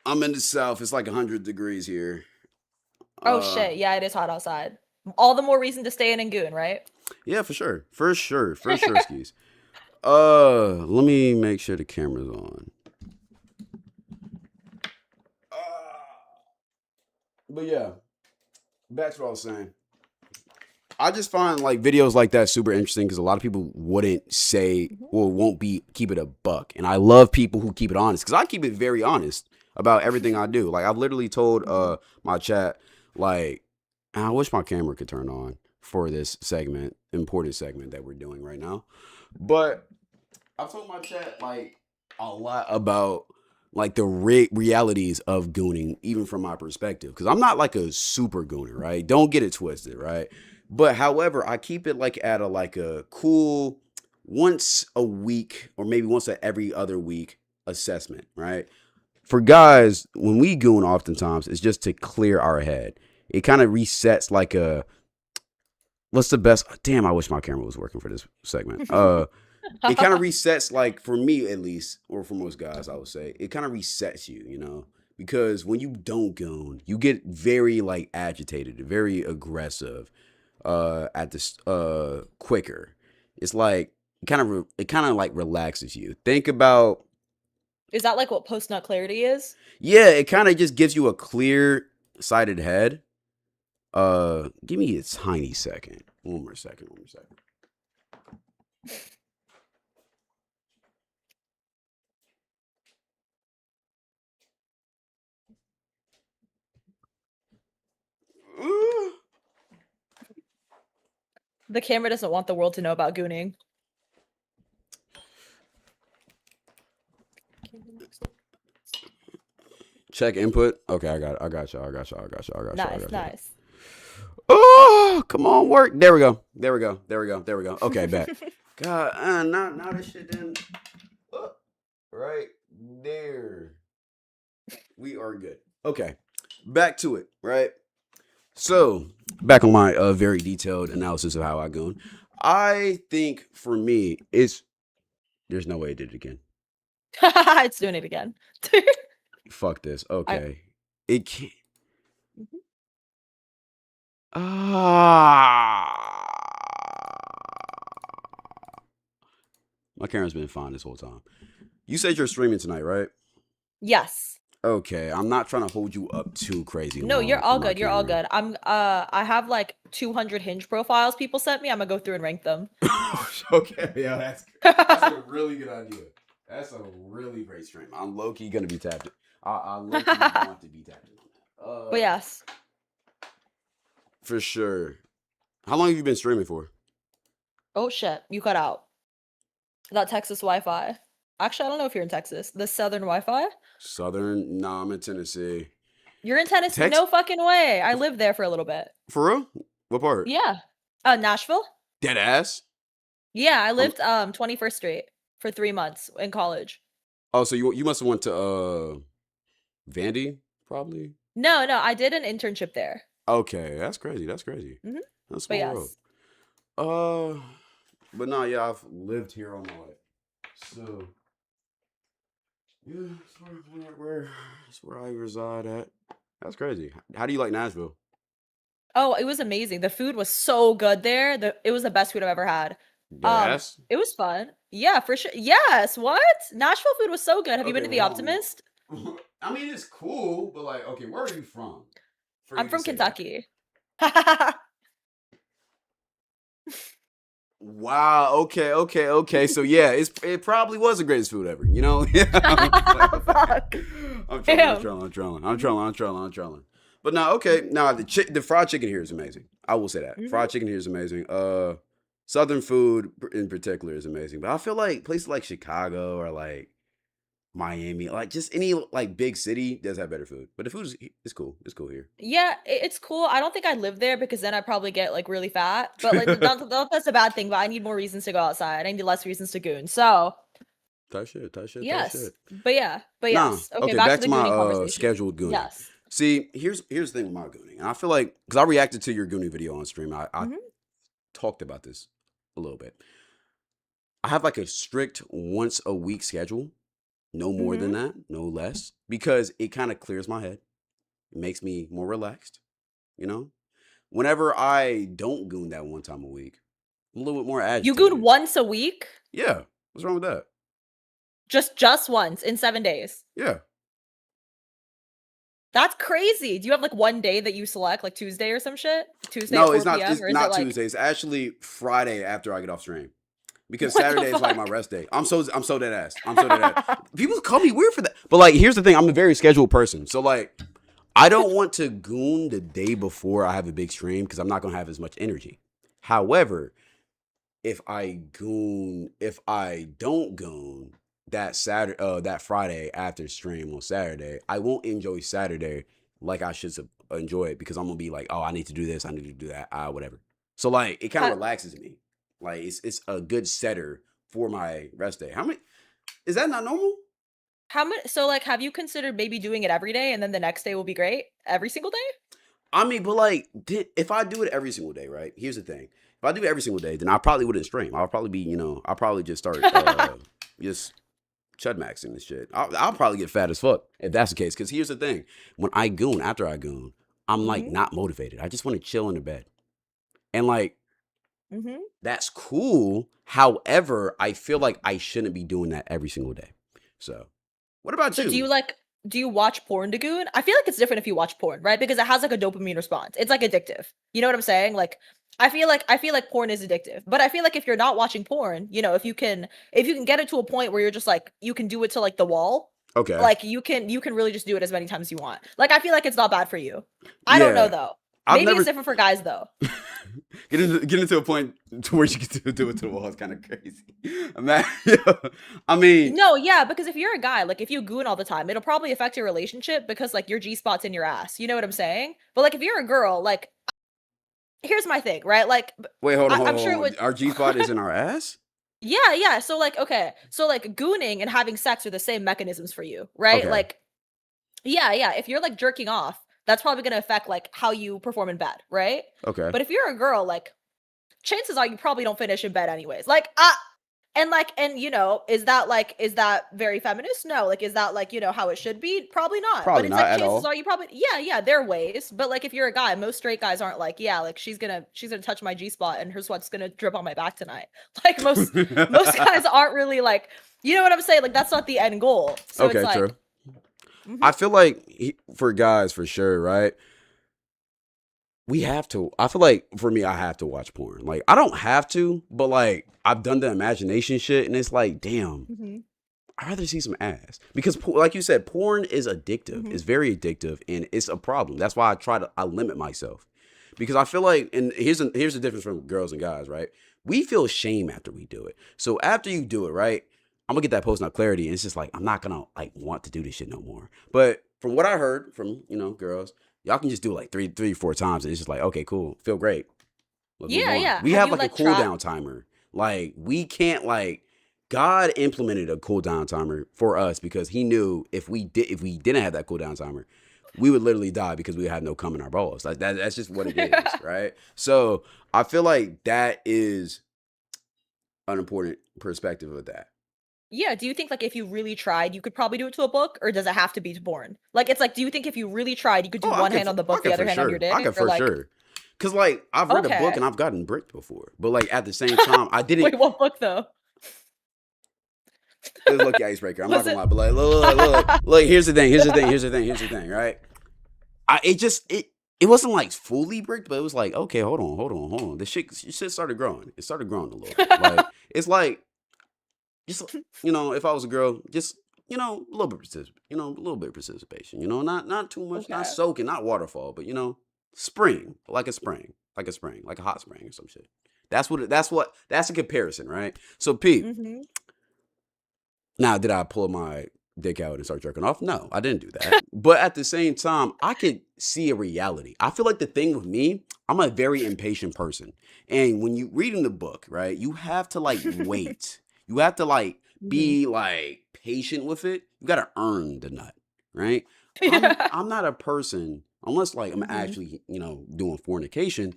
I'm in the south. It's like 100 degrees here. Oh shit, yeah, it is hot outside. All the more reason to stay in Goon, right? Yeah, for sure, skis. Let me make sure the camera's on. But yeah, back to what I was saying. I just find like videos like that super interesting because a lot of people wouldn't say or won't keep it a buck, and I love people who keep it honest because I keep it very honest about everything I do. Like I've literally told my chat, like, I wish my camera could turn on for this important segment that we're doing right now, but I've told my chat like a lot about like the realities of gooning, even from my perspective, because I'm not like a super gooner, right? Don't get it twisted, right? But however, I keep it like at a cool once a week or maybe once every other week assessment, right? For guys, when we goon, oftentimes it's just to clear our head. It kind of resets like what's the best? Damn, I wish my camera was working for this segment. It kind of resets, like for me at least, or for most guys, I would say, it kind of resets you, because when you don't goon, you get very like agitated, very aggressive, at this quicker. It's like it kind of like relaxes you. Think about. Is that like what post nut clarity is? Yeah, it kind of just gives you a clear sighted head. Give me a tiny second. One more second. The camera doesn't want the world to know about gooning. Check input. Okay, I got you. Nice. Oh, come on, work. There we go. Okay, bet. God, now this shit didn't. Right there. We are good. Okay, back to it, right? So, back on my very detailed analysis of how I goon. I think for me, there's no way it did it again. It's doing it again. Fuck this. Okay. It can't. My camera's been fine this whole time. You said you're streaming tonight, right? Yes. Okay, I'm not trying to hold you up too crazy. No, long you're for all my good. You're all camera. good. I have like 200 Hinge profiles people sent me. I'm gonna go through and rank them. Okay, yeah, that's a really good idea. That's a really great stream. I'm low key gonna be tapped. I low key want to be tapped in on that. But yes. For sure. How long have you been streaming for? Oh shit, you cut out. That Texas Wi-Fi. Actually, I don't know if you're in Texas. The Southern Wi-Fi? Southern? Nah, I'm in Tennessee. You're in Tennessee? No fucking way. I lived there for a little bit. For real? What part? Yeah. Nashville? Dead ass? Yeah, I lived 21st Street for 3 months in college. Oh, so you must have went to Vandy, probably? No, I did an internship there. Okay, that's crazy. That's crazy. Mm-hmm. That's But small yes. world. But no, yeah, I've lived here all my life. So yeah, that's where I reside at. That's crazy. How do you like Nashville? Oh, it was amazing. The food was so good there. It was the best food I've ever had. Yes. It was fun. Yeah, for sure. Yes. What? Nashville food was so good. Have you been to The Optimist? I mean, it's cool, but like, okay, where are you from? I'm from Kentucky. Wow. Okay. So yeah, it probably was the greatest food ever. You know. I'm trolling. But no, okay. Now the fried chicken here is amazing. I will say that fried chicken here is amazing. Southern food in particular is amazing. But I feel like places like Chicago or like Miami, like just any like big city does have better food. But the food is cool. It's cool here. Yeah, it's cool. I don't think I'd live there because then I'd probably get like really fat. But like that's a bad thing. But I need more reasons to go outside. I need less reasons to goon. So Tight shit. yes, but yes. Nah, Okay, back to the gooning my conversation. scheduled gooning. Yes. See, here's the thing with my gooning, and I feel like because I reacted to your gooning video on stream, I talked about this a little bit. I have like a strict once a week schedule, no more than that, no less, because it kind of clears my head. It makes me more relaxed. You know, whenever I don't goon that one time a week, I'm a little bit more agitated. You goon once a week? Yeah. What's wrong with that? Just once in 7 days. Yeah. That's crazy. Do you have like one day that you select, like Tuesday or some shit? Tuesday No, at 4 it's not. p.m. It's or is not it like Tuesday. It's actually Friday after I get off stream, because What the Saturday is like my fuck? rest day. I'm so dead ass. People call me weird for that, but like, here's the thing: I'm a very scheduled person. So like, I don't want to goon the day before I have a big stream because I'm not gonna have as much energy. However, if I don't goon that that Friday after stream on Saturday, I won't enjoy Saturday like I should enjoy it because I'm gonna be like, oh, I need to do this, I need to do that, whatever. So like, it kind of relaxes me. Like it's a good setter for my rest day. How many? Is that not normal? How much? So like, have you considered maybe doing it every day and then the next day will be great every single day? I mean, but like, if I do it every single day, right? Here's the thing: if I do it every single day, then I probably wouldn't stream. I'll probably be, I'll probably just start just chud maxing this shit. I'll probably get fat as fuck if that's the case. Because here's the thing: when I goon, after I goon, I'm like not motivated. I just want to chill in the bed, and like that's cool. However, I feel like I shouldn't be doing that every single day. So, what about So you? do you watch porn to goon? I feel like it's different if you watch porn, right? Because it has like a dopamine response. It's like addictive. You know what I'm saying? Like I feel like porn is addictive. But I feel like if you're not watching porn, if you can get it to a point where you're just like you can do it to like the wall. Okay. Like you can really just do it as many times as you want. Like I feel like it's not bad for you. I don't know though. Maybe it's different for guys though. Get into a point to where you can do it to the wall is kind of crazy. I mean, No, yeah, because if you're a guy, like if you goon all the time, it'll probably affect your relationship because like your G-spot's in your ass. You know what I'm saying? But like if you're a girl, like here's my thing, right? Like wait, hold on. I'm sure it would... Our G-spot is in our ass? Yeah. So like, okay. So like gooning and having sex are the same mechanisms for you, right? Okay. Like, yeah. If you're like jerking off, that's probably going to affect like how you perform in bed, right? Okay. But if you're a girl, like chances are you probably don't finish in bed anyways. Like, And like, and you know, is that very feminist? No. Like, is that like, you know, how it should be? Probably not. Probably But it's not like at chances all. are you probably yeah, there are ways. But like if you're a guy, most straight guys aren't like, yeah, like she's gonna touch my G spot and her sweat's gonna drip on my back tonight. Like most guys aren't really like, you know what I'm saying? Like that's not the end goal. So it's Okay, like true. I feel like for guys, for sure, right? We have to. I feel like for me, I have to watch porn. Like I don't have to, but like I've done the imagination shit, and it's like, damn, I'd rather see some ass because, like you said, porn is addictive. It's very addictive, and it's a problem. That's why I limit myself because I feel like, and here's the difference from girls and guys, right? We feel shame after we do it. So after you do it, right? I'm gonna get that post-nut clarity, and it's just like I'm not gonna like want to do this shit no more. But from what I heard from girls, y'all can just do it like three, 4 times, and it's just like okay, cool, feel great. Let's move on. yeah. We Have have you, like a like, tried- cooldown timer. Like we can't like God implemented a cooldown timer for us because He knew if we didn't have that cooldown timer, we would literally die because we had no cum in our balls. Like that's just what it is, right? So I feel like that is an important perspective of that. Yeah, do you think like if you really tried, you could probably do it to a book, or does it have to be to porn? Like it's like, do you think if you really tried, you could do one hand on the book, the other hand on your dick? I could for sure. Cause like I've read a book Okay. and I've gotten bricked before, but like at the same time, I didn't. Wait, what book though? It was Lucky Icebreaker. I'm not gonna lie, but like, look. Here's the thing. Right? It wasn't like fully bricked, but it was like, okay, hold on. The shit started growing. It started growing a little bit. Like it's like, just if I was a girl, just a little bit participation. Not too much, not soaking, not waterfall, but spring, like a hot spring or some shit. That's a comparison, right? So Pete. Now, did I pull my dick out and start jerking off? No, I didn't do that. But at the same time, I could see a reality. I feel like the thing with me, I'm a very impatient person. And when you reading the book, right, you have to like wait. You have to like be like patient with it. You got to earn the nut, right? I'm not a person, unless like I'm actually, doing fornication.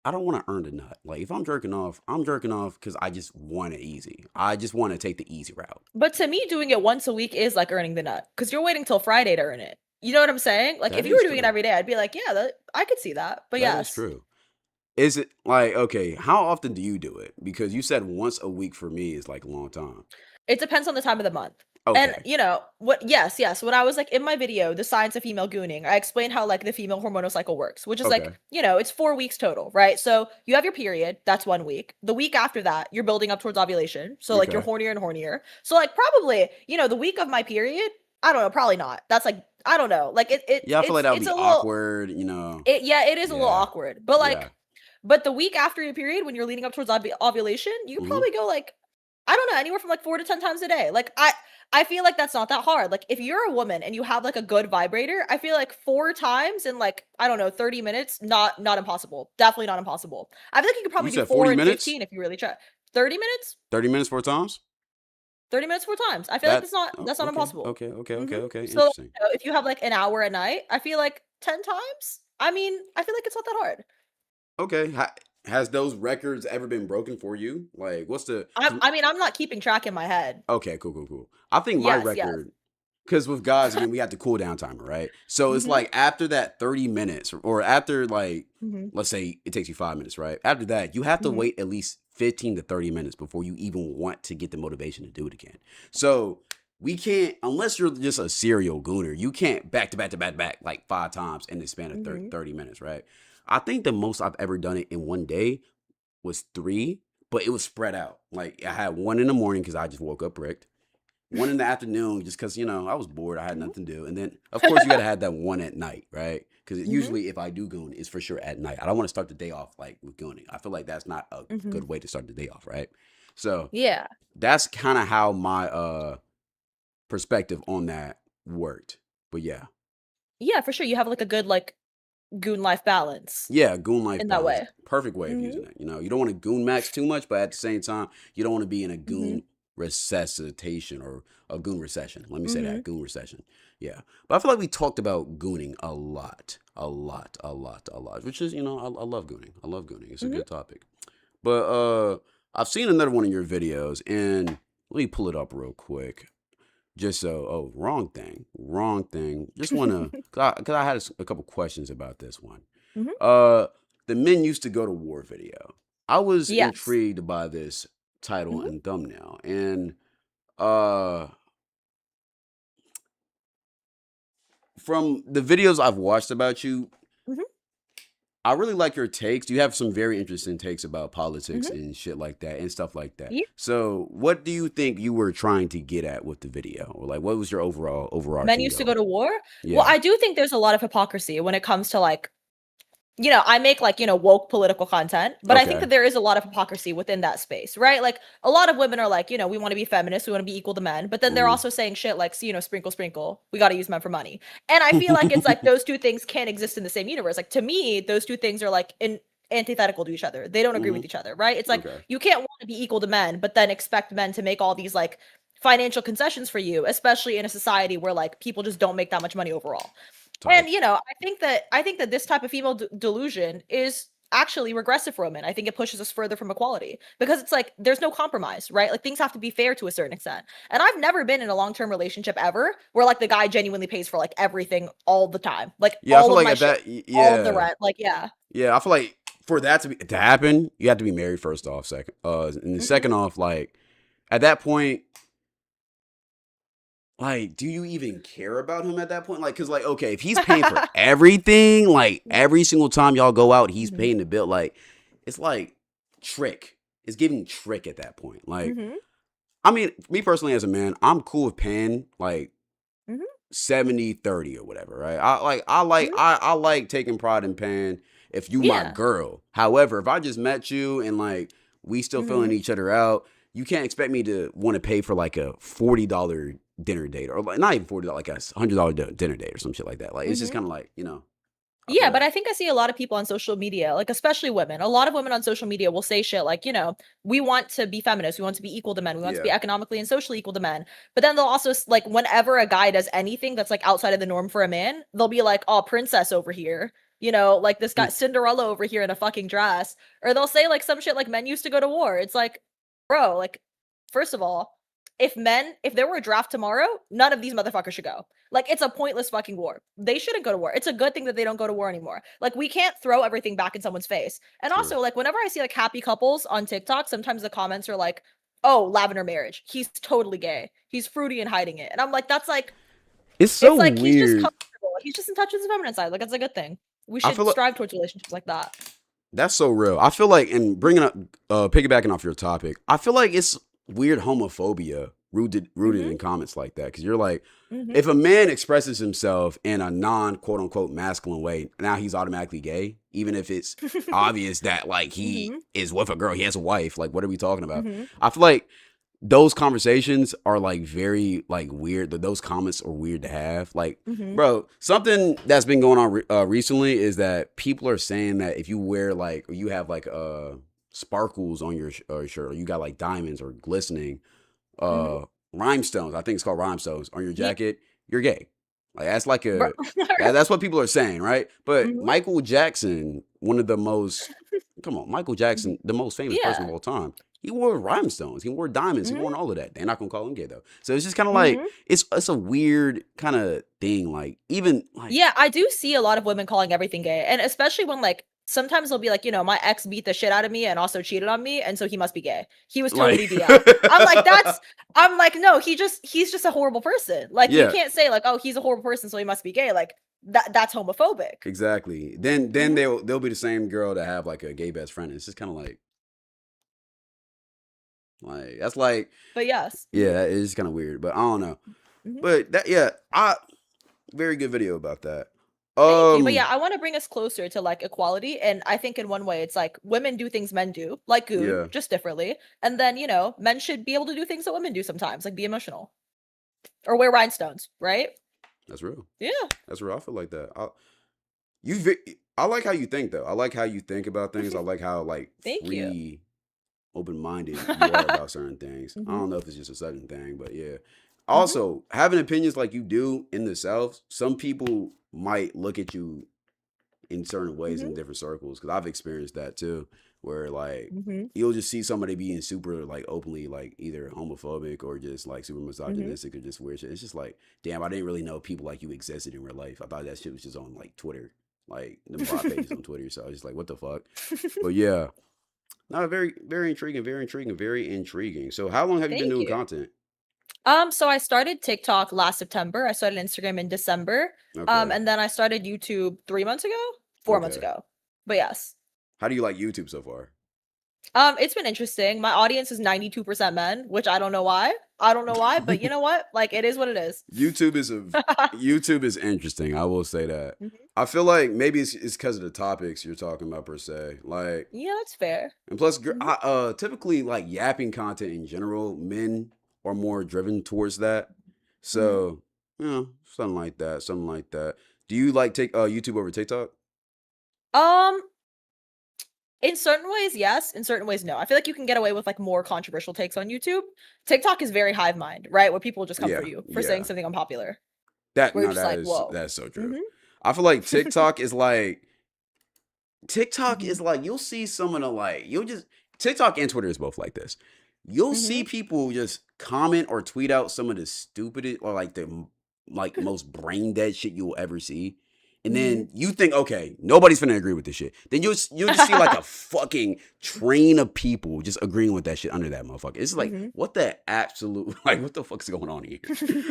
I don't want to earn the nut. Like if I'm jerking off because I just want it easy. I just want to take the easy route. But to me, doing it once a week is like earning the nut because you're waiting till Friday to earn it. You know what I'm saying? Like if you were doing it every day, I'd be like, yeah, I could see that. But That is true. Is it like, okay, how often do you do it? Because you said once a week for me is like a long time. It depends on the time of the month. Okay. And yes. When I was like in my video, The Science of Female Gooning, I explained how like the female hormonal cycle works, which is like, it's 4 weeks total, right? So you have your period, that's 1 week. The week after that, you're building up towards ovulation. So like you're hornier and hornier. So like probably, the week of my period, I don't know, probably not. That's like, I don't know. Like yeah, I feel like that would be awkward, It is a little awkward. But like, but the week after your period, when you're leading up towards ovulation, you can probably go like, I don't know, anywhere from like 4 to 10 times a day. Like I feel like that's not that hard. Like if you're a woman and you have like a good vibrator, I feel like 4 times in like, I don't know, 30 minutes, not impossible. Definitely not impossible. I feel like you could probably do 4 and 15 if you really try. 30 minutes? 30 minutes 4 times? 30 minutes 4 times. I feel like that's not impossible. Okay. So Interesting. if you have like an hour a night, I feel like 10 times. I mean, I feel like it's not that hard. Okay. Has those records ever been broken for you? Like, what's the? I mean, I'm not keeping track in my head. Okay, cool. I think my record, because with guys, again, we got the cool down timer, right? So it's like after that 30 minutes, or after like, let's say it takes you 5 minutes, right? After that, you have to wait at least 15 to 30 minutes before you even want to get the motivation to do it again. So we can't, unless you're just a serial gooner, you can't back to back like 5 times in the span of 30 minutes, right? I think the most I've ever done it in one day was 3, but it was spread out. Like I had 1 in the morning because I just woke up bricked. 1 in the afternoon just because, I was bored. I had nothing to do. And then, of course, you got to have that 1 at night, right? Because usually if I do goon, it's for sure at night. I don't want to start the day off like with gooning. I feel like that's not a good way to start the day off, right? So yeah, that's kind of how my perspective on that worked. But yeah. Yeah, for sure. You have like a good like goon life balance. Yeah, goon life in balance. that way. Perfect way of using it. You don't want to goon max too much, but at the same time, you don't want to be in a goon resuscitation or a goon recession. Let me say that, goon recession. Yeah. But I feel like we talked about gooning a lot, which is, I love gooning. It's a good topic. But I've seen another one of your videos, and let me pull it up real quick. Just so, wrong thing. Just want to, because I had a couple questions about this one. Mhm. The Men Used to Go to War video. I was Yes. intrigued by this title Mhm. and thumbnail, and uh, from the videos I've watched about you, Mhm. I really like your takes. You have some very interesting takes about politics Mhm. and shit like that and stuff like that. Yeah. So, what do you think you were trying to get at with the video? Or like, what was your Men overarching Used to goal? Go to War? Yeah. Well, I do think there's a lot of hypocrisy when it comes to, like, I make, like, woke political content, but I think Okay. that there is a lot of hypocrisy within that space, right? Like, a lot of women are like, we want to be feminists, we want to be equal to men, but then they're Mhm. also saying shit like, sprinkle, sprinkle, we got to use men for money. And I feel like it's like those two things can't exist in the same universe. Like, to me, those two things are like antithetical to each other. They don't agree with Mhm. each other, right? It's like Okay. you can't want to be equal to men, but then expect men to make all these like financial concessions for you, especially in a society where like people just don't make that much money overall. And Type. I think that this type of female delusion is actually regressive for women. I think it pushes us further from equality because it's like there's no compromise, right? Like things have to be fair to a certain extent. And I've never been in a long-term relationship ever where like the guy genuinely pays for like everything all the time. Like Yeah, I all feel of like my at shit, that, all of the yeah, rent. Like, yeah. yeah, I feel like for that to happen, you have to be married first off, second, and then Mhm. second off, like at that point, like, do you even care about him at that point? Like, cause like, okay, if he's paying for everything, like every single time y'all go out, he's Mhm. paying the bill. Like, it's like trick. It's giving trick at that point. Like, Mhm. I mean, me personally as a man, I'm cool with paying like Mhm. 70-30 or whatever, right? I like taking pride in paying if you my Yeah. girl. However, if I just met you and like we still feeling Mhm. each other out, you can't expect me to want to pay for like a $40 dinner date or like not even $40, like a $100 dinner date or some shit like that. Like it's just Mhm. kind of like, I Yeah, feel but that. I think I see a lot of people on social media, like especially women. A lot of women on social media will say shit like, we want to be feminists, we want to be equal to men, we want to be Yeah. economically and socially equal to men. But then they'll also like whenever a guy does anything that's like outside of the norm for a man, they'll be like, "Oh, princess over here." Like this guy Cinderella over here in a fucking dress. Or they'll say like some shit like men used to go to war. It's like, bro, like first of all, if there were a draft tomorrow, none of these motherfuckers should go. Like it's a pointless fucking war. They shouldn't go to war. It's a good thing that they don't go to war anymore. Like we can't throw everything back in someone's face. And True. also, like whenever I see like happy couples on TikTok, sometimes the comments are like, "Oh, lavender marriage. He's totally gay. He's fruity and hiding it." And I'm like, that's like, It's so it's like he's just weird. comfortable. He's just in touch with his feminine side. Like that's a good thing. We I feel should like strive towards relationships like that. that's so real. I feel like, and bringing up, piggybacking off your topic, I feel like it's weird homophobia rooted Mhm. in comments like that. Cause you're like, Mhm. if a man expresses himself in a non quote unquote masculine way, now he's automatically gay, even if it's obvious that like he Mhm. is with a girl, he has a wife. Like, what are we talking about? Mhm. I feel like those conversations are like very like weird. Those comments are weird to have. Like, Mhm. bro, something that's been going on recently is that people are saying that if you wear like, or you have like sparkles on your shirt, or you got like diamonds or glistening Mhm. rhinestones, I think it's called rhinestones on your Yeah. jacket, you're gay. Like that's like Bro. that's what people are saying, right? But Mhm. Michael Jackson, one of the most, come on, Michael Jackson, the most famous person of Yeah. all time. He wore rhinestones. He wore diamonds. He Mhm. wore all of that. They're not gonna call him gay though. So it's just kind of like Mhm. it's a weird kind of thing. Like even like Yeah, I do see a lot of women calling everything gay, and especially when like sometimes they'll be like, my ex beat the shit out of me and also cheated on me, and so he must be gay. He was totally DL. I'm like, no, he's just a horrible person. Like you yeah, can't say like, oh, he's a horrible person, so he must be gay. Like that's homophobic. exactly. Then Mhm. they'll be the same girl to have like a gay best friend. It's just kind of like that's like But yes. yeah, it's kind of weird. But I don't know. Mhm. But that very good video about that. Thank you. But yeah, I want to bring us closer to like equality. And I think in one way, it's like women do things men do, like goon, Yeah, just differently. And then, men should be able to do things that women do sometimes, like be emotional or wear rhinestones, right? that's real. Yeah. That's real. I feel like that. I like how you think though. I like how you think about things. I like how like Thank you. free, open minded you are about certain things. I Mhm. don't know if it's just a sudden thing, but yeah. Mhm. Also, having opinions like you do in the South, some people might look at you in certain ways in different circles, because I've experienced that too, where like Mm-hmm. you'll just see somebody being super like openly like either homophobic or just like super misogynistic or just weird shit. It's just like, damn, I didn't really know people like you existed in real life. I thought that shit was just on like Twitter, like the bot pages on Twitter. So I was just like, what the fuck? But yeah, no, very intriguing, very intriguing, very intriguing. So how long have you been Thank doing you. content? So I started TikTok last September. I started Instagram in December. Okay. And then I started YouTube 3 months ago, 4 months Okay. ago. But yes. How do you like YouTube so far? It's been interesting. My audience is 92% men, which I don't know why. I don't know why, but you know what? Like, it is what it is. YouTube is interesting. I will say that. I feel like maybe it's because of the topics you're talking about per se. Like, Yeah, that's fair. and plus, typically like yapping content in general, men are more driven towards that. So, something like that. Something like that. Do you like take YouTube over TikTok? In certain ways, yes. In certain ways, no. I feel like you can get away with like more controversial takes on YouTube. TikTok is very hive mind, right? Where people just come for you for saying something unpopular. Where you're just like, whoa. That's so true. I feel like TikTok is like you'll see someone like TikTok and Twitter is both like this. You'll see people just comment or tweet out some of the stupidest or like the most brain dead shit you'll ever see. And then you think, okay, nobody's finna agree with this shit. Then you'll just see like a fucking train of people just agreeing with that shit under that motherfucker. It's like, what the absolute, like, what the fuck's going on here?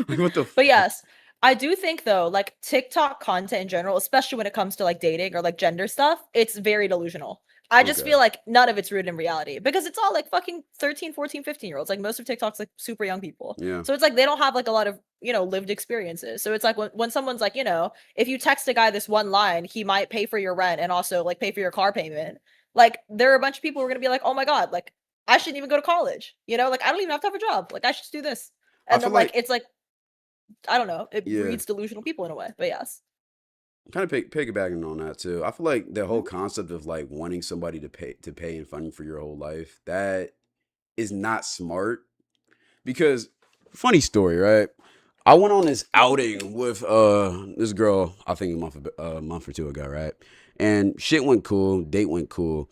Like, what the But yes, I do think though, like TikTok content in general, especially when it comes to like dating or like gender stuff, it's very delusional. I just feel like none of it's rooted in reality because it's all like fucking 13, 14, 15-year-olds. Like most of TikTok's like super young people. Yeah. So it's like they don't have like a lot of, lived experiences. So it's like when someone's like, if you text a guy this one line, he might pay for your rent and also like pay for your car payment. Like there are a bunch of people who are going to be like, oh my God, like I shouldn't even go to college. Like I don't even have to have a job. Like I should just do this. And then like it's like, I don't know. It breeds delusional people in a way, but yes. Kind of piggybacking on that too. I feel like the whole concept of like wanting somebody to pay and fund for your whole life, that is not smart. Because funny story, right? I went on this outing with this girl, I think a month or two ago, right? And shit went cool, date went cool.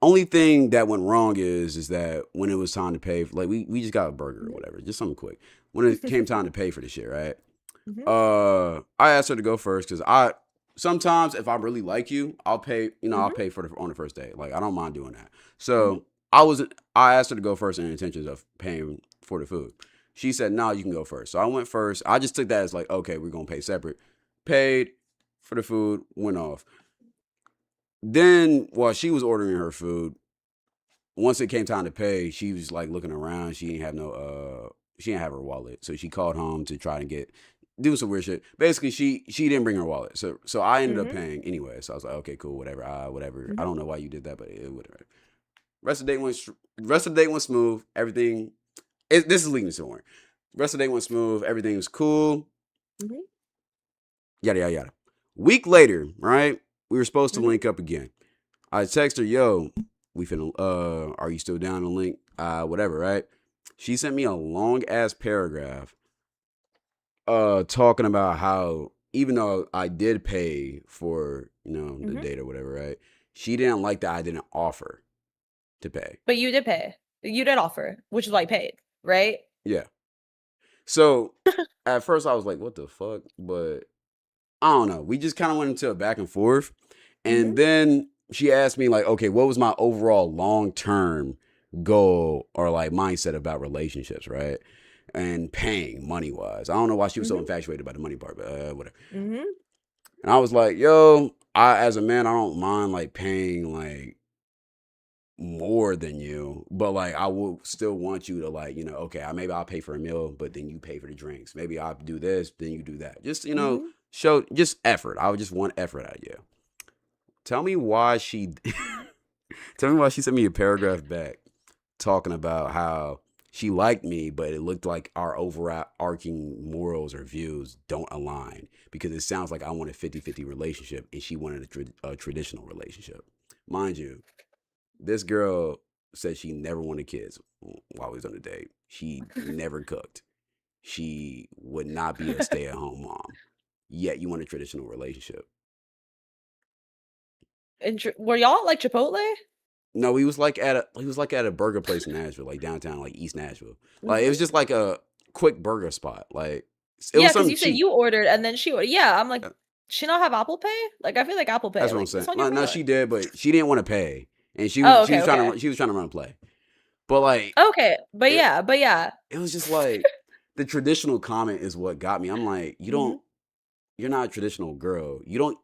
Only thing that went wrong is that when it was time to pay, like we just got a burger or whatever, just something quick. When it came time to pay for the shit, right? I asked her to go first because sometimes if I really like you, I'll pay. I'll pay on the first day. Like I don't mind doing that. So I asked her to go first in the intentions of paying for the food. She said, "No, you can go first." So I went first. I just took that as like, okay, we're gonna pay separate. Paid for the food, went off. Then while she was ordering her food, once it came time to pay, she was like looking around. She didn't have her wallet, so she called home to try to do some weird shit. Basically, she didn't bring her wallet, so I ended up paying anyway. So I was like, okay, cool, whatever. I don't know why you did that, but whatever. Rest of the day went smooth. Everything. This is leading somewhere. Rest of the day went smooth. Everything was cool. Yada yada yada. Week later, right? We were supposed to link up again. I text her, yo, we finna. Are you still down to link? Whatever, right? She sent me a long ass paragraph. Talking about how even though I did pay for the date or whatever, right? She didn't like that I didn't offer to pay. But you did pay. You did offer, which is why you paid, right? Yeah. So at first I was like, what the fuck? But I don't know. We just kind of went into a back and forth. And then she asked me like, okay, what was my overall long-term goal or like mindset about relationships, right? And paying money-wise. I don't know why she was so infatuated about the money part, but whatever. And I was like, yo, as a man, I don't mind like paying like more than you, but like I will still want you to like, okay, maybe I'll pay for a meal, but then you pay for the drinks. Maybe I'll do this, then you do that. Just, show just effort. I would just want effort out of you. Tell me why she sent me a paragraph back talking about how she liked me, but it looked like our overarching morals or views don't align because it sounds like I want a 50-50 relationship and she wanted a traditional relationship. Mind you, this girl said she never wanted kids while we was on a date. She never cooked. She would not be a stay-at-home mom. yet you want a traditional relationship. Were y'all like Chipotle? No, he was like at a burger place in Nashville, like downtown, like East Nashville. Like it was Mhm. just like a quick burger spot. Like it Yeah, was because something you said cheap. you ordered and then she ordered. Yeah, I'm like, she not have Apple Pay? Like, I feel like Apple Pay. That's what I'm Like, saying. it's on your No, phone. she did, but she didn't want to pay, and Oh, she okay, was trying okay. to run a play. But like Okay, but it, yeah. it was just like the traditional comment is what got me. I'm like, Mhm. you're not a traditional girl. You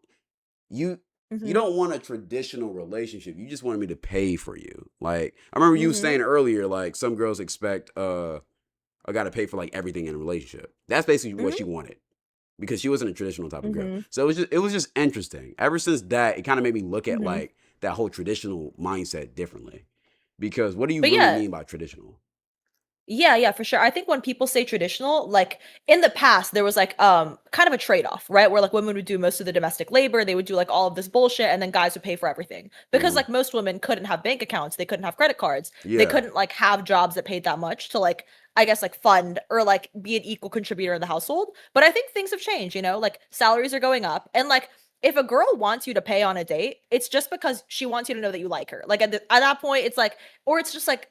Mhm. don't want a traditional relationship. You just wanted me to pay for you. Like I remember you Mhm. saying earlier, like some girls expect I got to pay for like everything in a relationship. That's basically what Mhm. she wanted because she wasn't a traditional type of girl. Mhm. So it was just interesting. Ever since that, it kind of made me look at Mhm. like that whole traditional mindset differently. Because what do you But really yeah. mean by traditional? Yeah, for sure. I think when people say traditional, like in the past, there was like kind of a trade-off, right? Where like women would do most of the domestic labor, they would do like all of this bullshit, and then guys would pay for everything. Because Mhm. like most women couldn't have bank accounts, they couldn't have credit cards, they Yeah. couldn't like have jobs that paid that much to like, I guess, like fund or like be an equal contributor in the household. But I think things have changed, you know, like salaries are going up, and like if a girl wants you to pay on a date, it's just because she wants you to know that you like her. Like at that point, it's like, or it's just like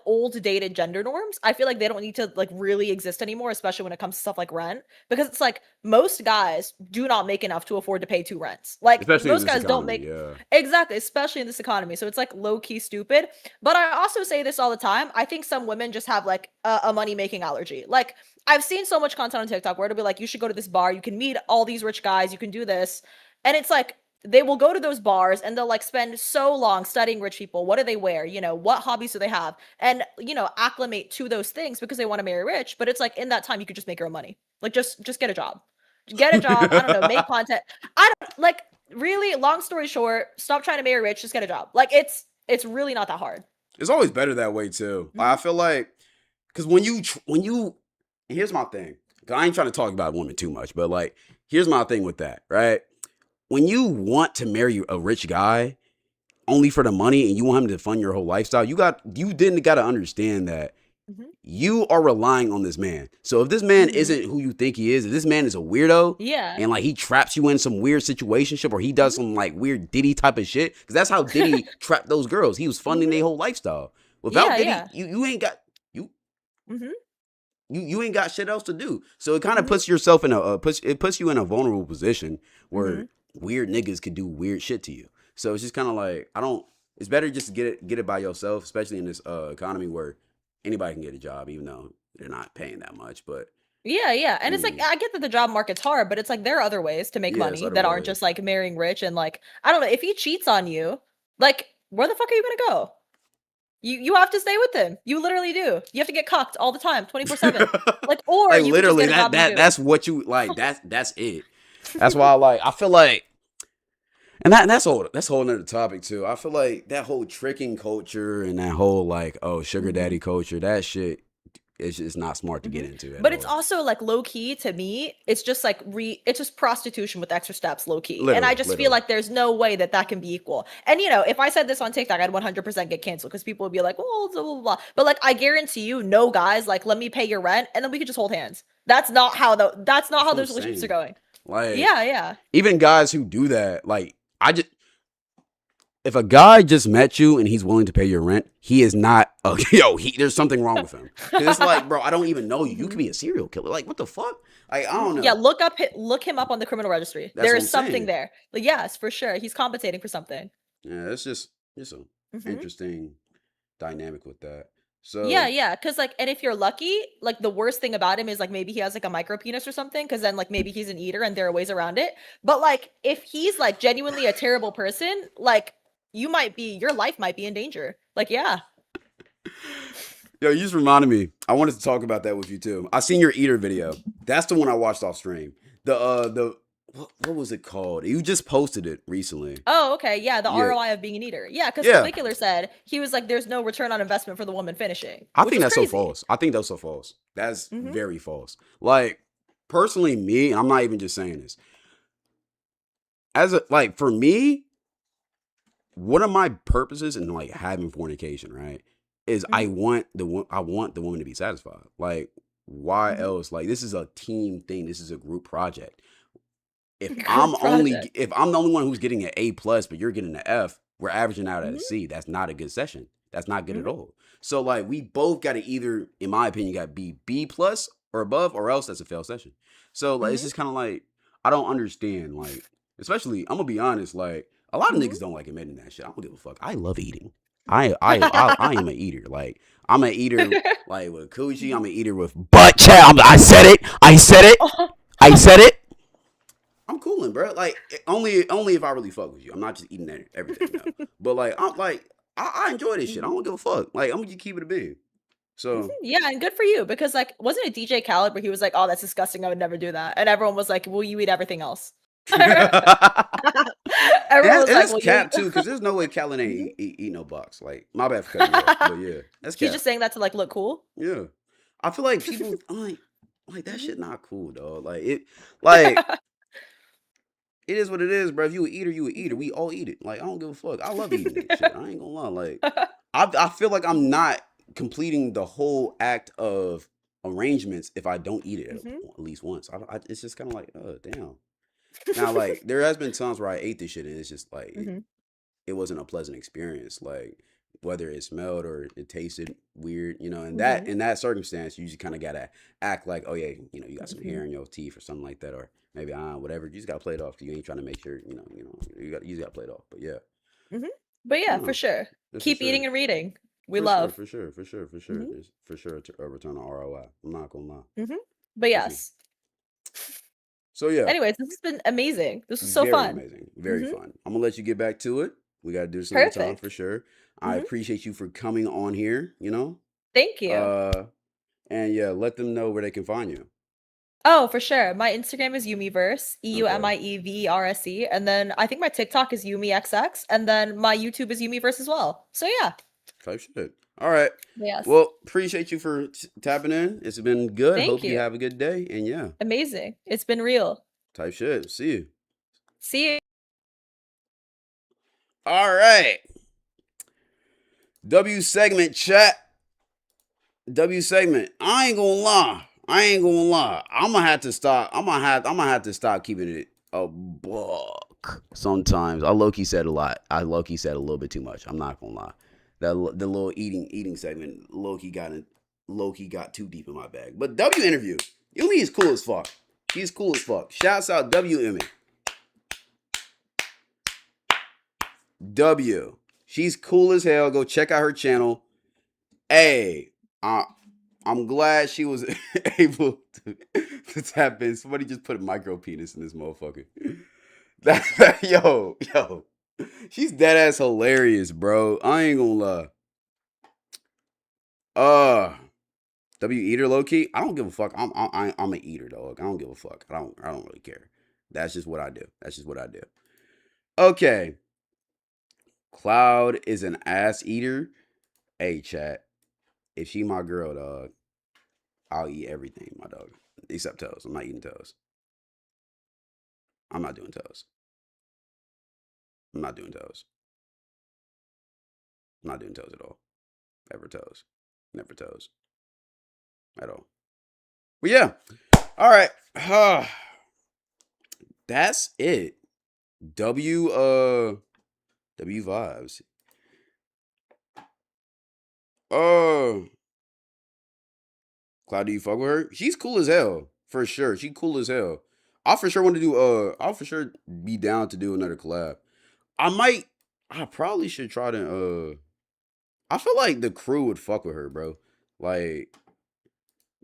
old dated gender norms. I feel like they don't need to like really exist anymore, especially when it comes to stuff like rent, because it's like most guys do not make enough to afford to pay 2 rents. Like Especially in most this guys don't economy, make yeah. exactly, especially in this economy. So it's like low key stupid. But I also say this all the time. I think some women just have like a money making allergy. Like I've seen so much content on TikTok where it'll be like, you should go to this bar, you can meet all these rich guys, you can do this, and it's like they will go to those bars and they'll like spend so long studying rich people. What do they wear? You know, what hobbies do they have? And, you know, acclimate to those things because they want to marry rich. But it's like in that time, you could just make your own money. Like just get a job. Get a job. I don't know, make content. I don't like really long story short, stop trying to marry rich, just get a job. Like it's really not that hard. It's always better that way too. Mm-hmm. I feel like because when you here's my thing. 'Cause I ain't trying to talk about women too much, but like here's my thing with that, right? When you want to marry a rich guy only for the money and you want him to fund your whole lifestyle, you didn't got to understand that Mm-hmm. you are relying on this man. So if this man Mhm. isn't who you think he is, if this man is a weirdo, Yeah. and like he traps you in some weird situationship or he does some like weird Diddy type of shit, because that's how Diddy trapped those girls. He was funding their whole lifestyle. Without Diddy, Yeah. you ain't got Mm-hmm. you ain't got shit else to do. So it kind of Mhm. puts yourself in it puts you in a vulnerable position where Mhm. weird niggas could do weird shit to you. So it's just kind of like it's better just to get it by yourself, especially in this economy where anybody can get a job even though they're not paying that much. But Yeah. And it's like I get that the job market's hard, but it's like there are other ways to make yeah, it's money other that aren't ways. just like marrying rich and like I don't know, if he cheats on you, like where the fuck are you gonna go? You have to stay with him. You literally do. You have to get cucked all the time, 24/7. Like or Like you could just literally get a job you do. that's what you like. That's it. That's why I feel like, and that's a whole nother topic too. I feel like that whole tricking culture and that whole like sugar daddy culture, that shit is just not smart to get into at But it's all. also like low key to me. It's just like it's just prostitution with extra steps, low key. And I Literally, just feel literally. like there's no way that that can be equal. And you know, if I said this on TikTok, I'd 100% get canceled because people would be like, "Well, blah, blah, blah." But like, I guarantee you, no guys like, let me pay your rent, and then we could just hold hands. That's not how That's what I'm those relationships are saying. going. Like Yeah. even guys who do that, like if a guy just met you and he's willing to pay your rent, he is not there's something wrong with him. 'Cause it's like, bro, I don't even know you. You could be a serial killer. Like, what the fuck? Like, I don't know. Yeah, look him up on the criminal registry. That's There what is I'm something saying. there. Like, yes, for sure. He's compensating for something. Yeah, it's just an Mhm. interesting dynamic with that. So Yeah, because like, and if you're lucky, like the worst thing about him is like maybe he has like a micro penis or something, because then like maybe he's an eater and there are ways around it. But like, if he's like genuinely a terrible person, like your life might be in danger. Like, yeah. Yo, you just reminded me. I wanted to talk about that with you too. I seen your eater video. That's the one I watched off stream. What was it called? You just posted it recently. Oh, okay. Yeah, the Yeah. ROI of being an eater. Yeah, because Yeah. Follicular said he was like, there's no return on investment for the woman finishing. I which think is that's crazy. so false. I think that's so false. That's Mhm. very false. Like, personally, me, and I'm not even just saying this. For me, one of my purposes in like having fornication, right, is I want the woman to be satisfied. Like, why else? Like, this is a team thing. This is a group project. if Group I'm project. the only one who's getting an A plus, but you're getting an F, we're averaging out at a Mhm. C. That's not a good session. That's not good at Mhm. all. So like we both got to either, in my opinion, got to be B plus or above, or else that's a failed session. So like it's Mhm. just kind of like I don't understand. Like especially, I'm gonna be honest. Like a lot of Mhm. niggas don't like admitting that shit. I don't give a fuck. I love eating. I am an eater. Like I'm an eater. Like with coochie, I'm an eater with butt chat. I said it. I said it. I said it. I'm cooling, bro. Like only if I really fuck with you. I'm not just eating that everything. No. But like I enjoy this shit. I don't give a fuck. Like I'm gonna just keep it a big. So Yeah, and good for you because like wasn't it DJ Khaled where he was like, "Oh, that's disgusting. I would never do that," and everyone was like, "Well, you eat everything else." Everyone was like, that's "Well, cap you." too, because there's no way Callan ain't eat no box. Like my bad for cutting you off, but yeah, that's He's cap. just saying that to like look cool. Yeah, I feel like people I'm like that shit not cool, dog. Like it is what it is, bro. If you a eater, you a eater. We all eat it. Like I don't give a fuck. I love eating it. Shit, I ain't gonna lie. Like I feel like I'm not completing the whole act of arrangements if I don't eat it Mhm. at least once. It's just kind of like, oh damn. Now, like there has been times where I ate this shit and it's just like Mhm. it wasn't a pleasant experience. Like whether it smelled or it tasted weird, you know. And Mhm. in that circumstance, you just kind of gotta act like, oh yeah, you know, you got some Mhm. hair in your teeth or something like that, or maybe whatever. You just gotta play it off because you ain't trying to make sure, you just gotta play it off. But yeah, Mhm. But yeah, for no, sure. that's for Keep sure. eating and reading. We For sure, love. for sure, for sure, for sure. Mhm. There's for sure a return on ROI. I'm not gonna lie. Mhm. But This is yes. so yeah. Anyways, this has been amazing. This was so Very fun. amazing. Very Mhm. fun. I'm gonna let you get back to it. We gotta do this another time Perfect. for sure. I Mhm. appreciate you for coming on here, Thank you. And yeah, let them know where they can find you. Oh, for sure. My Instagram is Yumiverse, Okay. EUMIEVERSE, and then I think my TikTok is YumiXX, and then my YouTube is Yumiverse as well. So yeah. Type shit. All right. Yes. Well, appreciate you for tapping in. It's been good. Thank Hope you you. have a good day. And yeah, Amazing. It's been real. type shit. See you. See you. All right. W segment chat. W segment. I ain't gonna lie. I'm gonna have to stop. I'm gonna have to stop keeping it a buck. Sometimes I low key said a lot. I low key said a little bit too much. I'm not gonna lie. The little eating segment low key got too deep in my bag. But W interview. Yumi is cool as fuck. He's cool as fuck. Shouts out WM. W. She's cool as hell. Go check out her channel. Hey, I'm glad she was able to tap in. Somebody just put a micro penis in this motherfucker. Yo. She's dead ass hilarious, bro. I ain't gonna lie. W eater low key. I don't give a fuck. I'm an eater, dog. I don't give a fuck. I don't really care. That's just what I do. Okay. Cloud is an ass eater. Hey, chat. If she my girl, dog, I'll eat everything, my dog. Except toes. I'm not eating toes. I'm not doing toes. I'm not doing toes. I'm not doing toes at all. Ever toes. Never toes. At all. But yeah. All right. That's it. W vibes. Cloud, do you fuck with her? She's cool as hell. For sure. She cool as hell. I'll for sure be down to do another collab. I probably should try to I feel like the crew would fuck with her, bro. Like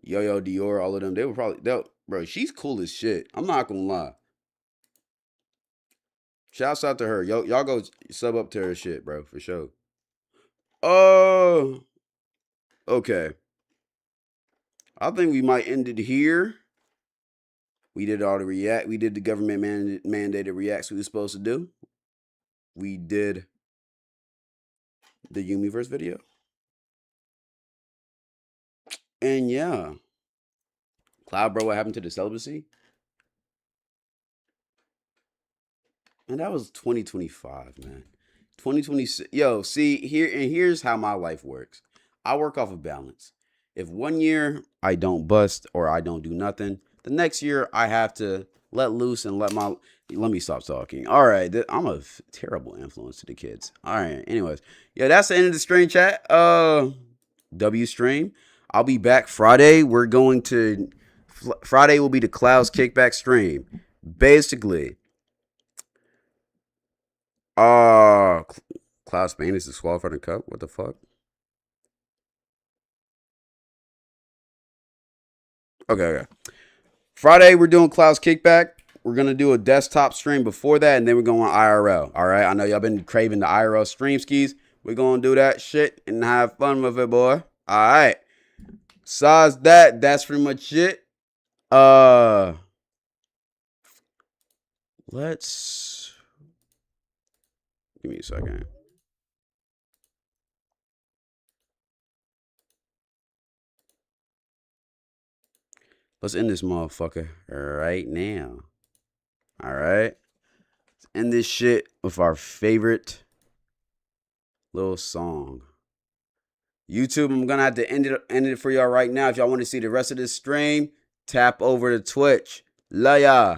Yo Dior, all of them, bro, she's cool as shit. I'm not gonna lie. Shouts out to her. Y'all go sub up to her shit, bro, for sure. Okay. I think we might end it here. We did all the react. We did the government mandated reacts we were supposed to do. We did the Yumiverse video. And yeah. Cloud, bro, what happened to the celibacy? And that was 2025, man. 2026. Yo, see, here's how my life works. I work off of balance. If one year I don't bust or I don't do nothing, the next year I have to let loose and let me stop talking. All right, I'm a terrible influence to the kids. All right, anyways, yeah, that's the end of the stream chat. W stream. I'll be back Friday. Friday will be the Clouds Kickback stream. Basically, Cloud Spain is disqualified in cup. What the fuck? Okay. Friday we're doing Clouds Kickback. We're gonna do a desktop stream before that, and then we're going IRL. All right. I know y'all been craving the IRL stream skis. We're gonna do that shit and have fun with it, boy. All right. Besides that, that's pretty much it. Let's give me a second. Let's end this motherfucker right now. All right. Let's end this shit with our favorite little song. YouTube, I'm gonna have to end it for y'all right now. If y'all want to see the rest of this stream, tap over to Twitch. Love ya.